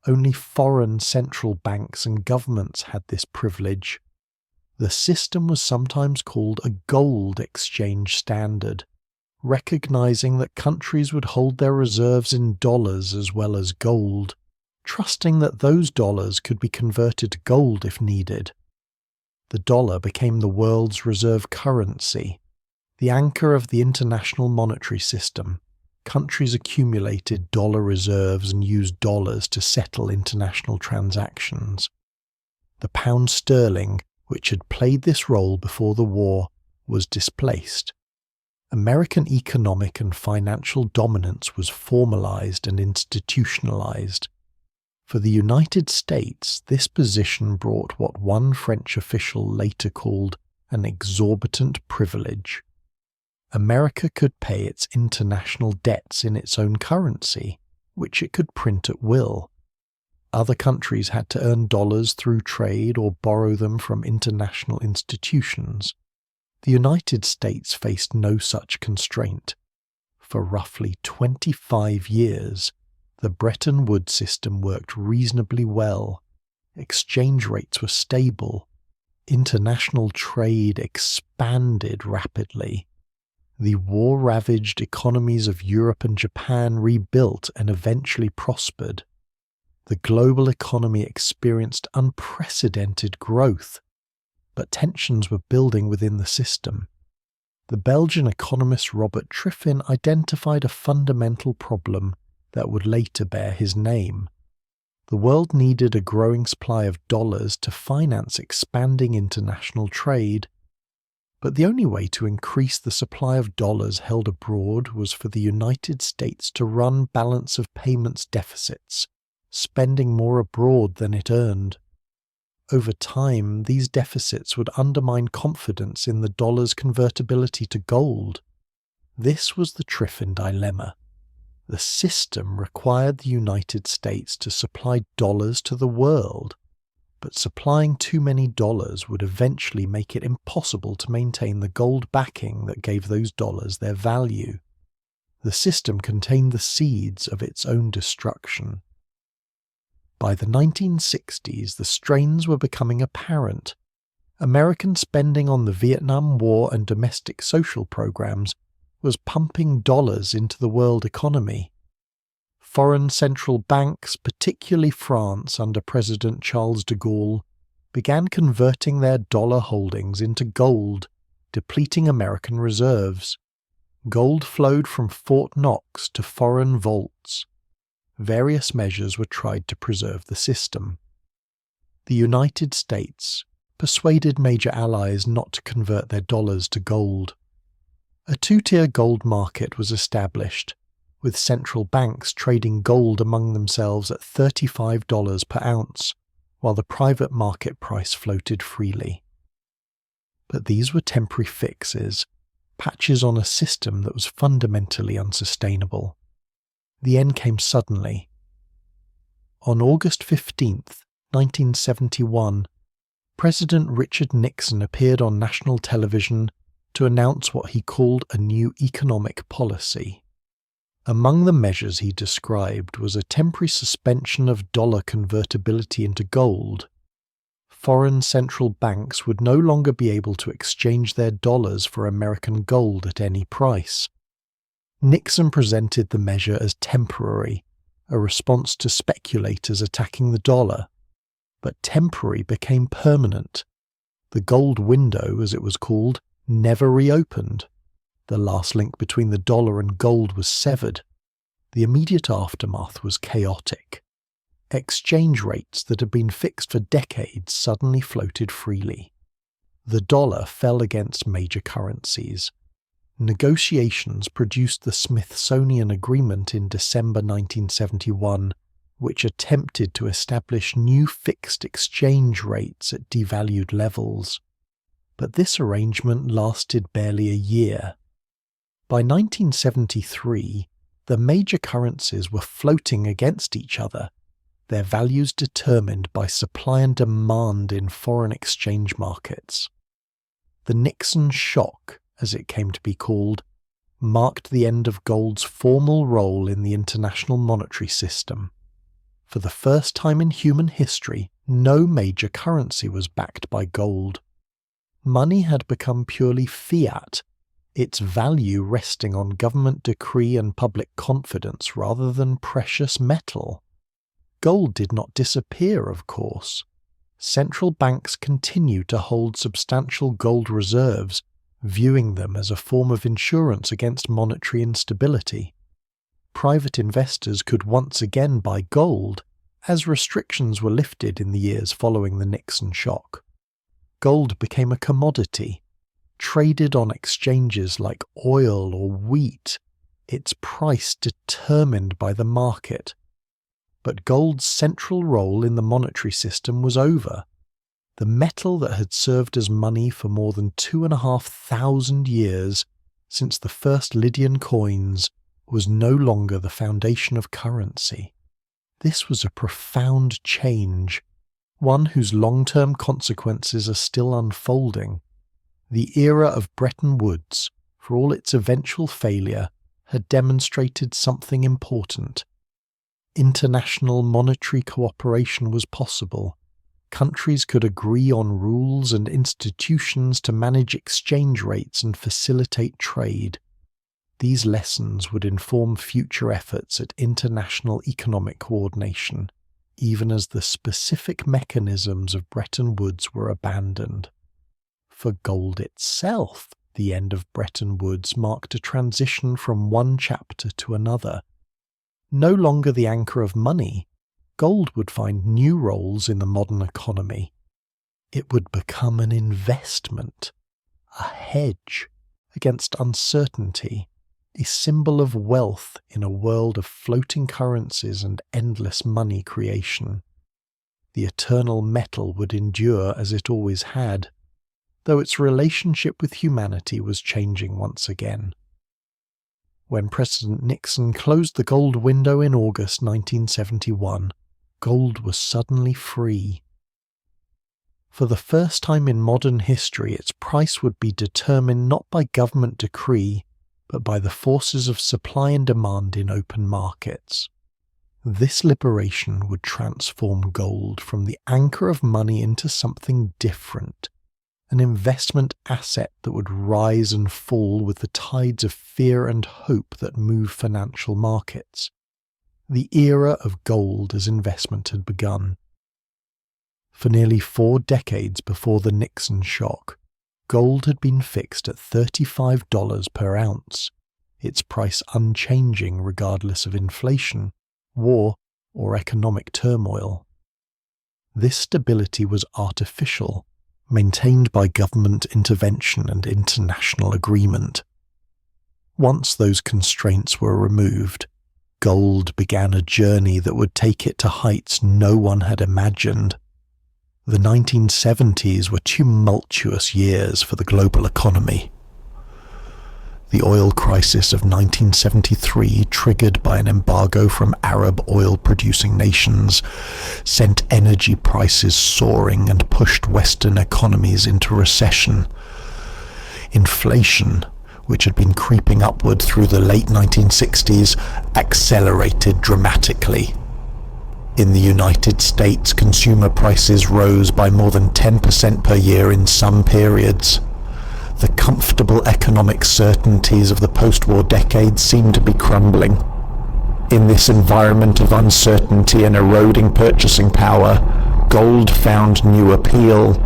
Only foreign central banks and governments had this privilege. The system was sometimes called a gold exchange standard, recognizing that countries would hold their reserves in dollars as well as gold, trusting that those dollars could be converted to gold if needed. The dollar became the world's reserve currency, the anchor of the international monetary system. Countries accumulated dollar reserves and used dollars to settle international transactions. The pound sterling, which had played this role before the war, was displaced. American economic and financial dominance was formalized and institutionalized. For the United States, this position brought what one French official later called an exorbitant privilege. America could pay its international debts in its own currency, which it could print at will. Other countries had to earn dollars through trade or borrow them from international institutions. The United States faced no such constraint. For roughly 25 years, the Bretton Woods system worked reasonably well. Exchange rates were stable. International trade expanded rapidly. The war-ravaged economies of Europe and Japan rebuilt and eventually prospered. The global economy experienced unprecedented growth, but tensions were building within the system. The Belgian economist Robert Triffin identified a fundamental problem that would later bear his name. The world needed a growing supply of dollars to finance expanding international trade. But the only way to increase the supply of dollars held abroad was for the United States to run balance of payments deficits, spending more abroad than it earned. Over time, these deficits would undermine confidence in the dollar's convertibility to gold. This was the Triffin dilemma. The system required the United States to supply dollars to the world, but supplying too many dollars would eventually make it impossible to maintain the gold backing that gave those dollars their value. The system contained the seeds of its own destruction. By the 1960s, the strains were becoming apparent. American spending on the Vietnam War and domestic social programs was pumping dollars into the world economy. Foreign central banks, particularly France under President Charles de Gaulle, began converting their dollar holdings into gold, depleting American reserves. Gold flowed from Fort Knox to foreign vaults. Various measures were tried to preserve the system. The United States persuaded major allies not to convert their dollars to gold. A two-tier gold market was established, with central banks trading gold among themselves at $35 per ounce, while the private market price floated freely. But these were temporary fixes, patches on a system that was fundamentally unsustainable. The end came suddenly. On August 15, 1971, President Richard Nixon appeared on national television to announce what he called a new economic policy. Among the measures he described was a temporary suspension of dollar convertibility into gold. Foreign central banks would no longer be able to exchange their dollars for American gold at any price. Nixon presented the measure as temporary, a response to speculators attacking the dollar. But temporary became permanent. The gold window, as it was called, never reopened. The last link between the dollar and gold was severed. The immediate aftermath was chaotic. exchange rates that had been fixed for decades suddenly floated freely. The dollar fell against major currencies. Negotiations produced the Smithsonian Agreement in December 1971, which attempted to establish new fixed exchange rates at devalued levels. But this arrangement lasted barely a year. By 1973, the major currencies were floating against each other, their values determined by supply and demand in foreign exchange markets. The Nixon shock, as it came to be called, marked the end of gold's formal role in the international monetary system. For the first time in human history, no major currency was backed by gold. Money had become purely fiat, its value resting on government decree and public confidence rather than precious metal. Gold did not disappear, of course. Central banks continued to hold substantial gold reserves, viewing them as a form of insurance against monetary instability. Private investors could once again buy gold, as restrictions were lifted in the years following the Nixon shock. Gold became a commodity, traded on exchanges like oil or wheat, its price determined by the market. But gold's central role in the monetary system was over. The metal that had served as money for more than 2,500 years, since the first Lydian coins, was no longer the foundation of currency. This was a profound change, one whose long-term consequences are still unfolding. The era of Bretton Woods, for all its eventual failure, had demonstrated something important. International monetary cooperation was possible. Countries could agree on rules and institutions to manage exchange rates and facilitate trade. These lessons would inform future efforts at international economic coordination, even as the specific mechanisms of Bretton Woods were abandoned. For gold itself, the end of Bretton Woods marked a transition from one chapter to another. No longer the anchor of money, gold would find new roles in the modern economy. It would become an investment, a hedge against uncertainty, a symbol of wealth in a world of floating currencies and endless money creation. The eternal metal would endure as it always had, though its relationship with humanity was changing once again. When President Nixon closed the gold window in August 1971, gold was suddenly free. For the first time in modern history, its price would be determined not by government decree, but by the forces of supply and demand in open markets. This liberation would transform gold from the anchor of money into something different, an investment asset that would rise and fall with the tides of fear and hope that move financial markets. The era of gold as investment had begun. For nearly 4 decades before the Nixon shock, gold had been fixed at $35 per ounce, its price unchanging regardless of inflation, war, or economic turmoil. This stability was artificial, maintained by government intervention and international agreement. Once those constraints were removed, gold began a journey that would take it to heights no one had imagined. The 1970s were tumultuous years for the global economy. The oil crisis of 1973, triggered by an embargo from Arab oil-producing nations, sent energy prices soaring and pushed Western economies into recession. Inflation, which had been creeping upward through the late 1960s, accelerated dramatically. In the United States, consumer prices rose by more than 10% per year in some periods. The comfortable economic certainties of the post-war decade seemed to be crumbling. In this environment of uncertainty and eroding purchasing power, gold found new appeal.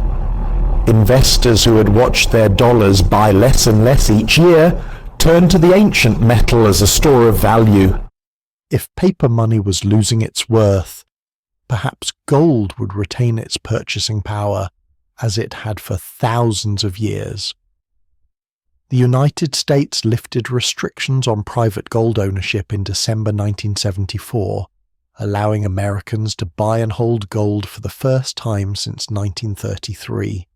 Investors who had watched their dollars buy less and less each year turned to the ancient metal as a store of value. If paper money was losing its worth, perhaps gold would retain its purchasing power as it had for thousands of years. The United States lifted restrictions on private gold ownership in December 1974, allowing Americans to buy and hold gold for the first time since 1933.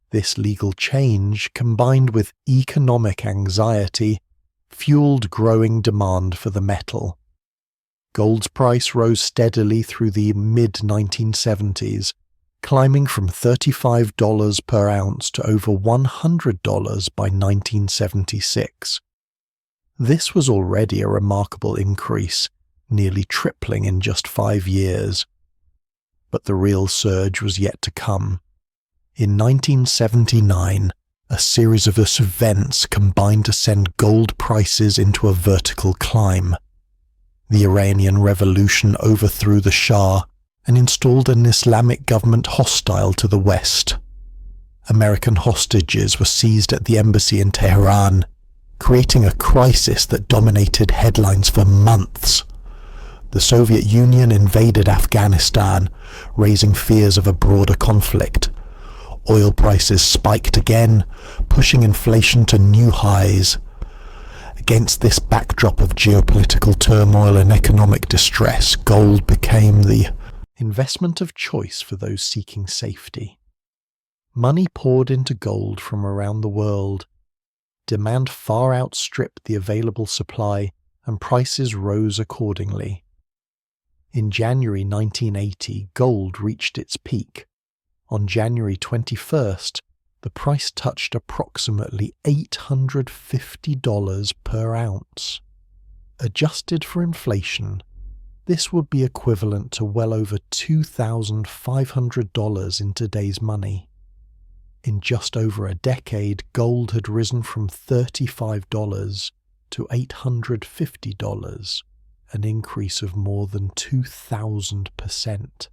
This legal change, combined with economic anxiety, fueled growing demand for the metal. Gold's price rose steadily through the mid-1970s, climbing from $35 per ounce to over $100 by 1976. This was already a remarkable increase, nearly tripling in just 5 years. But the real surge was yet to come. In 1979, a series of events combined to send gold prices into a vertical climb. The Iranian Revolution overthrew the Shah and installed an Islamic government hostile to the West. American hostages were seized at the embassy in Tehran, creating a crisis that dominated headlines for months. The Soviet Union invaded Afghanistan, raising fears of a broader conflict. Oil prices spiked again, pushing inflation to new highs. Against this backdrop of geopolitical turmoil and economic distress, gold became the investment of choice for those seeking safety. Money poured into gold from around the world. Demand far outstripped the available supply, and prices rose accordingly. In January 1980, gold reached its peak. On January 21st, the price touched approximately $850 per ounce. Adjusted for inflation, this would be equivalent to well over $2,500 in today's money. In just over a decade, gold had risen from $35 to $850, an increase of more than 2,000%.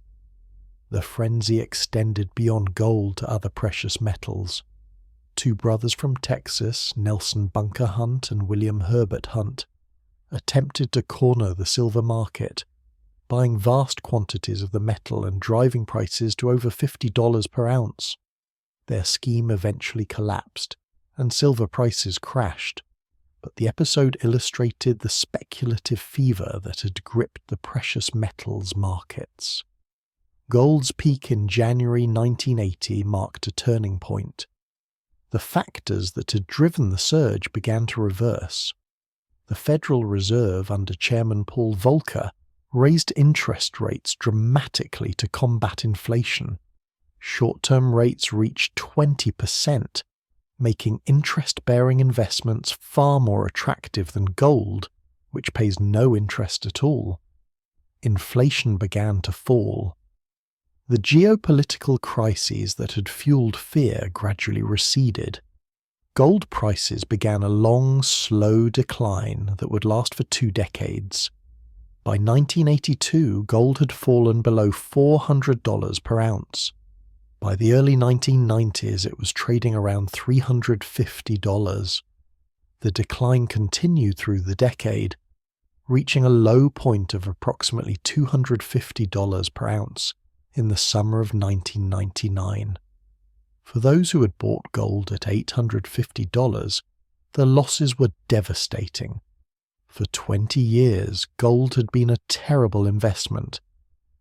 The frenzy extended beyond gold to other precious metals. Two brothers from Texas, Nelson Bunker Hunt and William Herbert Hunt, attempted to corner the silver market, buying vast quantities of the metal and driving prices to over $50 per ounce. Their scheme eventually collapsed, and silver prices crashed, but the episode illustrated the speculative fever that had gripped the precious metals markets. Gold's peak in January 1980 marked a turning point. The factors that had driven the surge began to reverse. The Federal Reserve under Chairman Paul Volcker raised interest rates dramatically to combat inflation. Short-term rates reached 20%, making interest-bearing investments far more attractive than gold, which pays no interest at all. Inflation began to fall. The geopolitical crises that had fueled fear gradually receded. Gold prices began a long, slow decline that would last for 2 decades. By 1982, gold had fallen below $400 per ounce. By the early 1990s, it was trading around $350. The decline continued through the decade, reaching a low point of approximately $250 per ounce in the summer of 1999. For those who had bought gold at $850, the losses were devastating. For 20 years, gold had been a terrible investment,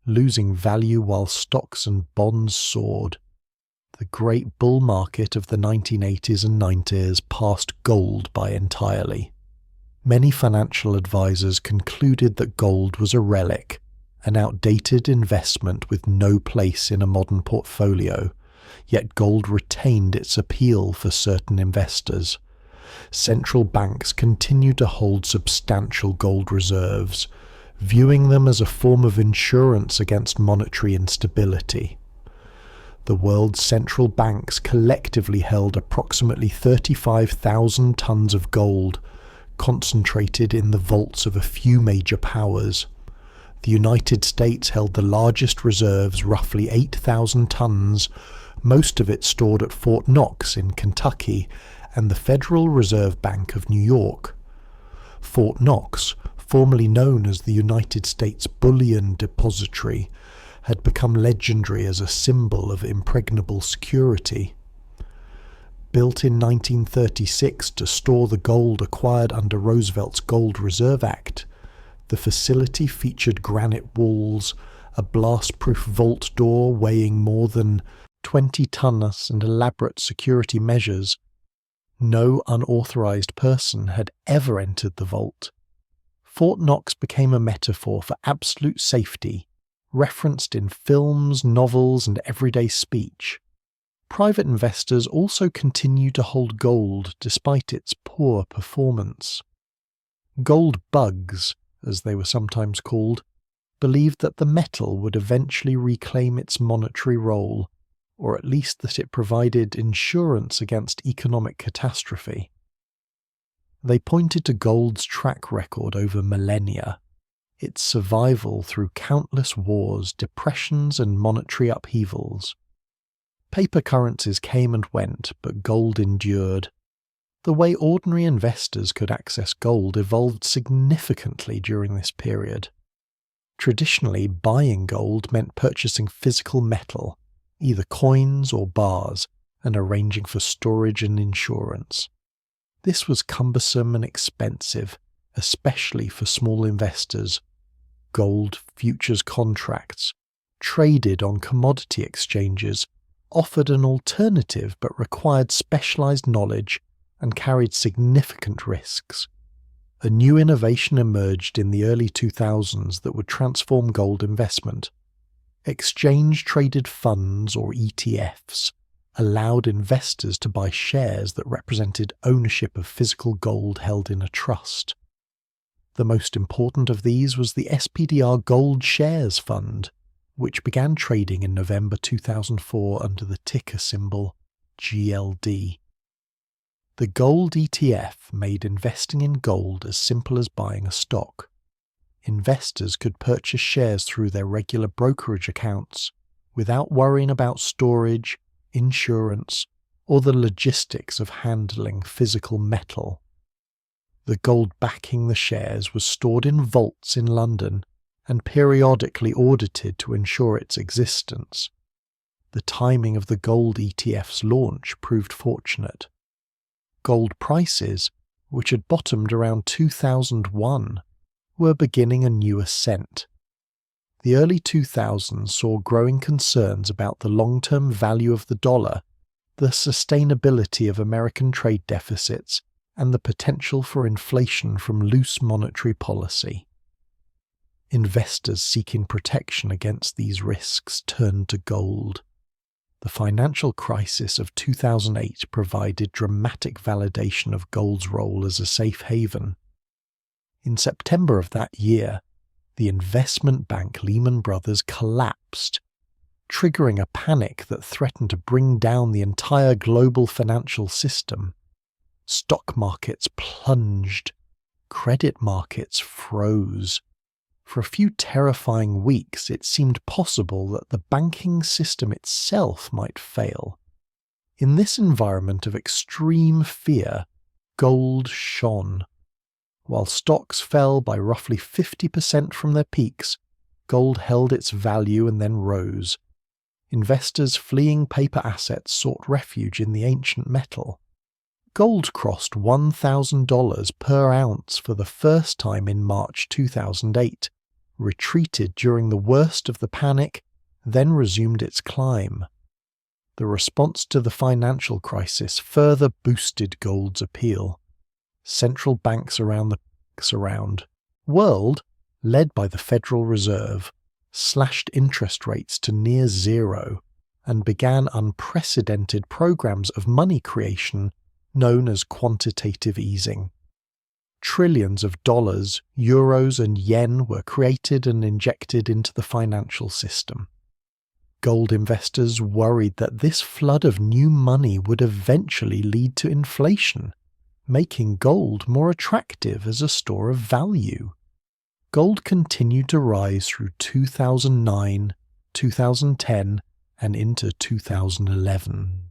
losing value while stocks and bonds soared. The great bull market of the 1980s and 90s passed gold by entirely. Many financial advisors concluded that gold was a relic, an outdated investment with no place in a modern portfolio, yet gold retained its appeal for certain investors. Central banks continued to hold substantial gold reserves, viewing them as a form of insurance against monetary instability. The world's central banks collectively held approximately 35,000 tons of gold, concentrated in the vaults of a few major powers. The United States held the largest reserves, roughly 8,000 tons, most of it stored at Fort Knox in Kentucky and the Federal Reserve Bank of New York. Fort Knox, formerly known as the United States Bullion Depository, had become legendary as a symbol of impregnable security. Built in 1936 to store the gold acquired under Roosevelt's Gold Reserve Act, the facility featured granite walls, a blast-proof vault door weighing more than 20 tons, and elaborate security measures. No unauthorized person had ever entered the vault. Fort Knox became a metaphor for absolute safety, referenced in films, novels, and everyday speech. Private investors also continued to hold gold despite its poor performance. Gold bugs, as they were sometimes called, believed that the metal would eventually reclaim its monetary role, or at least that it provided insurance against economic catastrophe. They pointed to gold's track record over millennia, its survival through countless wars, depressions, and monetary upheavals. Paper currencies came and went, but gold endured. The way ordinary investors could access gold evolved significantly during this period. Traditionally, buying gold meant purchasing physical metal, either coins or bars, and arranging for storage and insurance. This was cumbersome and expensive, especially for small investors. Gold futures contracts, traded on commodity exchanges, offered an alternative but required specialized knowledge and carried significant risks. A new innovation emerged in the early 2000s that would transform gold investment. Exchange-traded funds, or ETFs, allowed investors to buy shares that represented ownership of physical gold held in a trust. The most important of these was the SPDR Gold Shares Fund, which began trading in November 2004 under the ticker symbol GLD. The gold ETF made investing in gold as simple as buying a stock. Investors could purchase shares through their regular brokerage accounts without worrying about storage, insurance, or the logistics of handling physical metal. The gold backing the shares was stored in vaults in London and periodically audited to ensure its existence. The timing of the gold ETF's launch proved fortunate. Gold prices, which had bottomed around 2001, were beginning a new ascent. The early 2000s saw growing concerns about the long-term value of the dollar, the sustainability of American trade deficits, and the potential for inflation from loose monetary policy. Investors seeking protection against these risks turned to gold. The financial crisis of 2008 provided dramatic validation of gold's role as a safe haven. In September of that year, the investment bank Lehman Brothers collapsed, triggering a panic that threatened to bring down the entire global financial system. Stock markets plunged. Credit markets froze. For a few terrifying weeks, it seemed possible that the banking system itself might fail. In this environment of extreme fear, gold shone. While stocks fell by roughly 50% from their peaks, gold held its value and then rose. Investors fleeing paper assets sought refuge in the ancient metal. Gold crossed $1,000 per ounce for the first time in March 2008, retreated during the worst of the panic, then resumed its climb. The response to the financial crisis further boosted gold's appeal. Central banks around the world, led by the Federal Reserve, slashed interest rates to near zero and began unprecedented programs of money creation known as quantitative easing. Trillions of dollars, euros, and yen were created and injected into the financial system. Gold investors worried that this flood of new money would eventually lead to inflation, making gold more attractive as a store of value. Gold continued to rise through 2009, 2010, and into 2011.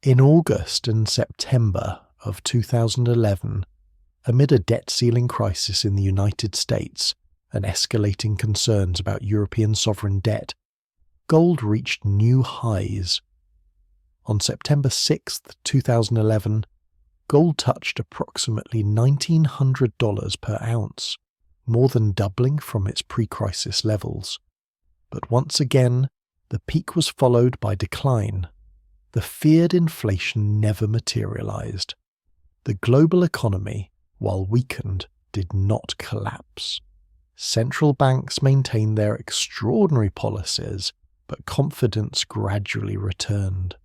In August and September of 2011, amid a debt ceiling crisis in the United States and escalating concerns about European sovereign debt, gold reached new highs. On September 6, 2011, gold touched approximately $1,900 per ounce, more than doubling from its pre-crisis levels. But once again, the peak was followed by decline. The feared inflation never materialized. The global economy, while weakened, did not collapse. Central banks maintained their extraordinary policies, but confidence gradually returned.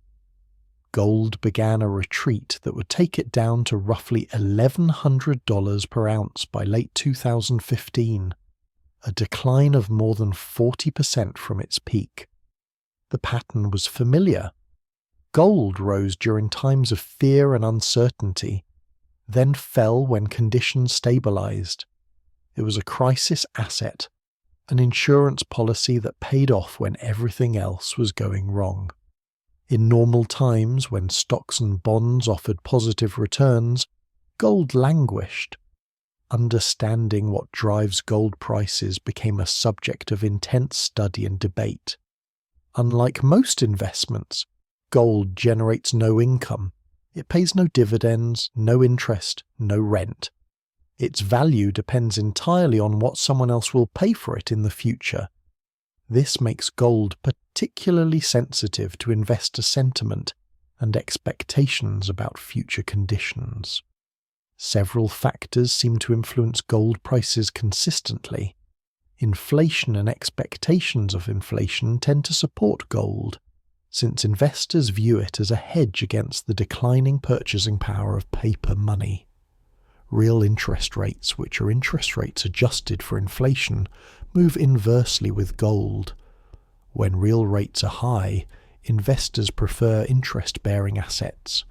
Gold began a retreat that would take it down to roughly $1,100 per ounce by late 2015, a decline of more than 40% from its peak. The pattern was familiar. Gold rose during times of fear and uncertainty, then fell when conditions stabilized. It was a crisis asset, an insurance policy that paid off when everything else was going wrong. In normal times, when stocks and bonds offered positive returns, gold languished. Understanding what drives gold prices became a subject of intense study and debate. Unlike most investments, gold generates no income. It pays no dividends, no interest, no rent. Its value depends entirely on what someone else will pay for it in the future. This makes gold particularly sensitive to investor sentiment and expectations about future conditions. Several factors seem to influence gold prices consistently. Inflation and expectations of inflation tend to support gold, since investors view it as a hedge against the declining purchasing power of paper money. Real interest rates, which are interest rates adjusted for inflation, move inversely with gold. When real rates are high, investors prefer interest-bearing assets.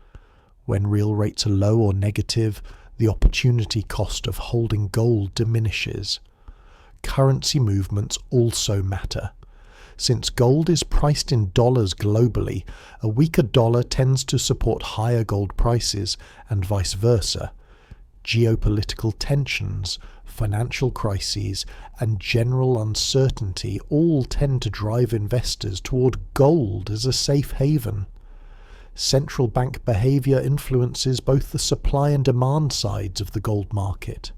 When real rates are low or negative, the opportunity cost of holding gold diminishes. Currency movements also matter. Since gold is priced in dollars globally, a weaker dollar tends to support higher gold prices, and vice versa. Geopolitical tensions, financial crises, and general uncertainty all tend to drive investors toward gold as a safe haven. Central bank behavior influences both the supply and demand sides of the gold market.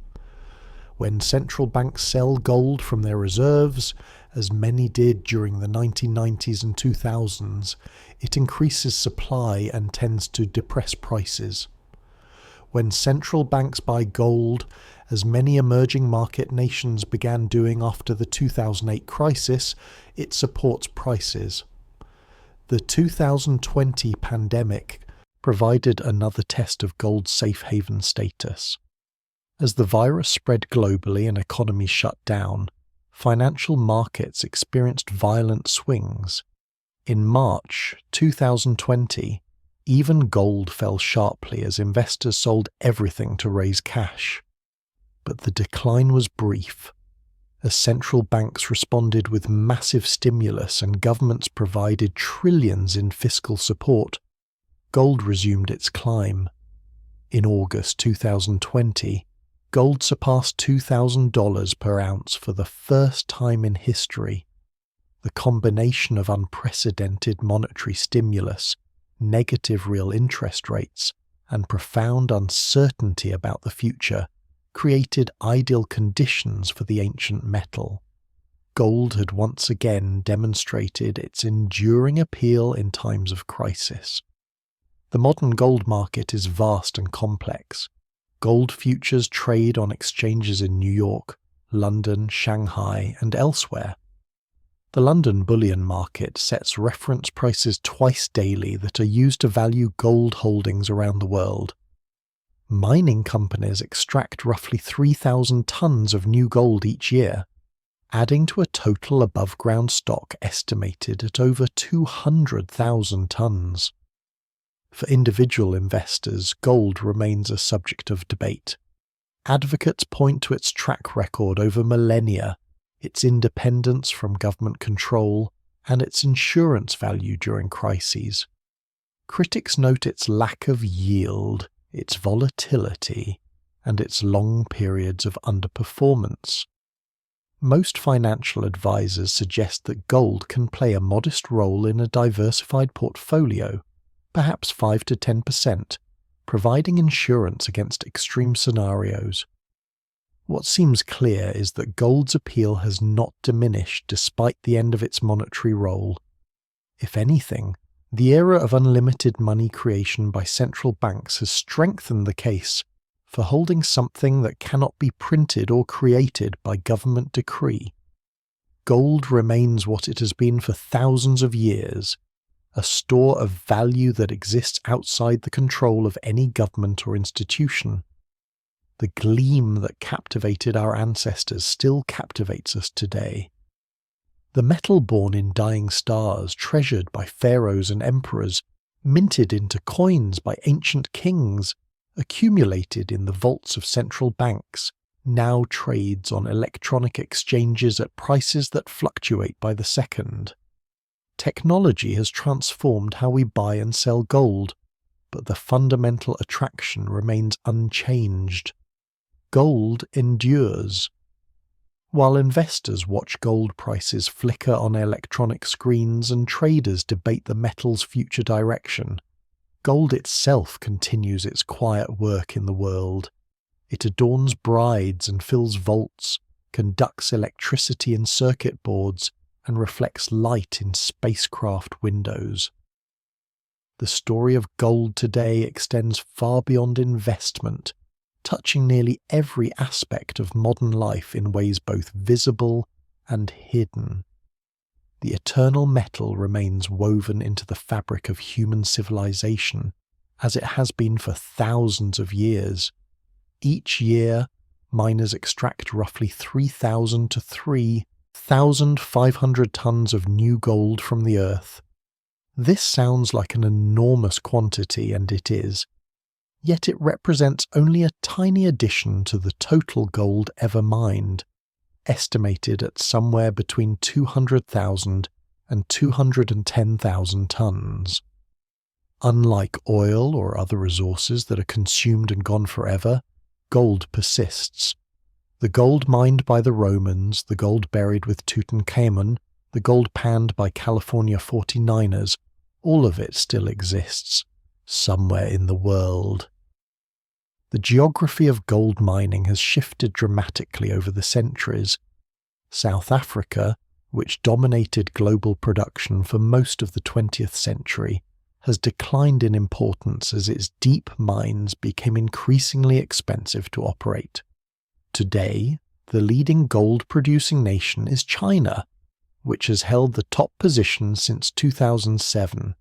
When central banks sell gold from their reserves, as many did during the 1990s and 2000s, it increases supply and tends to depress prices. When central banks buy gold, as many emerging market nations began doing after the 2008 crisis, it supports prices. The 2020 pandemic provided another test of gold's safe haven status. As the virus spread globally and economies shut down, financial markets experienced violent swings. In March 2020, even gold fell sharply as investors sold everything to raise cash. But the decline was brief. As central banks responded with massive stimulus and governments provided trillions in fiscal support, gold resumed its climb. In August 2020, gold surpassed $2,000 per ounce for the first time in history. The combination of unprecedented monetary stimulus, negative real interest rates, and profound uncertainty about the future created ideal conditions for the ancient metal. Gold had once again demonstrated its enduring appeal in times of crisis. The modern gold market is vast and complex. Gold futures trade on exchanges in New York, London, Shanghai, and elsewhere. The London bullion market sets reference prices twice daily that are used to value gold holdings around the world. Mining companies extract roughly 3,000 tons of new gold each year, adding to a total above-ground stock estimated at over 200,000 tons. For individual investors, gold remains a subject of debate. Advocates point to its track record over millennia, its independence from government control, and its insurance value during crises. Critics note its lack of yield, its volatility, and its long periods of underperformance. Most financial advisors suggest that gold can play a modest role in a diversified portfolio, perhaps 5 to 10%, providing insurance against extreme scenarios. What seems clear is that gold's appeal has not diminished despite the end of its monetary role. If anything, the era of unlimited money creation by central banks has strengthened the case for holding something that cannot be printed or created by government decree. Gold remains what it has been for thousands of years, a store of value that exists outside the control of any government or institution. The gleam that captivated our ancestors still captivates us today. The metal born in dying stars, treasured by pharaohs and emperors, minted into coins by ancient kings, accumulated in the vaults of central banks, now trades on electronic exchanges at prices that fluctuate by the second. Technology has transformed how we buy and sell gold, but the fundamental attraction remains unchanged. Gold endures. While investors watch gold prices flicker on electronic screens and traders debate the metal's future direction, gold itself continues its quiet work in the world. It adorns brides and fills vaults, conducts electricity in circuit boards, and reflects light in spacecraft windows. The story of gold today extends far beyond investment, touching nearly every aspect of modern life in ways both visible and hidden. The eternal metal remains woven into the fabric of human civilization, as it has been for thousands of years. Each year, miners extract roughly 3,000 to 3,500 tons of new gold from the earth. This sounds like an enormous quantity, and it is. Yet it represents only a tiny addition to the total gold ever mined, estimated at somewhere between 200,000 and 210,000 tons. Unlike oil or other resources that are consumed and gone forever, gold persists. The gold mined by the Romans, the gold buried with Tutankhamun, the gold panned by California 49ers, all of it still exists, somewhere in the world. The geography of gold mining has shifted dramatically over the centuries. South Africa, which dominated global production for most of the 20th century, has declined in importance as its deep mines became increasingly expensive to operate. Today, the leading gold-producing nation is China, which has held the top position since 2007.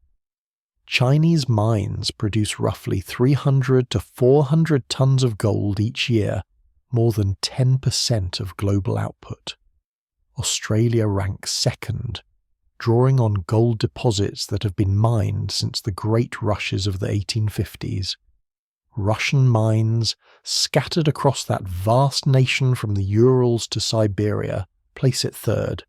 Chinese mines produce roughly 300 to 400 tons of gold each year, more than 10% of global output. Australia ranks second, drawing on gold deposits that have been mined since the great rushes of the 1850s. Russian mines, scattered across that vast nation from the Urals to Siberia, place it third.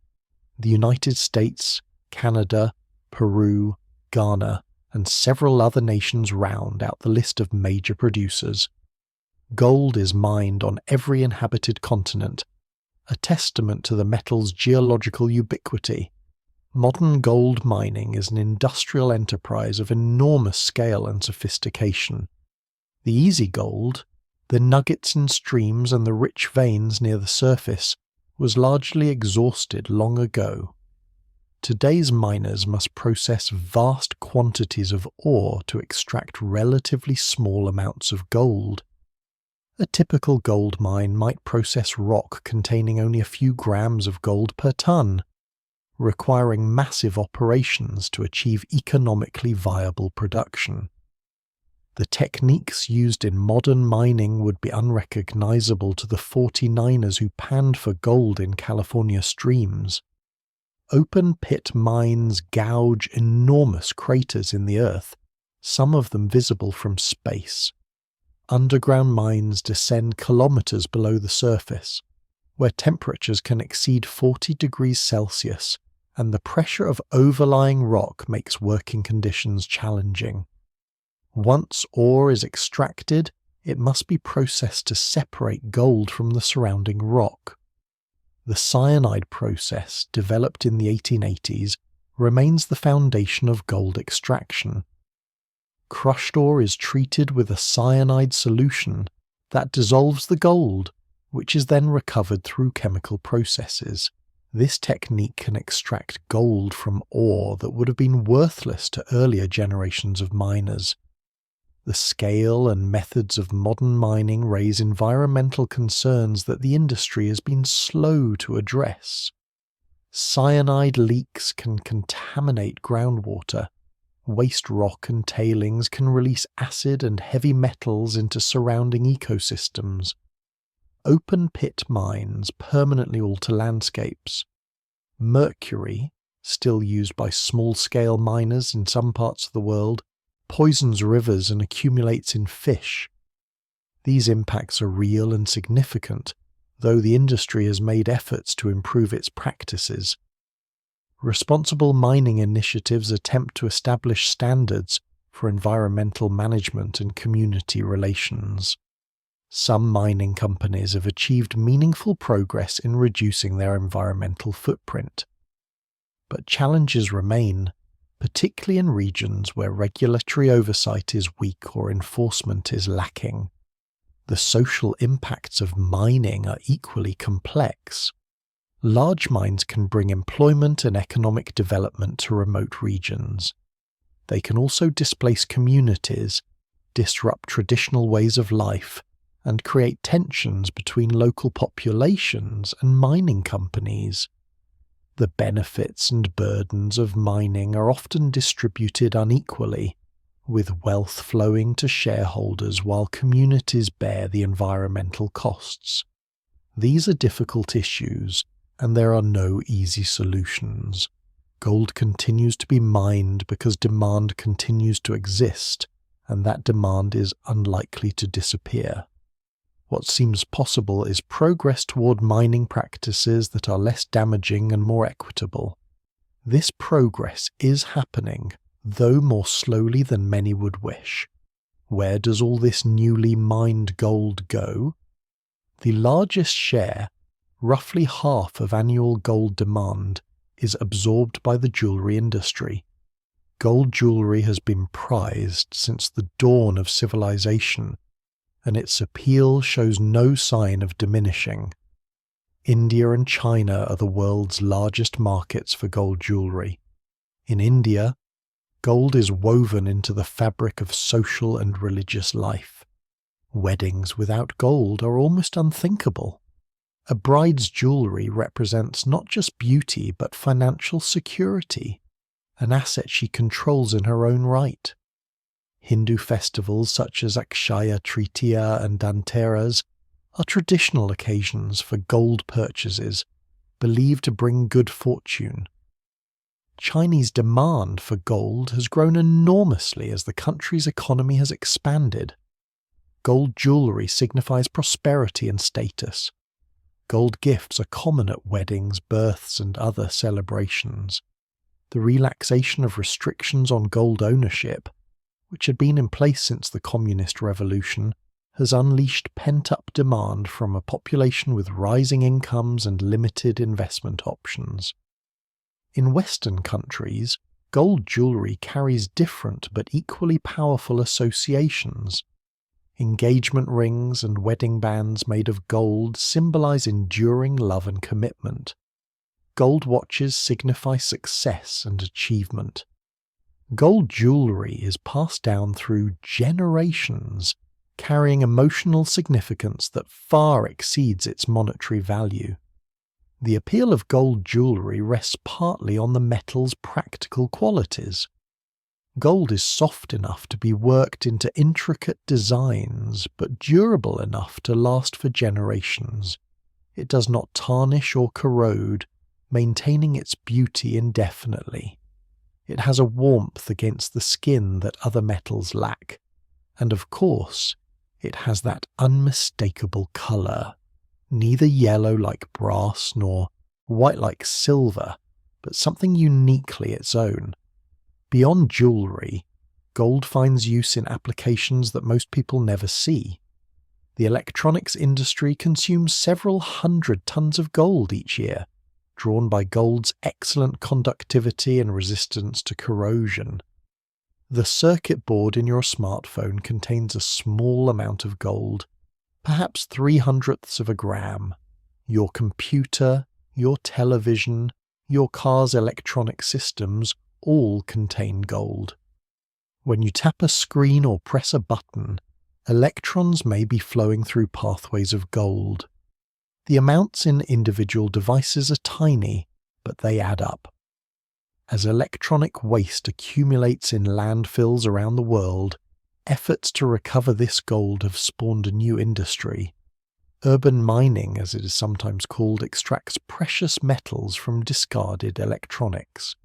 The United States, Canada, Peru, Ghana, and several other nations round out the list of major producers. Gold is mined on every inhabited continent, a testament to the metal's geological ubiquity. Modern gold mining is an industrial enterprise of enormous scale and sophistication. The easy gold, the nuggets in streams and the rich veins near the surface, was largely exhausted long ago. Today's miners must process vast quantities of ore to extract relatively small amounts of gold. A typical gold mine might process rock containing only a few grams of gold per ton, requiring massive operations to achieve economically viable production. The techniques used in modern mining would be unrecognizable to the 49ers who panned for gold in California streams. Open-pit mines gouge enormous craters in the earth, some of them visible from space. Underground mines descend kilometers below the surface, where temperatures can exceed 40 degrees Celsius, and the pressure of overlying rock makes working conditions challenging. Once ore is extracted, it must be processed to separate gold from the surrounding rock. The cyanide process, developed in the 1880s, remains the foundation of gold extraction. Crushed ore is treated with a cyanide solution that dissolves the gold, which is then recovered through chemical processes. This technique can extract gold from ore that would have been worthless to earlier generations of miners. The scale and methods of modern mining raise environmental concerns that the industry has been slow to address. Cyanide leaks can contaminate groundwater. Waste rock and tailings can release acid and heavy metals into surrounding ecosystems. Open pit mines permanently alter landscapes. Mercury, still used by small-scale miners in some parts of the world, poisons rivers and accumulates in fish. These impacts are real and significant, though the industry has made efforts to improve its practices. Responsible mining initiatives attempt to establish standards for environmental management and community relations. Some mining companies have achieved meaningful progress in reducing their environmental footprint. But challenges remain, particularly in regions where regulatory oversight is weak or enforcement is lacking. The social impacts of mining are equally complex. Large mines can bring employment and economic development to remote regions. They can also displace communities, disrupt traditional ways of life, and create tensions between local populations and mining companies. The benefits and burdens of mining are often distributed unequally, with wealth flowing to shareholders while communities bear the environmental costs. These are difficult issues, and there are no easy solutions. Gold continues to be mined because demand continues to exist, and that demand is unlikely to disappear. What seems possible is progress toward mining practices that are less damaging and more equitable. This progress is happening, though more slowly than many would wish. Where does all this newly mined gold go? The largest share, roughly half of annual gold demand, is absorbed by the jewelry industry. Gold jewelry has been prized since the dawn of civilization, and its appeal shows no sign of diminishing. India and China are the world's largest markets for gold jewelry. In India, gold is woven into the fabric of social and religious life. Weddings without gold are almost unthinkable. A bride's jewelry represents not just beauty but financial security, an asset she controls in her own right. Hindu festivals such as Akshaya Tritiya and Dhanteras are traditional occasions for gold purchases, believed to bring good fortune. Chinese demand for gold has grown enormously as the country's economy has expanded. Gold jewelry signifies prosperity and status. Gold gifts are common at weddings, births, and other celebrations. The relaxation of restrictions on gold ownership, which had been in place since the Communist Revolution, has unleashed pent-up demand from a population with rising incomes and limited investment options. In Western countries, gold jewelry carries different but equally powerful associations. Engagement rings and wedding bands made of gold symbolize enduring love and commitment. Gold watches signify success and achievement. Gold jewelry is passed down through generations, carrying emotional significance that far exceeds its monetary value. The appeal of gold jewelry rests partly on the metal's practical qualities. Gold is soft enough to be worked into intricate designs, but durable enough to last for generations. It does not tarnish or corrode, maintaining its beauty indefinitely. It has a warmth against the skin that other metals lack, and of course, it has that unmistakable colour, neither yellow like brass nor white like silver, but something uniquely its own. Beyond jewellery, gold finds use in applications that most people never see. The electronics industry consumes several hundred tons of gold each year, drawn by gold's excellent conductivity and resistance to corrosion. The circuit board in your smartphone contains a small amount of gold, perhaps 0.03 of a gram. Your computer, your television, your car's electronic systems all contain gold. When you tap a screen or press a button, electrons may be flowing through pathways of gold. The amounts in individual devices are tiny, but they add up. As electronic waste accumulates in landfills around the world, efforts to recover this gold have spawned a new industry. Urban mining, as it is sometimes called, extracts precious metals from discarded electronics.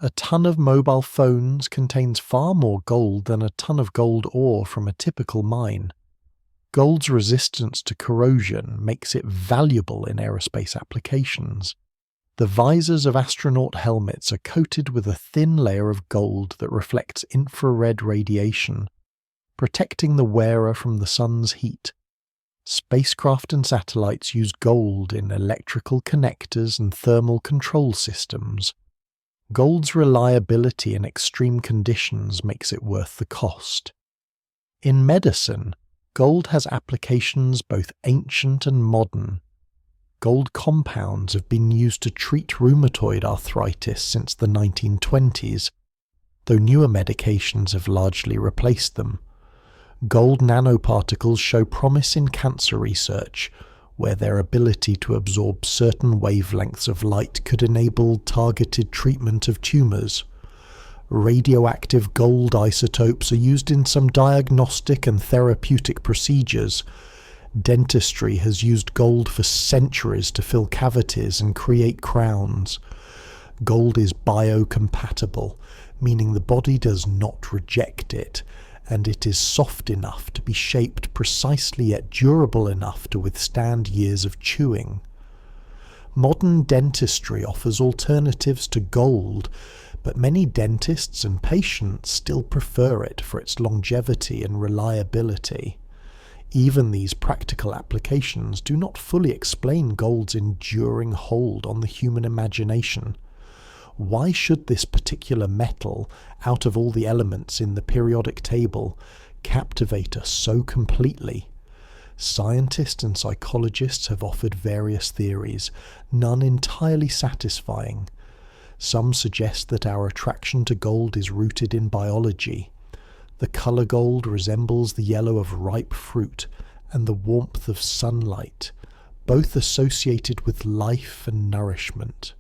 A ton of mobile phones contains far more gold than a ton of gold ore from a typical mine. Gold's resistance to corrosion makes it valuable in aerospace applications. The visors of astronaut helmets are coated with a thin layer of gold that reflects infrared radiation, protecting the wearer from the sun's heat. Spacecraft and satellites use gold in electrical connectors and thermal control systems. Gold's reliability in extreme conditions makes it worth the cost. In medicine, gold has applications both ancient and modern. Gold compounds have been used to treat rheumatoid arthritis since the 1920s, though newer medications have largely replaced them. Gold nanoparticles show promise in cancer research, where their ability to absorb certain wavelengths of light could enable targeted treatment of tumours. Radioactive gold isotopes are used in some diagnostic and therapeutic procedures. Dentistry has used gold for centuries to fill cavities and create crowns. Gold is biocompatible, meaning the body does not reject it, and it is soft enough to be shaped precisely yet durable enough to withstand years of chewing. Modern dentistry offers alternatives to gold, but many dentists and patients still prefer it for its longevity and reliability. Even these practical applications do not fully explain gold's enduring hold on the human imagination. Why should this particular metal, out of all the elements in the periodic table, captivate us so completely? Scientists and psychologists have offered various theories, none entirely satisfying. Some suggest that our attraction to gold is rooted in biology. The colour gold resembles the yellow of ripe fruit and the warmth of sunlight, both associated with life and nourishment.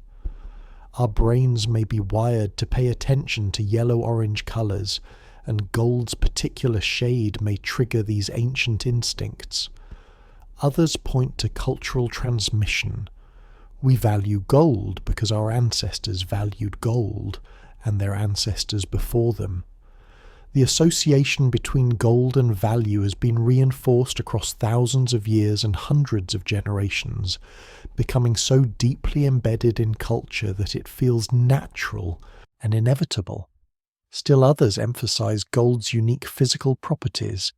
Our brains may be wired to pay attention to yellow-orange colours, and gold's particular shade may trigger these ancient instincts. Others point to cultural transmission. We value gold because our ancestors valued gold, and their ancestors before them. The association between gold and value has been reinforced across thousands of years and hundreds of generations, becoming so deeply embedded in culture that it feels natural and inevitable. Still others emphasize gold's unique physical properties.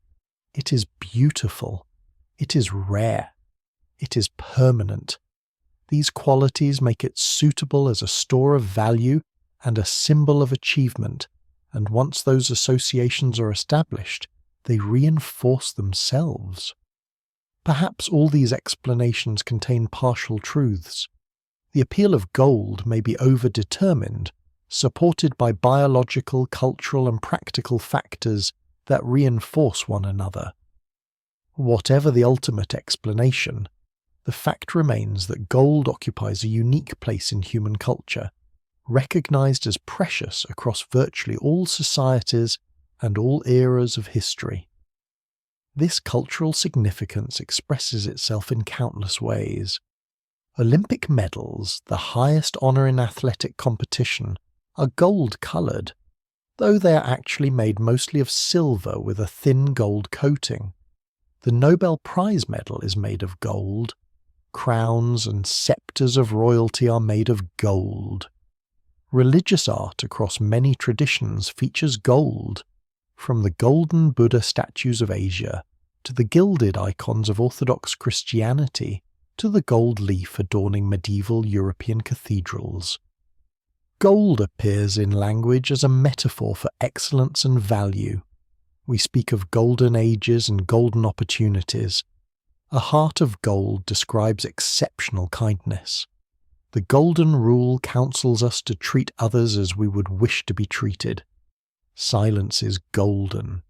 It is beautiful. It is rare. It is permanent. These qualities make it suitable as a store of value and a symbol of achievement, and once those associations are established, they reinforce themselves. Perhaps all these explanations contain partial truths. The appeal of gold may be overdetermined, supported by biological, cultural, and practical factors that reinforce one another. Whatever the ultimate explanation, the fact remains that gold occupies a unique place in human culture, recognized as precious across virtually all societies and all eras of history. This cultural significance expresses itself in countless ways. Olympic medals, the highest honor in athletic competition, are gold-colored, though they are actually made mostly of silver with a thin gold coating. The Nobel Prize medal is made of gold. Crowns and scepters of royalty are made of gold. Religious art across many traditions features gold, from the golden Buddha statues of Asia to the gilded icons of Orthodox Christianity, to the gold leaf adorning medieval European cathedrals. Gold appears in language as a metaphor for excellence and value. We speak of golden ages and golden opportunities. A heart of gold describes exceptional kindness. The golden rule counsels us to treat others as we would wish to be treated. Silence is golden.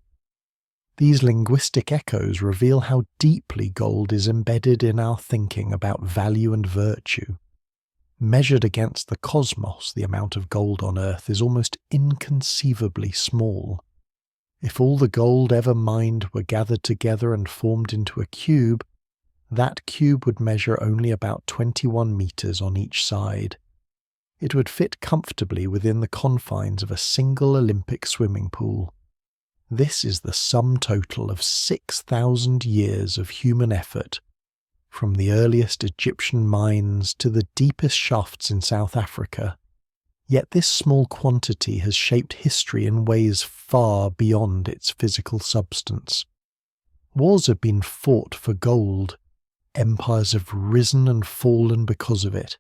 These linguistic echoes reveal how deeply gold is embedded in our thinking about value and virtue. Measured against the cosmos, the amount of gold on Earth is almost inconceivably small. If all the gold ever mined were gathered together and formed into a cube, that cube would measure only about 21 meters on each side. It would fit comfortably within the confines of a single Olympic swimming pool. This is the sum total of 6,000 years of human effort, from the earliest Egyptian mines to the deepest shafts in South Africa. Yet this small quantity has shaped history in ways far beyond its physical substance. Wars have been fought for gold. Empires have risen and fallen because of it.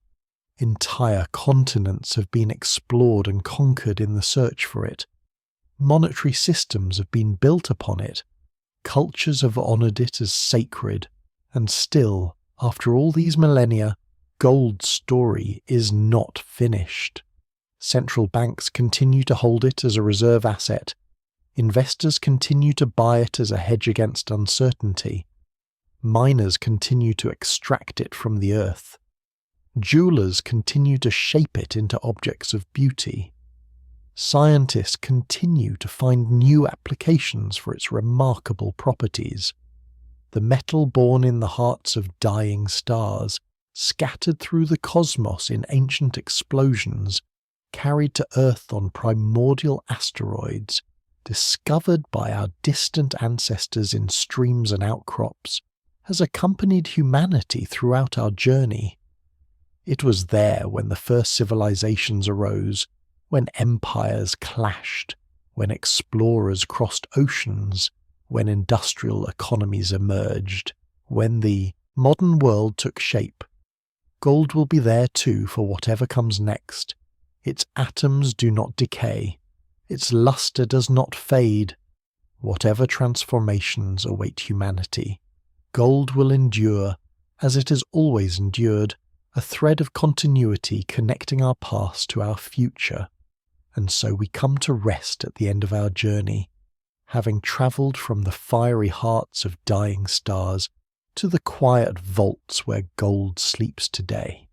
Entire continents have been explored and conquered in the search for it. Monetary systems have been built upon it. Cultures have honoured it as sacred. And still, after all these millennia, gold's story is not finished. Central banks continue to hold it as a reserve asset. Investors continue to buy it as a hedge against uncertainty. Miners continue to extract it from the earth. Jewelers continue to shape it into objects of beauty. Scientists continue to find new applications for its remarkable properties. The metal born in the hearts of dying stars, scattered through the cosmos in ancient explosions, carried to Earth on primordial asteroids, discovered by our distant ancestors in streams and outcrops, has accompanied humanity throughout our journey. It was there when the first civilizations arose, when empires clashed, when explorers crossed oceans, when industrial economies emerged, when the modern world took shape. Gold will be there too for whatever comes next. Its atoms do not decay. Its luster does not fade. Whatever transformations await humanity, gold will endure, as it has always endured, a thread of continuity connecting our past to our future. And so we come to rest at the end of our journey, having travelled from the fiery hearts of dying stars to the quiet vaults where gold sleeps today.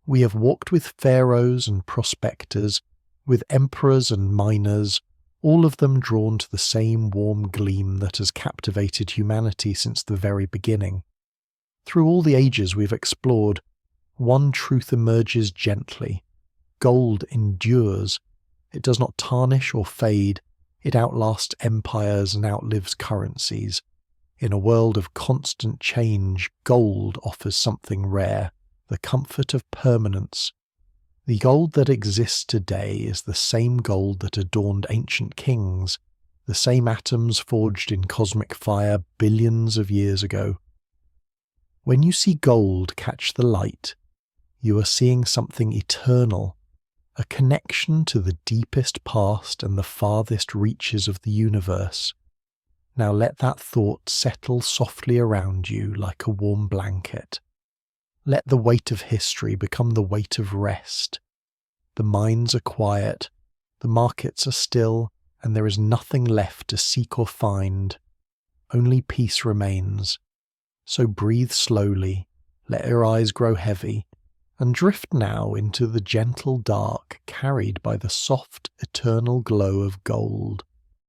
We have walked with pharaohs and prospectors, with emperors and miners, all of them drawn to the same warm gleam that has captivated humanity since the very beginning. Through all the ages we've explored, one truth emerges gently. Gold endures. It does not tarnish or fade. It outlasts empires and outlives currencies. In a world of constant change, gold offers something rare, the comfort of permanence. The gold that exists today is the same gold that adorned ancient kings, the same atoms forged in cosmic fire billions of years ago. When you see gold catch the light, you are seeing something eternal, a connection to the deepest past and the farthest reaches of the universe. Now let that thought settle softly around you like a warm blanket. Let the weight of history become the weight of rest. The minds are quiet, the markets are still, and there is nothing left to seek or find. Only peace remains. So breathe slowly, let your eyes grow heavy, and drift now into the gentle dark carried by the soft, eternal glow of gold.